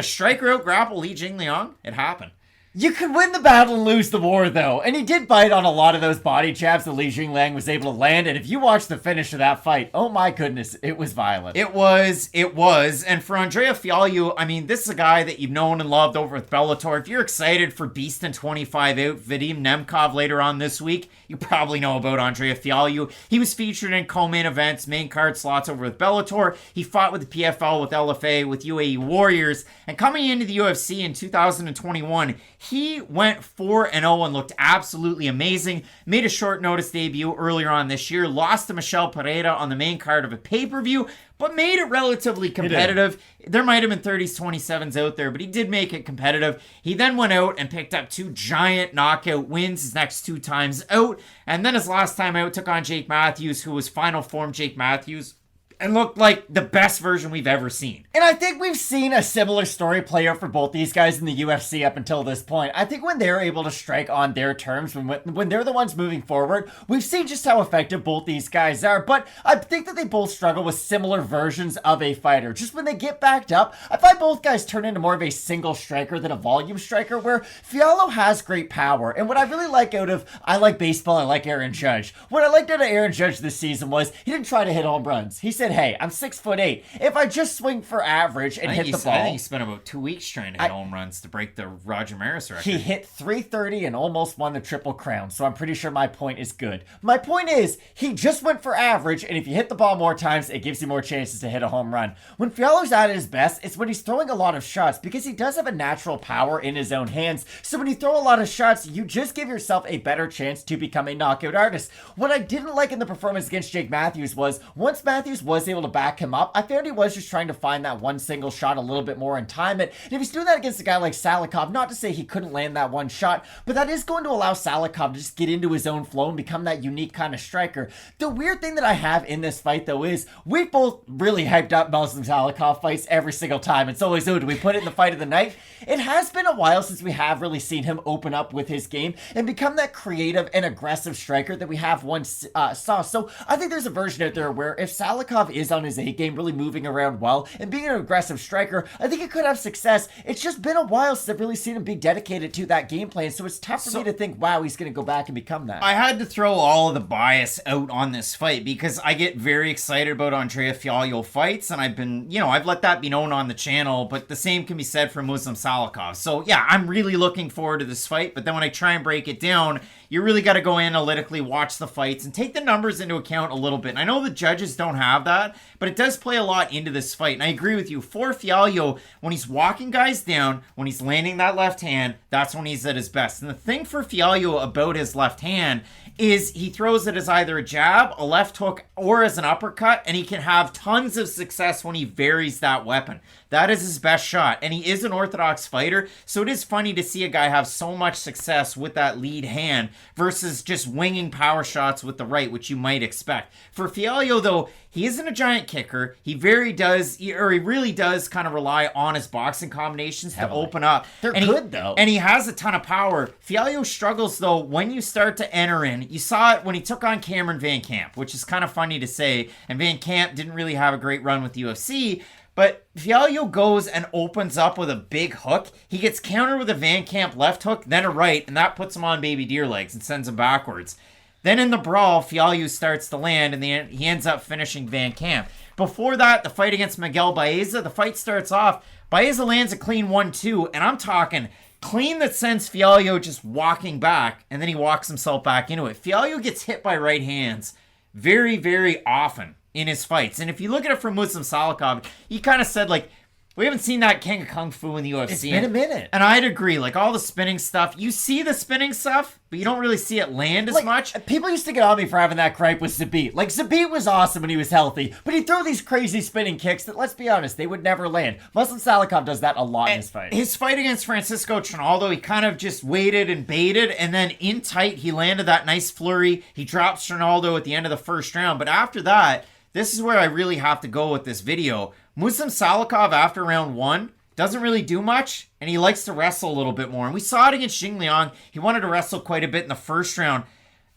striker out-grapple Li Jingliang? It happened. You could win the battle and lose the war, though. And he did bite on a lot of those body jabs that Li Jingliang was able to land. And if you watch the finish of that fight, oh my goodness, it was violent. It was. And for Andrea Fialho, I mean, this is a guy that you've known and loved over with Bellator. If you're excited for Beast in 25 out, Vadim Nemkov later on this week, you probably know about Andrea Fialho. He was featured in co-main events, main card slots over with Bellator. He fought with the PFL, with LFA, with UAE Warriors. And coming into the UFC in 2021, he went 4-0 and looked absolutely amazing. Made a short notice debut earlier on this year. Lost to Michel Pereira on the main card of a pay-per-view, but made it relatively competitive. There might have been 30s, 27s out there, but he did make it competitive. He then went out and picked up 2 giant knockout wins his next 2 times out. And then his last time out took on Jake Matthews, who was final form Jake Matthews. and looked like the best version we've ever seen. And I think we've seen a similar story play out for both these guys in the UFC up until this point. I think when they're able to strike on their terms, when they're the ones moving forward, we've seen just how effective both these guys are. But I think that they both struggle with similar versions of a fighter. Just when they get backed up, I find both guys turn into more of a single striker than a volume striker, where Fialho has great power. And what I really like out of, I like baseball, I like Aaron Judge. What I liked out of Aaron Judge this season was he didn't try to hit home runs. He said, hey, I'm 6'8". If I just swing for average and hit the ball. I think he spent about 2 weeks trying to hit home runs to break the Roger Maris record. He hit .330 and almost won the Triple Crown, so I'm pretty sure my point is good. My point is, he just went for average, and if you hit the ball more times, it gives you more chances to hit a home run. When Fialho's at his best, it's when he's throwing a lot of shots, because he does have a natural power in his own hands, so when you throw a lot of shots, you just give yourself a better chance to become a knockout artist. What I didn't like in the performance against Jake Matthews was, once Matthews was able to back him up, I found he was just trying to find that one single shot a little bit more and time it. And if he's doing that against a guy like Salikhov, not to say he couldn't land that one shot, but that is going to allow Salikhov to just get into his own flow and become that unique kind of striker. The weird thing that I have in this fight, though, is we both really hyped up Muslim Salikhov fights every single time. It's always, oh, do we put it in the fight of the night? It has been a while since we have really seen him open up with his game and become that creative and aggressive striker that we have once saw. So I think there's a version out there where if Salikhov is on his A game, really moving around well and being an aggressive striker, I think it could have success. It's just been a while since I've really seen him be dedicated to that game plan, so it's tough for me to think, wow, he's going to go back and become that. I had to throw all of the bias out on this fight because I get very excited about Andrea Fialho fights, and I've let that be known on the channel, but the same can be said for Muslim Salikhov. So yeah, I'm really looking forward to this fight, but then when I try and break it down, you really got to go analytically, watch the fights, and take the numbers into account a little bit. And I know the judges don't have that, but it does play a lot into this fight. And I agree with you. For Fialho, when he's walking guys down, when he's landing that left hand, that's when he's at his best. And the thing for Fialho about his left hand is he throws it as either a jab, a left hook, or as an uppercut, and he can have tons of success when he varies that weapon. That is his best shot, and he is an orthodox fighter, so it is funny to see a guy have so much success with that lead hand versus just winging power shots with the right, which you might expect. For Fialho, though, he isn't a giant kicker. He really does kind of rely on his boxing combinations to open up. They're good, though. And he has a ton of power. Fialho struggles, though, when you start to enter in. You saw it when he took on Cameron Van Camp, which is kind of funny to say, and Van Camp didn't really have a great run with the UFC, but Fialho goes and opens up with a big hook. He gets countered with a Van Camp left hook, then a right, and that puts him on baby deer legs and sends him backwards. Then in the brawl, Fialho starts to land, and he ends up finishing Van Camp. Before that, the fight against Miguel Baeza, the fight starts off. Baeza lands a clean 1-2, and I'm talking clean that sends Fialho just walking back, and then he walks himself back into it. Fialho gets hit by right hands very, very often in his fights. And if you look at it from Muslim Salikhov, he kind of said, like, we haven't seen that king of kung fu in the UFC. It's been a minute. And I'd agree. Like, all the spinning stuff, you see the spinning stuff, but you don't really see it land as much. People used to get on me for having that gripe with Zabit. Like, Zabit was awesome when he was healthy, but he'd throw these crazy spinning kicks that, let's be honest, they would never land. Muslim Salikhov does that a lot in his fight. His fight against Francisco Trinaldo, he kind of just waited and baited, and then in tight, he landed that nice flurry. He drops Trinaldo at the end of the first round. But after that, this is where I really have to go with this video. Muslim Salikhov, after round 1, doesn't really do much, and he likes to wrestle a little bit more. And we saw it against Xing Liang. He wanted to wrestle quite a bit in the first round.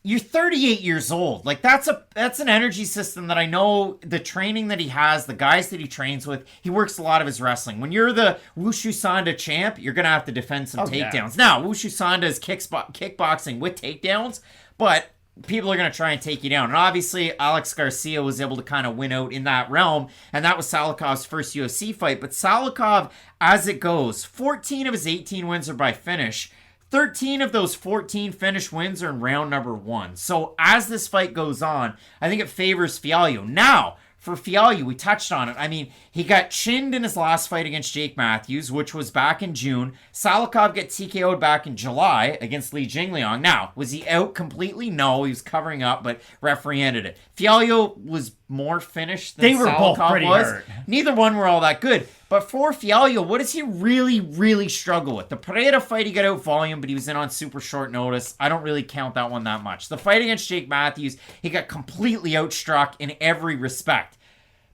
You're 38 years old. Like, that's an energy system that I know the training that he has, the guys that he trains with, he works a lot of his wrestling. When you're the Wushu Sanda champ, you're going to have to defend some takedowns. Yeah. Now, Wushu Sanda is kickboxing with takedowns, but people are going to try and take you down. And obviously, Alex Garcia was able to kind of win out in that realm, and that was Salikhov's first UFC fight. But Salikhov, as it goes, 14 of his 18 wins are by finish. 13 of those 14 finish wins are in round number 1. So as this fight goes on, I think it favors Fialho. Now, for Fialho, we touched on it. I mean, he got chinned in his last fight against Jake Matthews, which was back in June. Salikhov got TKO'd back in July against Li Jingliang. Now, was he out completely? No, he was covering up, but referee ended it. Fialho was more finished than Salikhov was. They were both pretty hurt. Neither one were all that good. But for Fialho, what does he really, really struggle with? The Pereira fight, he got out volume, but he was in on super short notice. I don't really count that one that much. The fight against Jake Matthews, he got completely outstruck in every respect.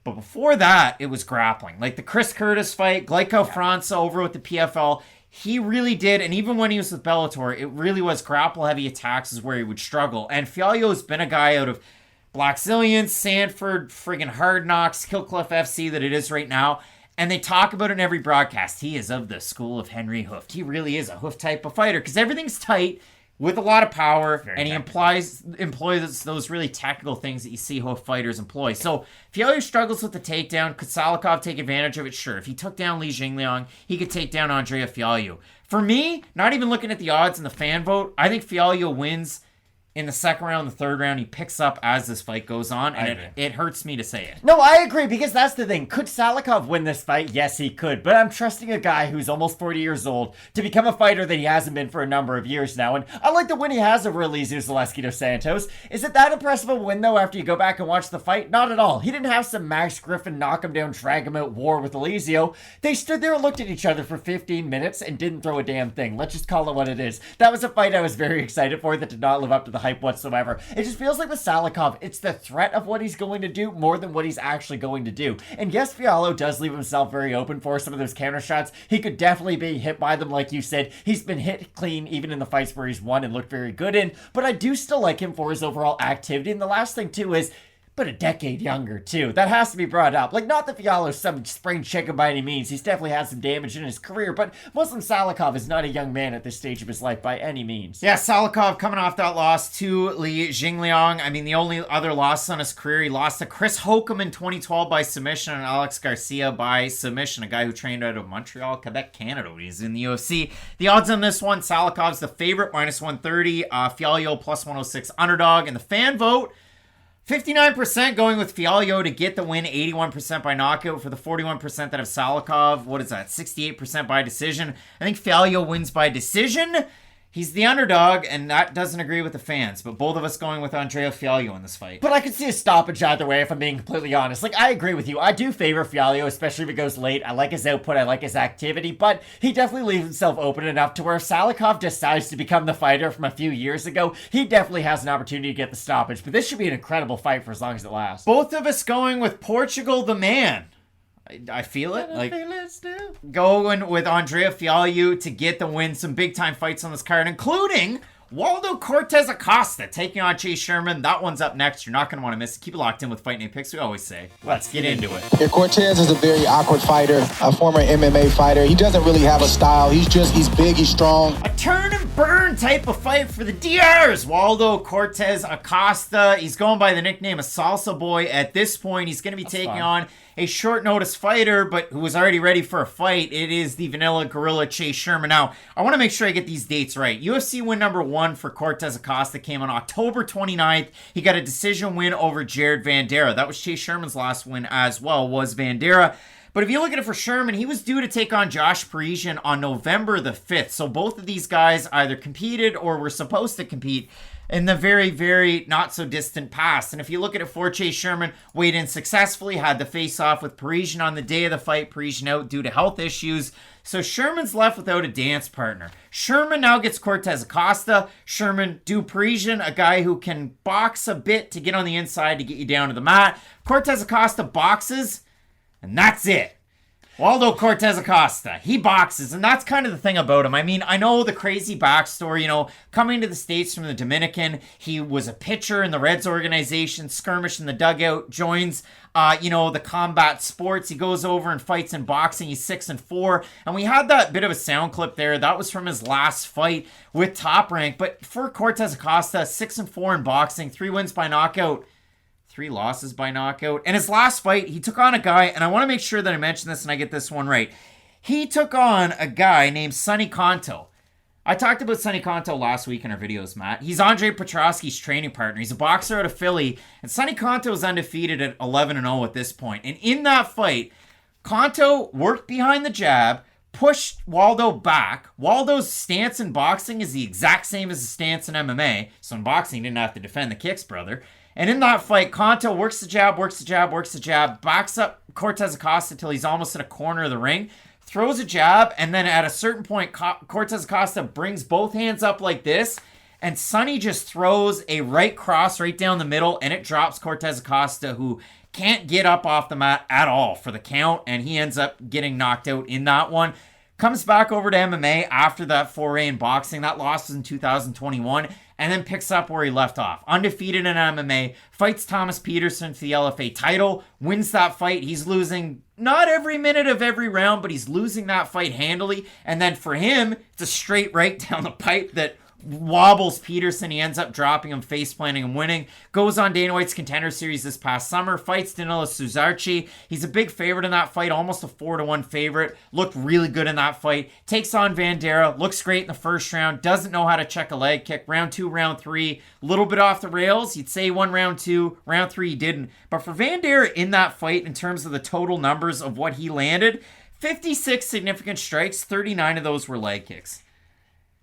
But before that, it was grappling. Like the Chris Curtis fight, Gleico França over with the PFL, he really did. And even when he was with Bellator, it really was grapple-heavy attacks is where he would struggle. And Fialho's been a guy out of Blackzilians, Sanford, friggin' Hard Knocks, Killcliff FC that it is right now. And they talk about it in every broadcast. He is of the school of Henry Hooft. He really is a Hooft type of fighter because everything's tight with a lot of power, and he employs those really tactical things that you see Hooft fighters employ. So Fialho struggles with the takedown. Could Salikhov take advantage of it? Sure. If he took down Li Jingliang, he could take down Andrea Fialho. For me, not even looking at the odds and the fan vote, I think Fialho wins in the second round, the third round. He picks up as this fight goes on, and it hurts me to say it. No, I agree, because that's the thing. Could Salikhov win this fight? Yes, he could. But I'm trusting a guy who's almost 40 years old to become a fighter that he hasn't been for a number of years now. And I like the win he has over Elizeu Zaleski dos Santos. Is it that impressive a win, though, after you go back and watch the fight? Not at all. He didn't have some Max Griffin knock him down, drag him out war with Elizeu. They stood there and looked at each other for 15 minutes and didn't throw a damn thing. Let's just call it what it is. That was a fight I was very excited for that did not live up to the hype whatsoever. It just feels like with Salikhov, it's the threat of what he's going to do more than what he's actually going to do. And yes, Fialho does leave himself very open for some of those counter shots. He could definitely be hit by them, like you said. He's been hit clean even in the fights where he's won and looked very good in. But I do still like him for his overall activity. And the last thing, too, is but a decade younger, too. That has to be brought up. Like, not that Fialho's some spring chicken by any means. He's definitely had some damage in his career, but Muslim Salikhov is not a young man at this stage of his life by any means. Yeah, Salikhov coming off that loss to Li Jingliang. I mean, the only other loss on his career, he lost to Chris Holcomb in 2012 by submission and Alex Garcia by submission, a guy who trained out of Montreal, Quebec, Canada when he's in the UFC. The odds on this one, Salikhov's the favorite, minus 130. Fialho, plus 106 underdog. And the fan vote, 59% going with Fialho to get the win, 81% by knockout for the 41% that have Salikhov. What is that? 68% by decision. I think Fialho wins by decision. He's the underdog, and that doesn't agree with the fans. But both of us going with Andrea Fialho in this fight. But I could see a stoppage either way, if I'm being completely honest. Like, I agree with you. I do favor Fialho, especially if it goes late. I like his output. I like his activity. But he definitely leaves himself open enough to where if Salikhov decides to become the fighter from a few years ago, he definitely has an opportunity to get the stoppage. But this should be an incredible fight for as long as it lasts. Both of us going with Portugal the man. I feel it. Like, going with Andrea Fialho to get the win. Some big-time fights on this card, including Waldo Cortes-Acosta taking on Chase Sherman. That one's up next. You're not going to want to miss it. Keep it locked in with Fight Night Picks. We always say, let's get into it. Yeah, Cortez is a very awkward fighter, a former MMA fighter. He doesn't really have a style. He's big, he's strong. A turn and burn type of fight for the DRs. Waldo Cortes-Acosta. He's going by the nickname of Salsa Boy. At this point, he's going to be taking on a short notice fighter, but who was already ready for a fight. It is the Vanilla Gorilla Chase Sherman. Now, I want to make sure I get these dates right. UFC win number 1 for Cortes-Acosta came on October 29th. He got a decision win over Jared Vanderaa. That was Chase Sherman's last win as well, was Vanderaa. But if you look at it for Sherman, he was due to take on Josh Parisian on November the 5th. So both of these guys either competed or were supposed to compete in the very, very not so distant past. And if you look at it for Chase Sherman, weighed in successfully, had the face-off with Parisian on the day of the fight. Parisian out due to health issues. So Sherman's left without a dance partner. Sherman now gets Cortes-Acosta. Sherman do Parisian, a guy who can box a bit to get on the inside to get you down to the mat. Cortes-Acosta boxes, and that's it. Waldo Cortes-Acosta, he boxes, and that's kind of the thing about him. I mean, I know the crazy backstory, coming to the States from the Dominican, he was a pitcher in the Reds organization, skirmish in the dugout, joins, the combat sports. He goes over and fights in boxing. He's 6-4, and we had that bit of a sound clip there. That was from his last fight with Top Rank, but for Cortes-Acosta, 6-4 in boxing, 3 wins by knockout, 3 losses by knockout. And his last fight, he took on a guy, and I want to make sure that I mention this and I get this one right. He took on a guy named Sonny Conto. I talked about Sonny Conto last week in our videos, Matt. He's Andre Petrosky's training partner. He's a boxer out of Philly, and Sonny Conto is undefeated at 11-0 at this point. And in that fight, Conto worked behind the jab, pushed Waldo back. Waldo's stance in boxing is the exact same as his stance in MMA. So in boxing, he didn't have to defend the kicks, brother. And in that fight, Conto works the jab, backs up Cortes-Acosta till he's almost in a corner of the ring, throws a jab, and then at a certain point, Cortes-Acosta brings both hands up like this, and Sonny just throws a right cross right down the middle, and it drops Cortes-Acosta, who can't get up off the mat at all for the count, and he ends up getting knocked out in that one. Comes back over to MMA after that foray in boxing. That loss was in 2021, and then picks up where he left off. Undefeated in MMA, fights Thomas Peterson for the LFA title, wins that fight. He's losing not every minute of every round, but he's losing that fight handily. And then for him, it's a straight right down the pipe that wobbles Peterson. He ends up dropping him, face planting and winning. Goes on Dana White's Contender Series this past summer, fights Danilo Suzarci. He's a big favorite in that fight, almost a 4-1 favorite. Looked really good in that fight. Takes on Vandeira, looks great in the first round, doesn't know how to check a leg kick. Round 2, round 3, a little bit off the rails. You'd say he won round 2, round 3 he didn't. But for Vandeira in that fight, in terms of the total numbers of what he landed, 56 significant strikes, 39 of those were leg kicks.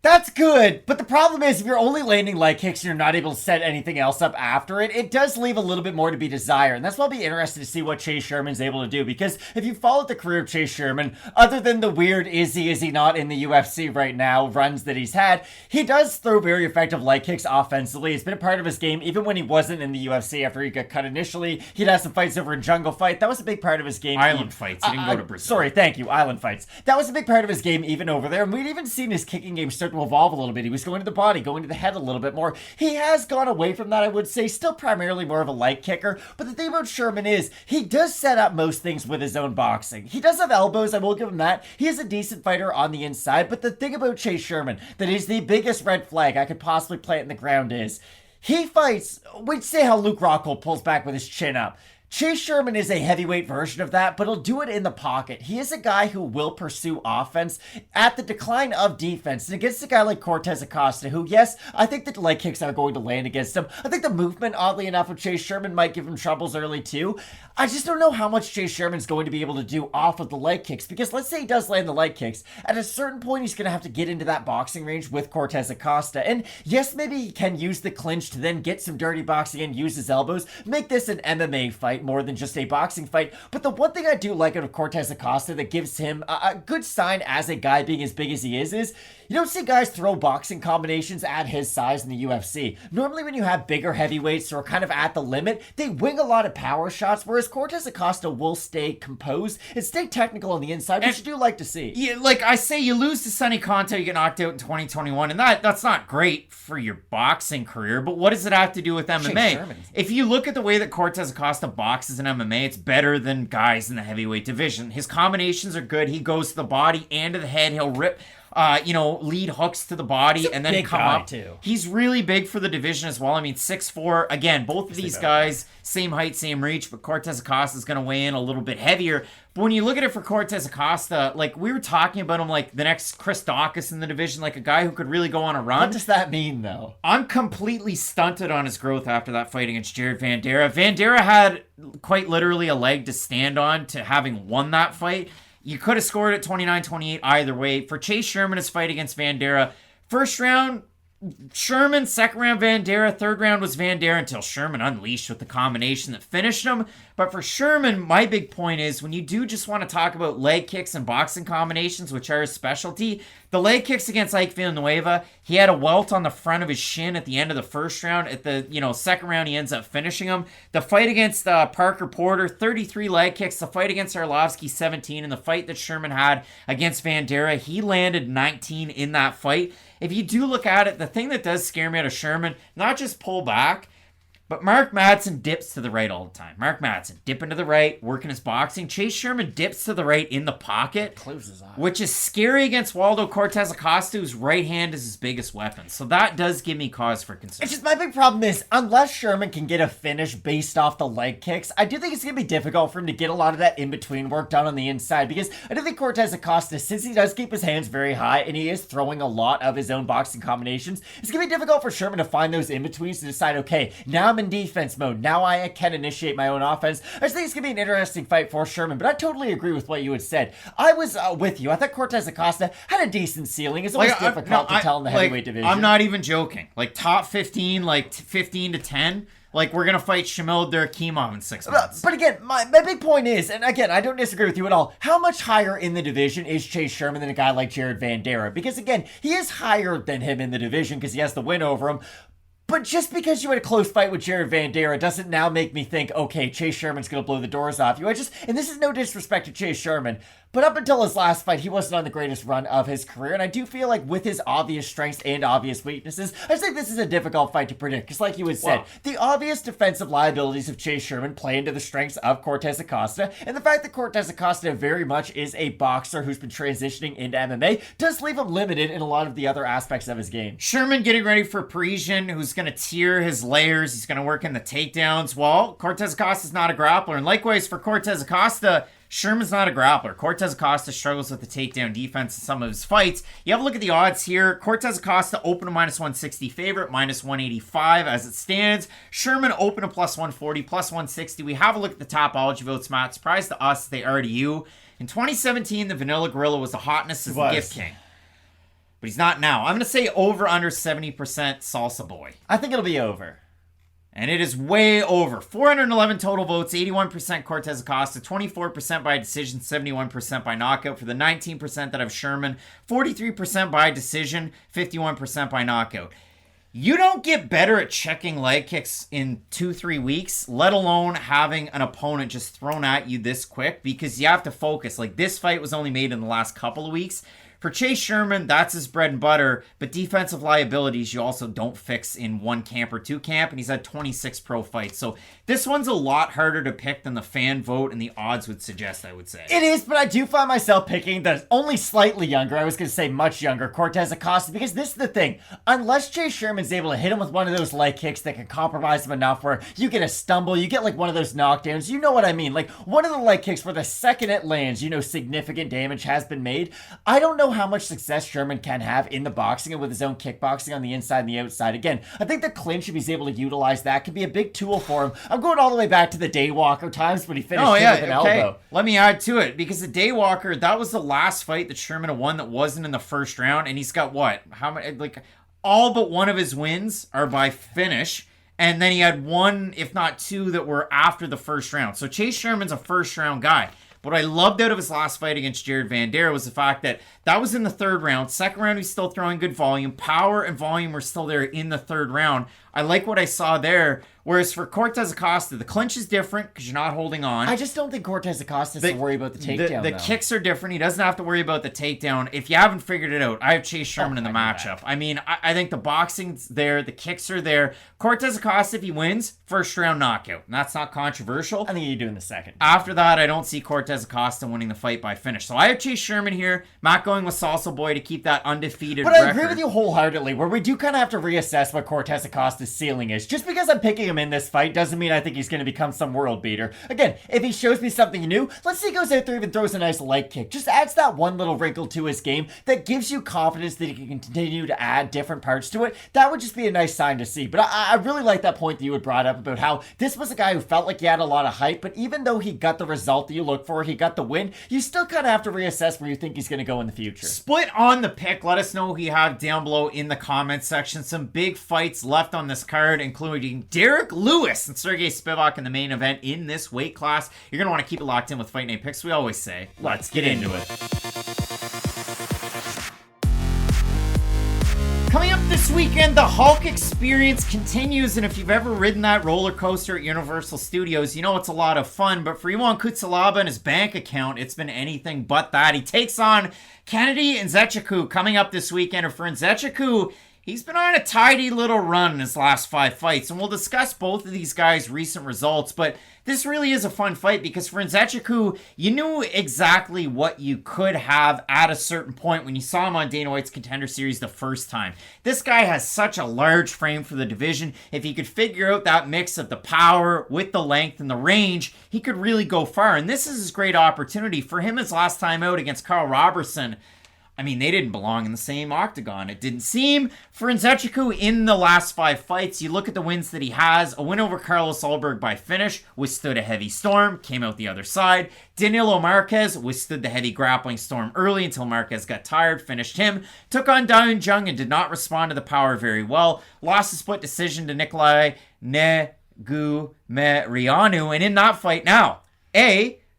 That's good, but the problem is if you're only landing leg kicks and you're not able to set anything else up after it, it does leave a little bit more to be desired. And that's why I'll be interested to see what Chase Sherman's able to do, because if you followed the career of Chase Sherman, other than the weird is he not in the UFC right now runs that he's had, he does throw very effective leg kicks offensively. It's been a part of his game even when he wasn't in the UFC after he got cut initially. He'd have some fights over in Jungle Fight. That was a big part of his game. Island fights. He didn't go to Brazil. Sorry, thank you. Island fights. That was a big part of his game even over there. And we'd even seen his kicking game start to evolve a little bit. He was going to the body, going to the head a little bit more. He has gone away from that, I would say. Still primarily more of a leg kicker. But the thing about Sherman is he does set up most things with his own boxing. He does have elbows, I will give him that. He is a decent fighter on the inside. But the thing about Chase Sherman that is the biggest red flag I could possibly plant in the ground is he fights, we'd say how Luke Rockhold pulls back with his chin up. Chase Sherman is a heavyweight version of that, but he'll do it in the pocket. He is a guy who will pursue offense at the decline of defense. And against a guy like Cortes-Acosta, who, yes, I think that leg kicks are going to land against him. I think the movement, oddly enough, of Chase Sherman might give him troubles early too. I just don't know how much Chase Sherman's going to be able to do off of the leg kicks, because let's say he does land the leg kicks. At a certain point, he's going to have to get into that boxing range with Cortes-Acosta. And yes, maybe he can use the clinch to then get some dirty boxing and use his elbows, make this an MMA fight more than just a boxing fight. But the one thing I do like out of Cortes-Acosta that gives him a good sign as a guy being as big as he is you don't see guys throw boxing combinations at his size in the UFC. Normally when you have bigger heavyweights who are kind of at the limit, they wing a lot of power shots, whereas Cortes-Acosta will stay composed and stay technical on the inside, which you do like to see. Yeah, like I say, you lose to Sonny Conte, you get knocked out in 2021, and that's not great for your boxing career, but what does it have to do with MMA? If you look at the way that Cortes-Acosta boxes in MMA, it's better than guys in the heavyweight division. His combinations are good. He goes to the body and to the head. He'll rip lead hooks to the body and then come up. Too. He's really big for the division as well. I mean, 6'4". Again, both of these guys, same height, same reach, but Cortes-Acosta is going to weigh in a little bit heavier. But when you look at it for Cortes-Acosta, like we were talking about him like the next Chris Daukaus in the division, like a guy who could really go on a run. What does that mean, though? I'm completely stunted on his growth after that fight against Jared Vandeira. Vandeira had quite literally a leg to stand on to having won that fight. You could have scored at 29-28 either way. For Chase Sherman, his fight against Vandeira, first round, Sherman, second round, Vandeira, third round was Vandeira until Sherman unleashed with the combination that finished him. But for Sherman, my big point is when you do just want to talk about leg kicks and boxing combinations, which are his specialty, the leg kicks against Ike Villanueva, he had a welt on the front of his shin at the end of the first round. At the second round, he ends up finishing him. The fight against Parker Porter, 33 leg kicks. The fight against Arlovsky, 17. And the fight that Sherman had against Vandeira, he landed 19 in that fight. If you do look at it, the thing that does scare me out of Sherman, not just pull back, but Mark Madsen dips to the right all the time. Mark Madsen dipping to the right, working his boxing. Chase Sherman dips to the right in the pocket, closes eyes, which is scary against Waldo Cortes-Acosta, whose right hand is his biggest weapon. So that does give me cause for concern. It's just my big problem is, unless Sherman can get a finish based off the leg kicks, I do think it's going to be difficult for him to get a lot of that in-between work done on the inside, because I do think Cortes-Acosta, since he does keep his hands very high and he is throwing a lot of his own boxing combinations, it's going to be difficult for Sherman to find those in-betweens to decide, okay, now I'm in defense mode. Now I can initiate my own offense. I just think it's going to be an interesting fight for Sherman, but I totally agree with what you had said. I was with you. I thought Cortes-Acosta had a decent ceiling. It's always difficult to tell in the heavyweight division. I'm not even joking. Like top 15, like 15 to 10. Like, we're going to fight Shamil Durakimov in 6 months. But again, my big point is, and again, I don't disagree with you at all, how much higher in the division is Chase Sherman than a guy like Jared Vandeira? Because again, he is higher than him in the division because he has the win over him. But just because you had a close fight with Jared Vandeira doesn't now make me think, okay, Chase Sherman's going to blow the doors off you. And this is no disrespect to Chase Sherman, but up until his last fight, he wasn't on the greatest run of his career. And I do feel like with his obvious strengths and obvious weaknesses, I just think this is a difficult fight to predict. Because like you had said, the obvious defensive liabilities of Chase Sherman play into the strengths of Cortes-Acosta. And the fact that Cortes-Acosta very much is a boxer who's been transitioning into MMA does leave him limited in a lot of the other aspects of his game. Sherman getting ready for Parisian, who's going to tier his layers. He's going to work in the takedowns. Well, Cortes-Acosta's not a grappler. And likewise for Cortes-Acosta, Sherman's not a grappler. Cortes-Acosta struggles with the takedown defense in some of his fights. You have a look at the odds here. Cortes-Acosta open a -160 favorite, -185 as it stands. Sherman open a +140, +160. We have a look at the Topology votes, Matt. Surprise to us, they are to you. In 2017, the Vanilla Gorilla was the hotness as the Gift King. But he's not now. I'm going to say over under 70% Salsa Boy. I think it'll be over. And it is way over. 411 total votes, 81% Cortes-Acosta, 24% by decision, 71% by knockout. For the 19% that have Sherman, 43% by decision, 51% by knockout. You don't get better at checking leg kicks in 2-3 weeks, let alone having an opponent just thrown at you this quick, because you have to focus. Like, this fight was only made in the last couple of weeks. For Chase Sherman, that's his bread and butter, but defensive liabilities you also don't fix in one camp or two camp, and he's had 26 pro fights. So this one's a lot harder to pick than the fan vote and the odds would suggest, I would say. It is, but I do find myself picking the only slightly younger, I was going to say much younger, Cortes-Acosta, because this is the thing. Unless Chase Sherman's able to hit him with one of those leg kicks that can compromise him enough where you get a stumble, you get like one of those knockdowns, you know what I mean? Like one of the leg kicks where the second it lands, you know significant damage has been made. I don't know how much success Sherman can have in the boxing and with his own kickboxing on the inside and the outside. Again, I think the clinch, if he's able to utilize that, can be a big tool for him. I'm going all the way back to the Daywalker times when he finished him with an elbow. Let me add to it, because the Daywalker, that was the last fight that Sherman had won that wasn't in the first round, and he's got what? How many? Like, all but one of his wins are by finish. And then he had one, if not two, that were after the first round. So Chase Sherman's a first round guy. What I loved out of his last fight against Jared Vandeira was the fact that that was in the third round. Second round, he's still throwing good volume. Power and volume were still there in the third round. I like what I saw there. Whereas for Cortes-Acosta, the clinch is different because you're not holding on. I just don't think Cortes-Acosta has to worry about the takedown, The kicks are different. He doesn't have to worry about the takedown. If you haven't figured it out, I have Chase Sherman in the matchup. I mean, I think the boxing's there. The kicks are there. Cortes-Acosta, if he wins, first round knockout. And that's not controversial. I think you do in the second. After that, I don't see Cortes-Acosta winning the fight by finish. So I have Chase Sherman here. Matt going with Salsa Boy to keep that undefeated record. But I agree with you wholeheartedly, where we do kind of have to reassess what Cortes-Acosta's ceiling is. Just because I'm picking him in this fight doesn't mean I think he's going to become some world beater. Again, if he shows me something new, let's say he goes out there and even throws a nice leg kick. Just adds that one little wrinkle to his game that gives you confidence that he can continue to add different parts to it. That would just be a nice sign to see. But I really like that point that you had brought up about how this was a guy who felt like he had a lot of hype, but even though he got the result that you look for, he got the win, you still kind of have to reassess where you think he's going to go in the future. Split on the pick. Let us know who you have down below in the comments section. Some big fights left on this card, including Derrick Lewis and Sergey Spivak in the main event in this weight class. You're going to want to keep it locked in with Fight Night Picks. We always say, let's get into it. Coming up this weekend, the Hulk experience continues, and if you've ever ridden that roller coaster at Universal Studios, you know it's a lot of fun, but for Ion Cutelaba and his bank account, it's been anything but that. He takes on Kennedy Nzechukwu coming up this weekend, and for Nzechukwu, he's been on a tidy little run in his last 5 fights, and we'll discuss both of these guys' recent results, but this really is a fun fight because for Nzechukwu, you knew exactly what you could have at a certain point when you saw him on Dana White's Contender Series the first time. This guy has such a large frame for the division. If he could figure out that mix of the power with the length and the range, he could really go far, and this is his great opportunity. For him, his last time out against Carl Robertson, I mean, they didn't belong in the same octagon. It didn't seem. For Nzechukwu in the last 5 fights, you look at the wins that he has. A win over Carlos Ulberg by finish, withstood a heavy storm, came out the other side. Danilo Marquez withstood the heavy grappling storm early until Marquez got tired, finished him. Took on Daeun Jung and did not respond to the power very well. Lost a split decision to Nikolai Negumereanu. And in that fight now,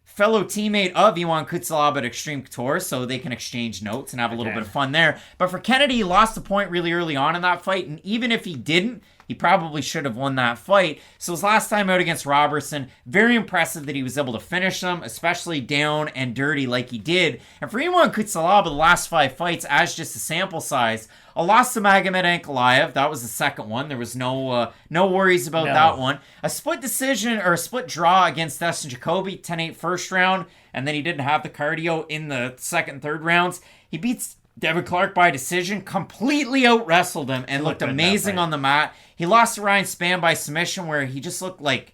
fellow teammate of Ion Cutelaba at Extreme Couture, so they can exchange notes and have a little bit of fun there. But for Kennedy, he lost the point really early on in that fight, and even if he didn't, he probably should have won that fight. So his last time out against Robertson, very impressive that he was able to finish him, especially down and dirty like he did. And for Ion Cutelaba, the last 5 fights, as just a sample size, a loss to Magomed Ankalaev, that was the second one. There was no worries about that one. A split decision or a split draw against Dustin Jacoby, 10-8 first round, and then he didn't have the cardio in the second and third rounds. He beats Devin Clark by decision, completely out-wrestled him, and looked amazing on the mat. He lost to Ryan Spann by submission, where he just looked like,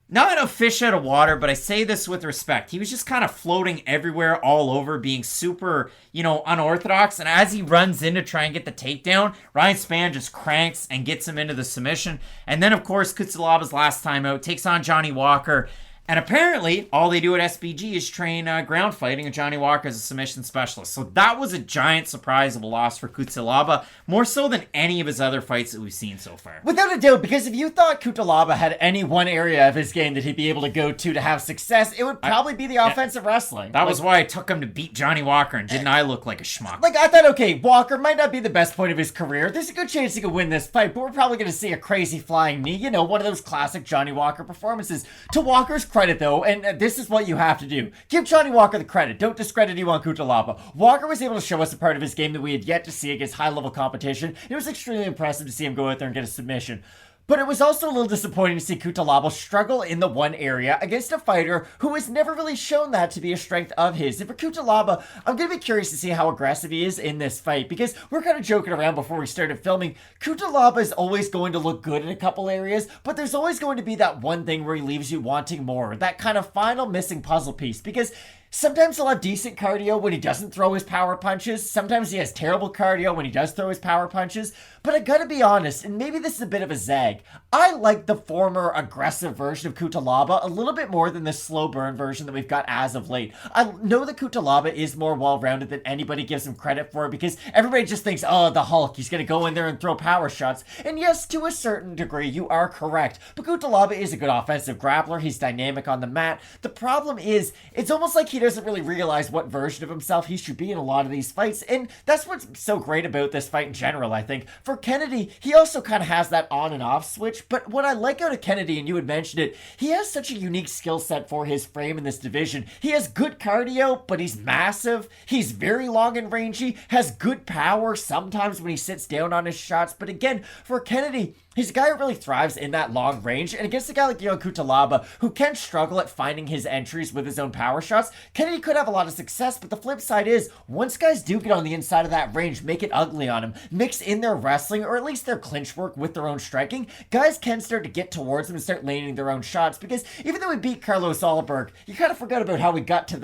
not a fish out of water, but I say this with respect. He was just kind of floating everywhere, all over, being super, unorthodox. And as he runs in to try and get the takedown, Ryan Spann just cranks and gets him into the submission. And then, of course, Cutelab's last time out takes on Johnny Walker. And apparently, all they do at SBG is train ground fighting, and Johnny Walker is a submission specialist. So that was a giant surprise of a loss for Cutelaba, more so than any of his other fights that we've seen so far. Without a doubt, because if you thought Cutelaba had any one area of his game that he'd be able to go to have success, it would probably be the offensive wrestling. That was why I took him to beat Johnny Walker, and didn't I look like a schmuck? I thought, okay, Walker might not be the best point of his career. There's a good chance he could win this fight, but we're probably going to see a crazy flying knee, one of those classic Johnny Walker performances. To Walker's credit, though, and this is what you have to do. Give Johnny Walker the credit. Don't discredit Ion Cutelaba. Walker was able to show us a part of his game that we had yet to see against high-level competition. It was extremely impressive to see him go out there and get a submission. But it was also a little disappointing to see Cutelaba struggle in the one area against a fighter who has never really shown that to be a strength of his. And for Cutelaba, I'm going to be curious to see how aggressive he is in this fight, because we're kind of joking around before we started filming. Cutelaba is always going to look good in a couple areas, but there's always going to be that one thing where he leaves you wanting more, that kind of final missing puzzle piece, because sometimes he'll have decent cardio when he doesn't throw his power punches. Sometimes he has terrible cardio when he does throw his power punches. But I gotta be honest, and maybe this is a bit of a zag, I like the former aggressive version of Cutelaba a little bit more than the slow burn version that we've got as of late. I know that Cutelaba is more well-rounded than anybody gives him credit for, because everybody just thinks, oh, the Hulk, he's gonna go in there and throw power shots. And yes, to a certain degree, you are correct. But Cutelaba is a good offensive grappler. He's dynamic on the mat. The problem is, it's almost like he doesn't really realize what version of himself he should be in a lot of these fights, and that's what's so great about this fight in general, I think. For Kennedy, he also kind of has that on and off switch, but what I like out of Kennedy, and you had mentioned it, he has such a unique skill set for his frame in this division. He has good cardio, but he's massive, he's very long and rangy, has good power sometimes when he sits down on his shots, but again, for Kennedy, he's a guy who really thrives in that long range, and against a guy like Ion Cutelaba, who can struggle at finding his entries with his own power shots, Kennedy could have a lot of success, but the flip side is, once guys do get on the inside of that range, make it ugly on him, mix in their wrestling, or at least their clinch work with their own striking, guys can start to get towards them and start landing their own shots, because even though we beat Carlos Oliveira, you kind of forgot about how we got to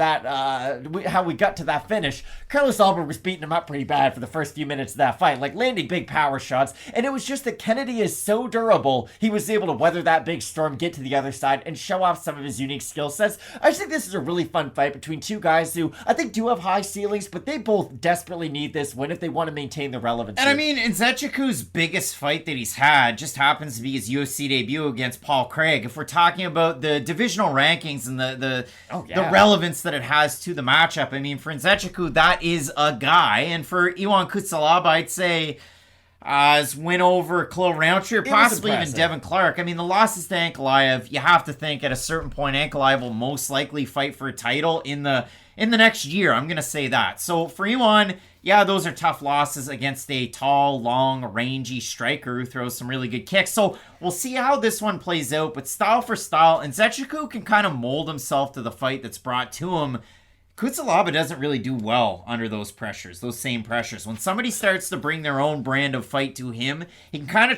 that finish. Carlos Oliveira was beating him up pretty bad for the first few minutes of that fight, landing big power shots, and it was just that Kennedy is so durable, he was able to weather that big storm, get to the other side, and show off some of his unique skill sets. I just think this is a really fun fight between two guys who I think do have high ceilings, but they both desperately need this win if they want to maintain the relevance. And I mean, Nzechukwu's biggest fight that he's had just happens to be his UFC debut against Paul Craig. If we're talking about the divisional rankings and the relevance that it has to the matchup, I mean, for Nzechukwu, that is a guy, and for Ion Cutelaba, I'd say his win over Khalil Roundtree, or possibly even Devin Clark. I mean, the losses to Ankalaev, you have to think at a certain point Ankalaev will most likely fight for a title in the next year. I'm going to say that. So for Ion, yeah, those are tough losses against a tall, long, rangy striker who throws some really good kicks. So we'll see how this one plays out. But style for style, Nzechukwu can kind of mold himself to the fight that's brought to him. Cutelaba doesn't really do well under those pressures, those same pressures. When somebody starts to bring their own brand of fight to him, he can kind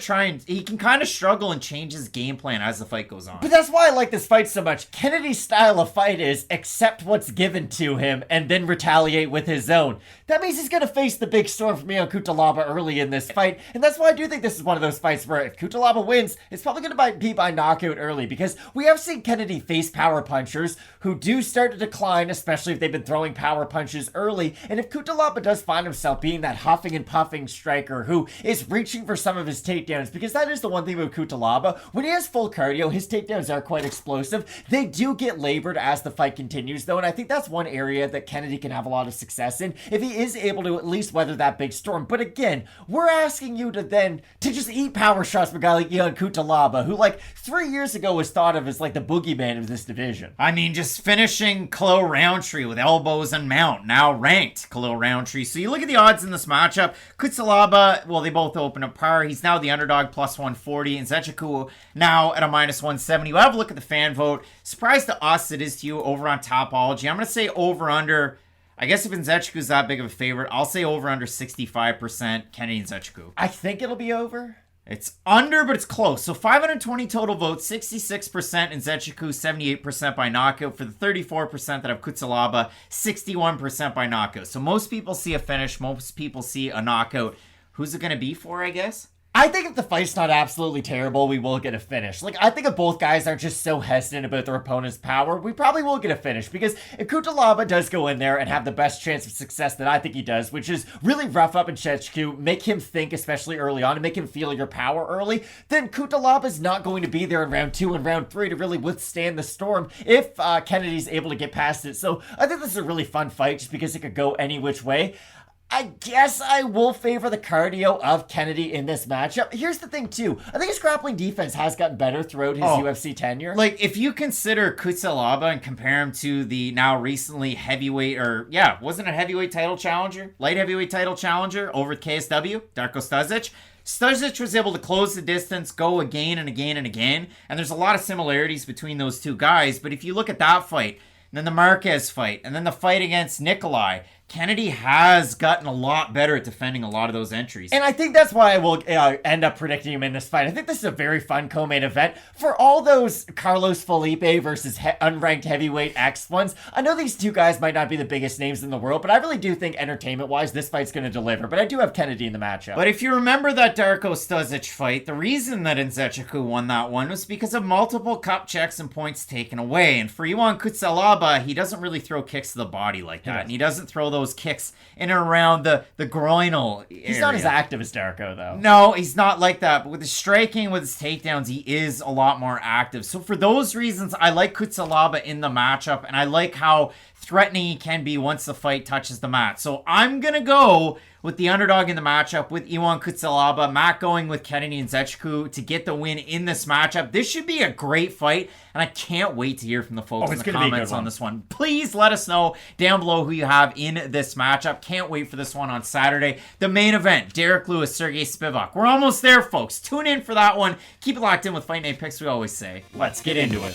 of struggle and change his game plan as the fight goes on. But that's why I like this fight so much. Kennedy's style of fight is accept what's given to him and then retaliate with his own. That means he's going to face the big storm from Ion Cutelaba early in this fight, and that's why I do think this is one of those fights where if Cutelaba wins, it's probably going to be by knockout early, because we have seen Kennedy face power punchers who do start to decline, especially if they've been throwing power punches early, and if Cutelaba does find himself being that huffing and puffing striker who is reaching for some of his takedowns, because that is the one thing with Cutelaba, when he has full cardio, his takedowns are quite explosive. They do get labored as the fight continues, though, and I think that's one area that Kennedy can have a lot of success in, if he is able to at least weather that big storm. But again, we're asking you to just eat power shots from a guy like Ion Cutelaba, who like 3 years ago was thought of as like the boogeyman of this division. I mean, just finishing Khalil Roundtree with elbows and mount, now ranked Khalil Roundtree. So you look at the odds in this matchup. Cutelaba, well, they both open at par. He's now the underdog, plus 140, and Zhalgas now at a minus 170. We'll have a look at the fan vote. Surprise to us, it is to you over on Topology. I'm going to say over under. I guess if Nzechukwu is that big of a favorite, I'll say over under 65% Kennedy Nzechukwu. I think it'll be over. It's under, but it's close. So 520 total votes, 66% in Nzechukwu, 78% by knockout. For the 34% that have Cutelaba, 61% by knockout. So most people see a finish, most people see a knockout. Who's it going to be for, I guess? I think if the fight's not absolutely terrible, we will get a finish. Like, I think if both guys aren't just so hesitant about their opponent's power, we probably will get a finish. Because if Cutelaba does go in there and have the best chance of success that I think he does, which is really rough up Nzechukwu, make him think, especially early on, and make him feel your power early, then Cutelaba's not going to be there in round 2 and round 3 to really withstand the storm if Kennedy's able to get past it. So I think this is a really fun fight just because it could go any which way. I guess I will favor the cardio of Kennedy in this matchup. Here's the thing, too. I think his grappling defense has gotten better throughout his UFC tenure. Like, if you consider Cutelaba and compare him to the now recently heavyweight, wasn't it heavyweight title challenger? Light heavyweight title challenger over at KSW, Darko Stosic. Stosic was able to close the distance, go again and again and again, and there's a lot of similarities between those two guys, but if you look at that fight, and then the Marquez fight, and then the fight against Nikolai, Kennedy has gotten a lot better at defending a lot of those entries. And I think that's why I will end up predicting him in this fight. I think this is a very fun co-main event. For all those Carlos Felipe versus unranked heavyweight X ones, I know these two guys might not be the biggest names in the world, but I really do think entertainment-wise, this fight's going to deliver. But I do have Kennedy in the matchup. But if you remember that Darko Stosic fight, the reason that Nzechukwu won that one was because of multiple cup checks and points taken away. And for Ion Cutelaba, he doesn't really throw kicks to the body like that. And he doesn't throw those kicks in and around the groinal area. He's not as active as Darko, though. No, he's not like that. But with his striking, with his takedowns, he is a lot more active. So for those reasons, I like Cutelaba in the matchup, and I like how threatening he can be once the fight touches the mat. So I'm going to go with the underdog in the matchup with Ion Cutelaba. Matt going with Kennedy Nzechukwu to get the win in this matchup. This should be a great fight, and I can't wait to hear from the folks in the comments on this one. Please let us know down below who you have in this matchup. Can't wait for this one on Saturday. The main event, Derrick Lewis, Sergey Spivak. We're almost there, folks. Tune in for that one. Keep it locked in with Fight Night Picks, we always say. Let's get into it.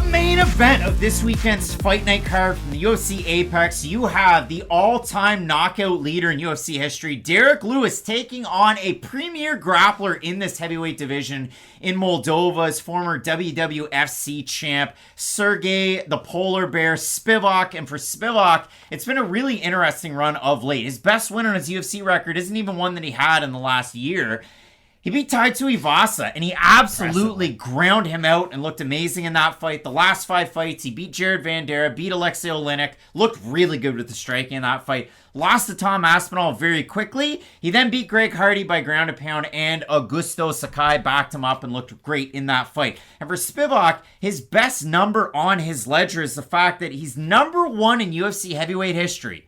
Main event of this weekend's Fight Night card from the UFC Apex, you have the all-time knockout leader in UFC history, Derrick Lewis, taking on a premier grappler in this heavyweight division in Moldova's former WWFC champ, Sergey the Polar Bear Spivak. And for Spivak, it's been a really interesting run of late. His best win on his UFC record isn't even one that he had in the last year. He beat Tai Tuivasa, and he absolutely ground him out and looked amazing in that fight. The last 5 fights, he beat Jared Vanderaa, beat Alexei Oleinik, looked really good with the striking in that fight. Lost to Tom Aspinall very quickly. He then beat Greg Hardy by ground and pound, and Augusto Sakai backed him up and looked great in that fight. And for Spivak, his best number on his ledger is the fact that he's number 1 in UFC heavyweight history,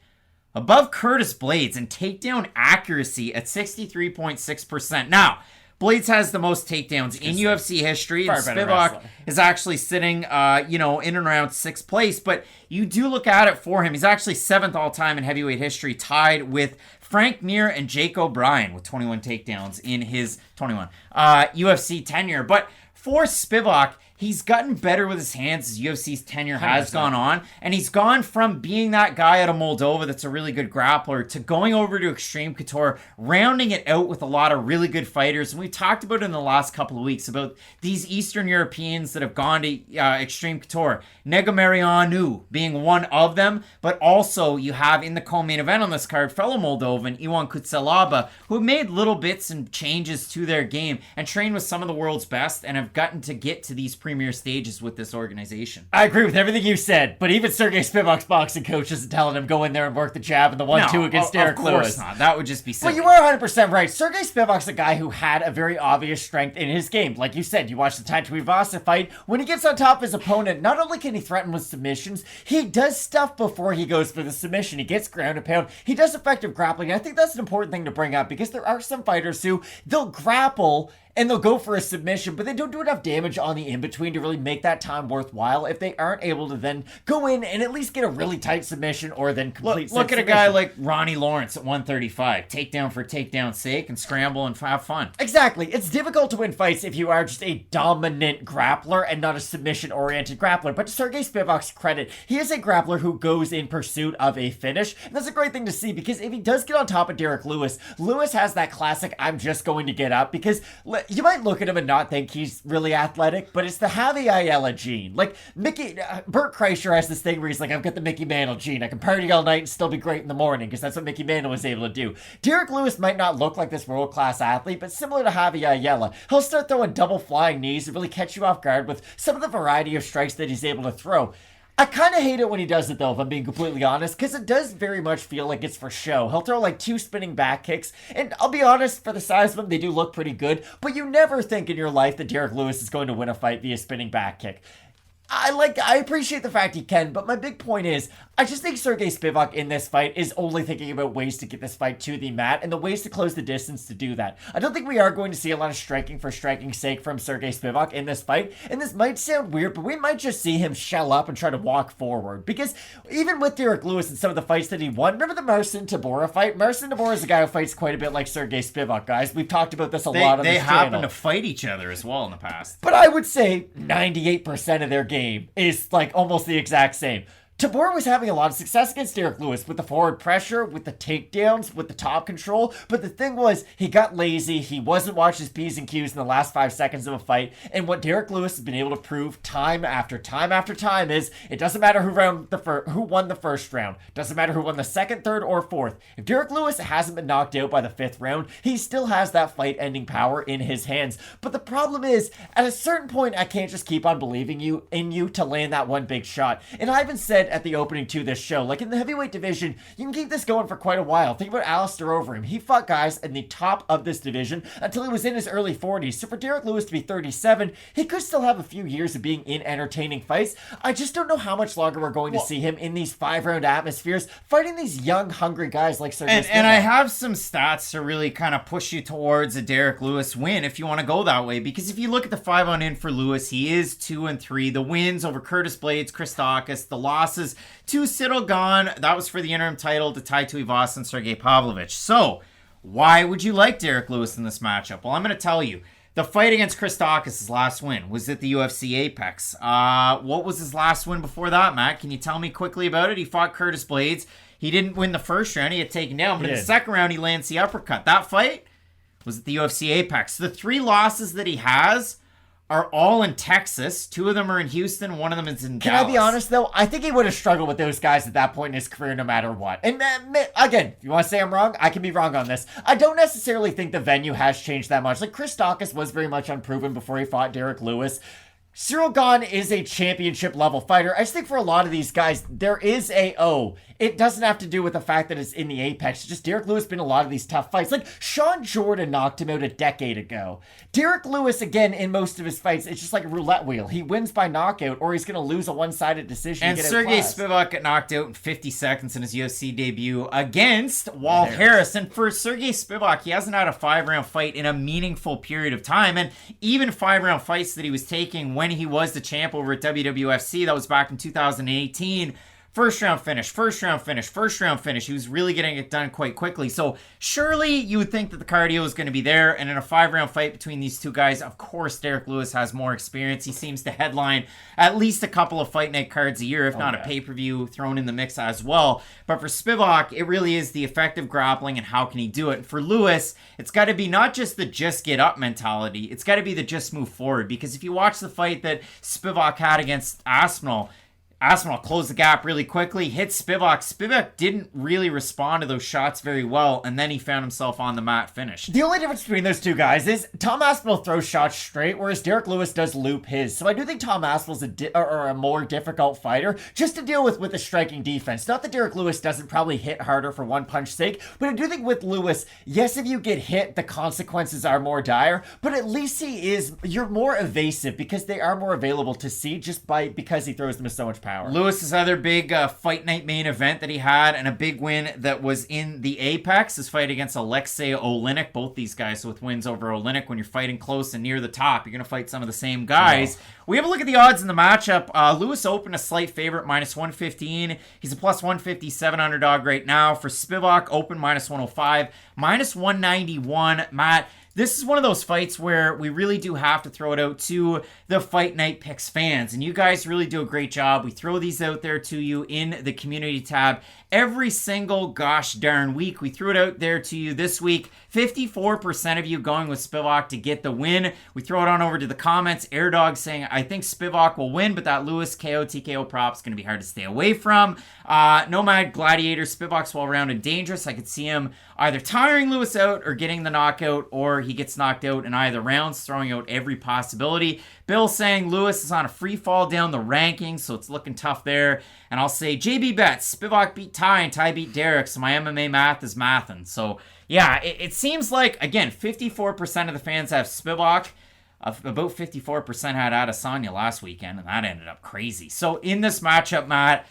above Curtis Blades in takedown accuracy at 63.6%. Now, Blades has the most takedowns in UFC history, and Spivak is actually sitting, in and around 6th place. But you do look at it for him. He's actually 7th all-time in heavyweight history, tied with Frank Mir and Jake O'Brien with 21 takedowns in his UFC tenure. But for Spivak, he's gotten better with his hands as UFC's tenure has 100%. Gone on. And he's gone from being that guy out of Moldova that's a really good grappler to going over to Extreme Couture, rounding it out with a lot of really good fighters. And we talked about it in the last couple of weeks about these Eastern Europeans that have gone to Extreme Couture. Negomereanu being one of them. But also you have in the co-main event on this card, fellow Moldovan, Ion Cutelaba, who made little bits and changes to their game and trained with some of the world's best and have gotten to get to these premier stages with this organization. I agree with everything you said, but even Sergey Spivak's boxing coach isn't telling him go in there and work the jab and the 1-2 against Derrick Lewis. Of course not. That would just be silly. Well, you are 100% right. Sergey Spivak's a guy who had a very obvious strength in his game. Like you said, you watch the Natividad fight. When he gets on top of his opponent, not only can he threaten with submissions, he does stuff before he goes for the submission. He gets ground and pound. He does effective grappling. I think that's an important thing to bring up because there are some fighters who they'll grapple and they'll go for a submission, but they don't do enough damage on the in-between to really make that time worthwhile if they aren't able to then go in and at least get a really tight submission or then complete Look at a guy like Ronnie Lawrence at 135. Takedown for takedown's sake and scramble and have fun. Exactly. It's difficult to win fights if you are just a dominant grappler and not a submission-oriented grappler. But to Sergey Spivak's credit, he is a grappler who goes in pursuit of a finish. And that's a great thing to see because if he does get on top of Derrick Lewis, Lewis has that classic, I'm just going to get up because you might look at him and not think he's really athletic, but it's the Javi gene. Like, Bert Kreischer has this thing where he's like, I've got the Mickey Mantle gene. I can party all night and still be great in the morning, because that's what Mickey Mantle was able to do. Derrick Lewis might not look like this world-class athlete, but similar to Javi, he'll start throwing double flying knees and really catch you off guard with some of the variety of strikes that he's able to throw. I kind of hate it when he does it, though, if I'm being completely honest, because it does very much feel like it's for show. He'll throw like 2 spinning back kicks, and I'll be honest, for the size of them, they do look pretty good, but you never think in your life that Derrick Lewis is going to win a fight via spinning back kick. I appreciate the fact he can, but my big point is, I just think Sergey Spivak in this fight is only thinking about ways to get this fight to the mat and the ways to close the distance to do that. I don't think we are going to see a lot of striking for striking's sake from Sergey Spivak in this fight, and this might sound weird, but we might just see him shell up and try to walk forward, because even with Derrick Lewis and some of the fights that he won, remember the Marcin Tybura fight? Marcin Tybura is a guy who fights quite a bit like Sergey Spivak, guys. We've talked about this a lot on this channel. They happen to fight each other as well in the past. But I would say 98% of their game is like almost the exact same. Tybura was having a lot of success against Derrick Lewis with the forward pressure, with the takedowns, with the top control, but the thing was, he got lazy, he wasn't watching his P's and Q's in the last 5 seconds of a fight, and what Derrick Lewis has been able to prove time after time after time is, it doesn't matter who won the first round, doesn't matter who won the second, third, or fourth. If Derrick Lewis hasn't been knocked out by the 5th round, he still has that fight-ending power in his hands. But the problem is, at a certain point, I can't just keep on believing in you to land that one big shot. And I even said at the opening to this show, like in the heavyweight division, you can keep this going for quite a while. Think about Alistair Overeem. He fought guys in the top of this division until he was in his early 40s. So for Derrick Lewis to be 37, he could still have a few years of being in entertaining fights. I just don't know how much longer we're going to see him in these 5-round atmospheres, fighting these young, hungry guys like Sergey Spivak. And I have some stats to really kind of push you towards a Derrick Lewis win if you want to go that way. Because if you look at the 5-on-in for Lewis, he is 2-3. The wins over Curtis Blades, Cortes-Acosta, the losses to Sidolgan, that was for the interim title, to Tai Tuivasa and Sergey Pavlovich. So, why would you like Derrick Lewis in this matchup? Well, I'm going to tell you. The fight against Cortes-Acosta's last win was at the UFC Apex. What was his last win before that, Matt? Can you tell me quickly about it? He fought Curtis Blades. He didn't win the first round. He had taken down. But in the second round, he lands the uppercut. That fight was at the UFC Apex. The 3 losses that he has are all in Texas. 2 of them are in Houston. 1 of them is in Dallas. Can I be honest, though? I think he would have struggled with those guys at that point in his career no matter what. And again, if you want to say I'm wrong, I can be wrong on this. I don't necessarily think the venue has changed that much. Like, Cortes-Acosta was very much unproven before he fought Derrick Lewis. Cyril Gane is a championship level fighter. I just think for a lot of these guys, there is it doesn't have to do with the fact that it's in the Apex. It's just Derrick Lewis been in a lot of these tough fights. Like, Sean Jordan knocked him out a decade ago. Derrick Lewis, again, in most of his fights, it's just like a roulette wheel. He wins by knockout, or he's going to lose a one-sided decision. And Sergey Spivak got knocked out in 50 seconds in his UFC debut against Walt Harris. And for Sergey Spivak, he hasn't had a 5-round fight in a meaningful period of time. And even 5-round fights that he was taking when he was the champ over at WWFC, that was back in 2018, first round finish. He was really getting it done quite quickly. So surely you would think that the cardio is going to be there. And in a 5-round fight between these two guys, of course, Derrick Lewis has more experience. He seems to headline at least a couple of fight night cards a year, if not a pay-per-view thrown in the mix as well. But for Spivak, it really is the effective grappling and how can he do it. And for Lewis, it's got to be not just the just get up mentality. It's got to be the just move forward. Because if you watch the fight that Spivak had against Aspinall, Aspinall closed the gap really quickly, hit Spivak. Spivak didn't really respond to those shots very well, and then he found himself on the mat finished. The only difference between those two guys is Tom Aspinall throws shots straight, whereas Derrick Lewis does loop his. So I do think Tom Aspinall's a more difficult fighter just to deal with the striking defense. Not that Derrick Lewis doesn't probably hit harder for one punch sake, but I do think with Lewis, yes, if you get hit, the consequences are more dire, but at least you're more evasive because they are more available to see because he throws them with so much power. Lewis's other big fight night main event that he had, and a big win that was in the Apex, his fight against Alexei Oleinik. Both these guys with wins over Oleinik. When you're fighting close and near the top, you're going to fight some of the same guys. Yeah. We have a look at the odds in the matchup. Lewis opened a slight favorite, -115. He's a +157 underdog right now. For Spivak, open -105, -191. Matt, this is one of those fights where we really do have to throw it out to the Fight Night Picks fans. And you guys really do a great job. We throw these out there to you in the community tab every single gosh darn week. We threw it out there to you this week. 54% of you going with Spivak to get the win. We throw it on over to the comments. Airdog saying, I think Spivak will win, but that Lewis KO TKO prop is going to be hard to stay away from. Nomad Gladiator, Spivak's well-rounded dangerous. I could see him either tiring Lewis out or getting the knockout, or he gets knocked out in either rounds, throwing out every possibility. Bill saying Lewis is on a free fall down the rankings, so it's looking tough there. And I'll say JB bets, Spivak beat Ty and Ty beat Derrick, so my MMA math is mathin'. So yeah, it seems like, again, 54% of the fans have Spivak. About 54% had Adesanya last weekend, and that ended up crazy. So in this matchup, Matt,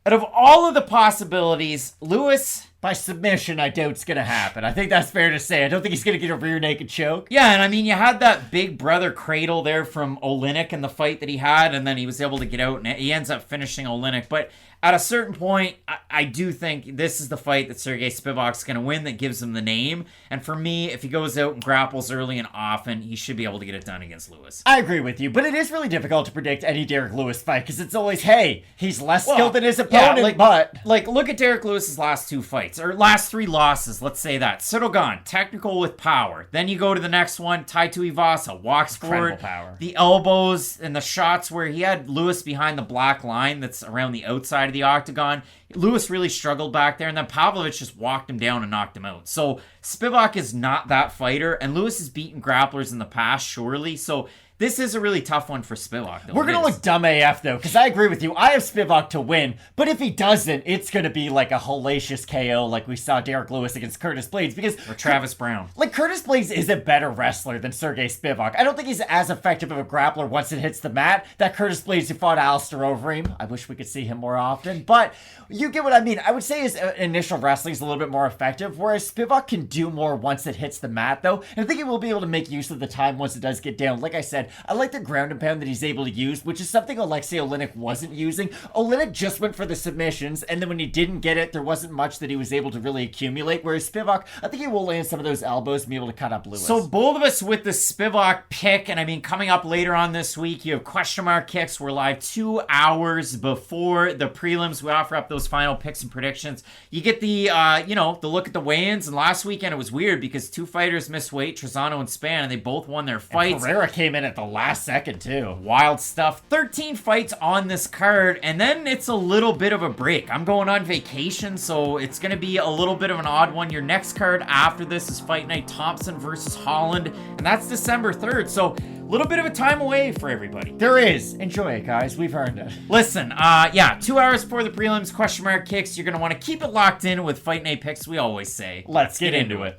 out of all of the possibilities, Lewis, by submission, I doubt it's going to happen. I think that's fair to say. I don't think he's going to get a rear naked choke. Yeah, and I mean, you had that big brother cradle there from Oleinik in the fight that he had, and then he was able to get out, and he ends up finishing Oleinik. But at a certain point, I do think this is the fight that Sergey Spivak's going to win that gives him the name. And for me, if he goes out and grapples early and often, he should be able to get it done against Lewis. I agree with you, but it is really difficult to predict any Derrick Lewis fight because it's always, hey, he's less skilled than his opponent, Like, look at Derrick Lewis's last two fights, or last three losses, let's say that. Sitogan, technical with power. Then you go to the next one, Tai Tuivasa, walks forward, power. The elbows and the shots where he had Lewis behind the black line that's around the outside of the octagon. Lewis really struggled back there, and then Pavlovich just walked him down and knocked him out. So Spivak is not that fighter, and Lewis has beaten grapplers in the past, surely. So this is a really tough one for Spivak, though. We're going to look dumb AF, though, because I agree with you. I have Spivak to win, but if he doesn't, it's going to be like a hellacious KO like we saw Derrick Lewis against Curtis Blades. Or Travis Brown. Like, Curtis Blades is a better wrestler than Sergey Spivak. I don't think he's as effective of a grappler once it hits the mat. That Curtis Blades who fought Alistair Overeem, I wish we could see him more often, but you get what I mean. I would say his initial wrestling is a little bit more effective, whereas Spivak can do more once it hits the mat, though, and I think he will be able to make use of the time once it does get down. Like I said, I like the ground and pound that he's able to use, which is something Alexei Oleinik wasn't using. Oleinik just went for the submissions, and then when he didn't get it, there wasn't much that he was able to really accumulate, whereas Spivak, I think he will land some of those elbows and be able to cut up Lewis. So both of us with the Spivak pick, and I mean, coming up later on this week, you have question mark kicks. We're live 2 hours before the prelims. We offer up those final picks and predictions. You get the, the look at the weigh-ins, and last weekend it was weird because two fighters missed weight, Trezano and Span, and they both won their fights. And Pereira came in at the last second, too. Wild stuff. 13 fights on this card, and then it's a little bit of a break. I'm going on vacation, so it's going to be a little bit of an odd one. Your next card after this is Fight Night Thompson versus Holland, and that's December 3rd, so a little bit of a time away for everybody. There is. Enjoy it, guys. We've earned it. Listen, 2 hours before the prelims, question mark kicks. You're going to want to keep it locked in with Fight Night picks, we always say. Let's get into it.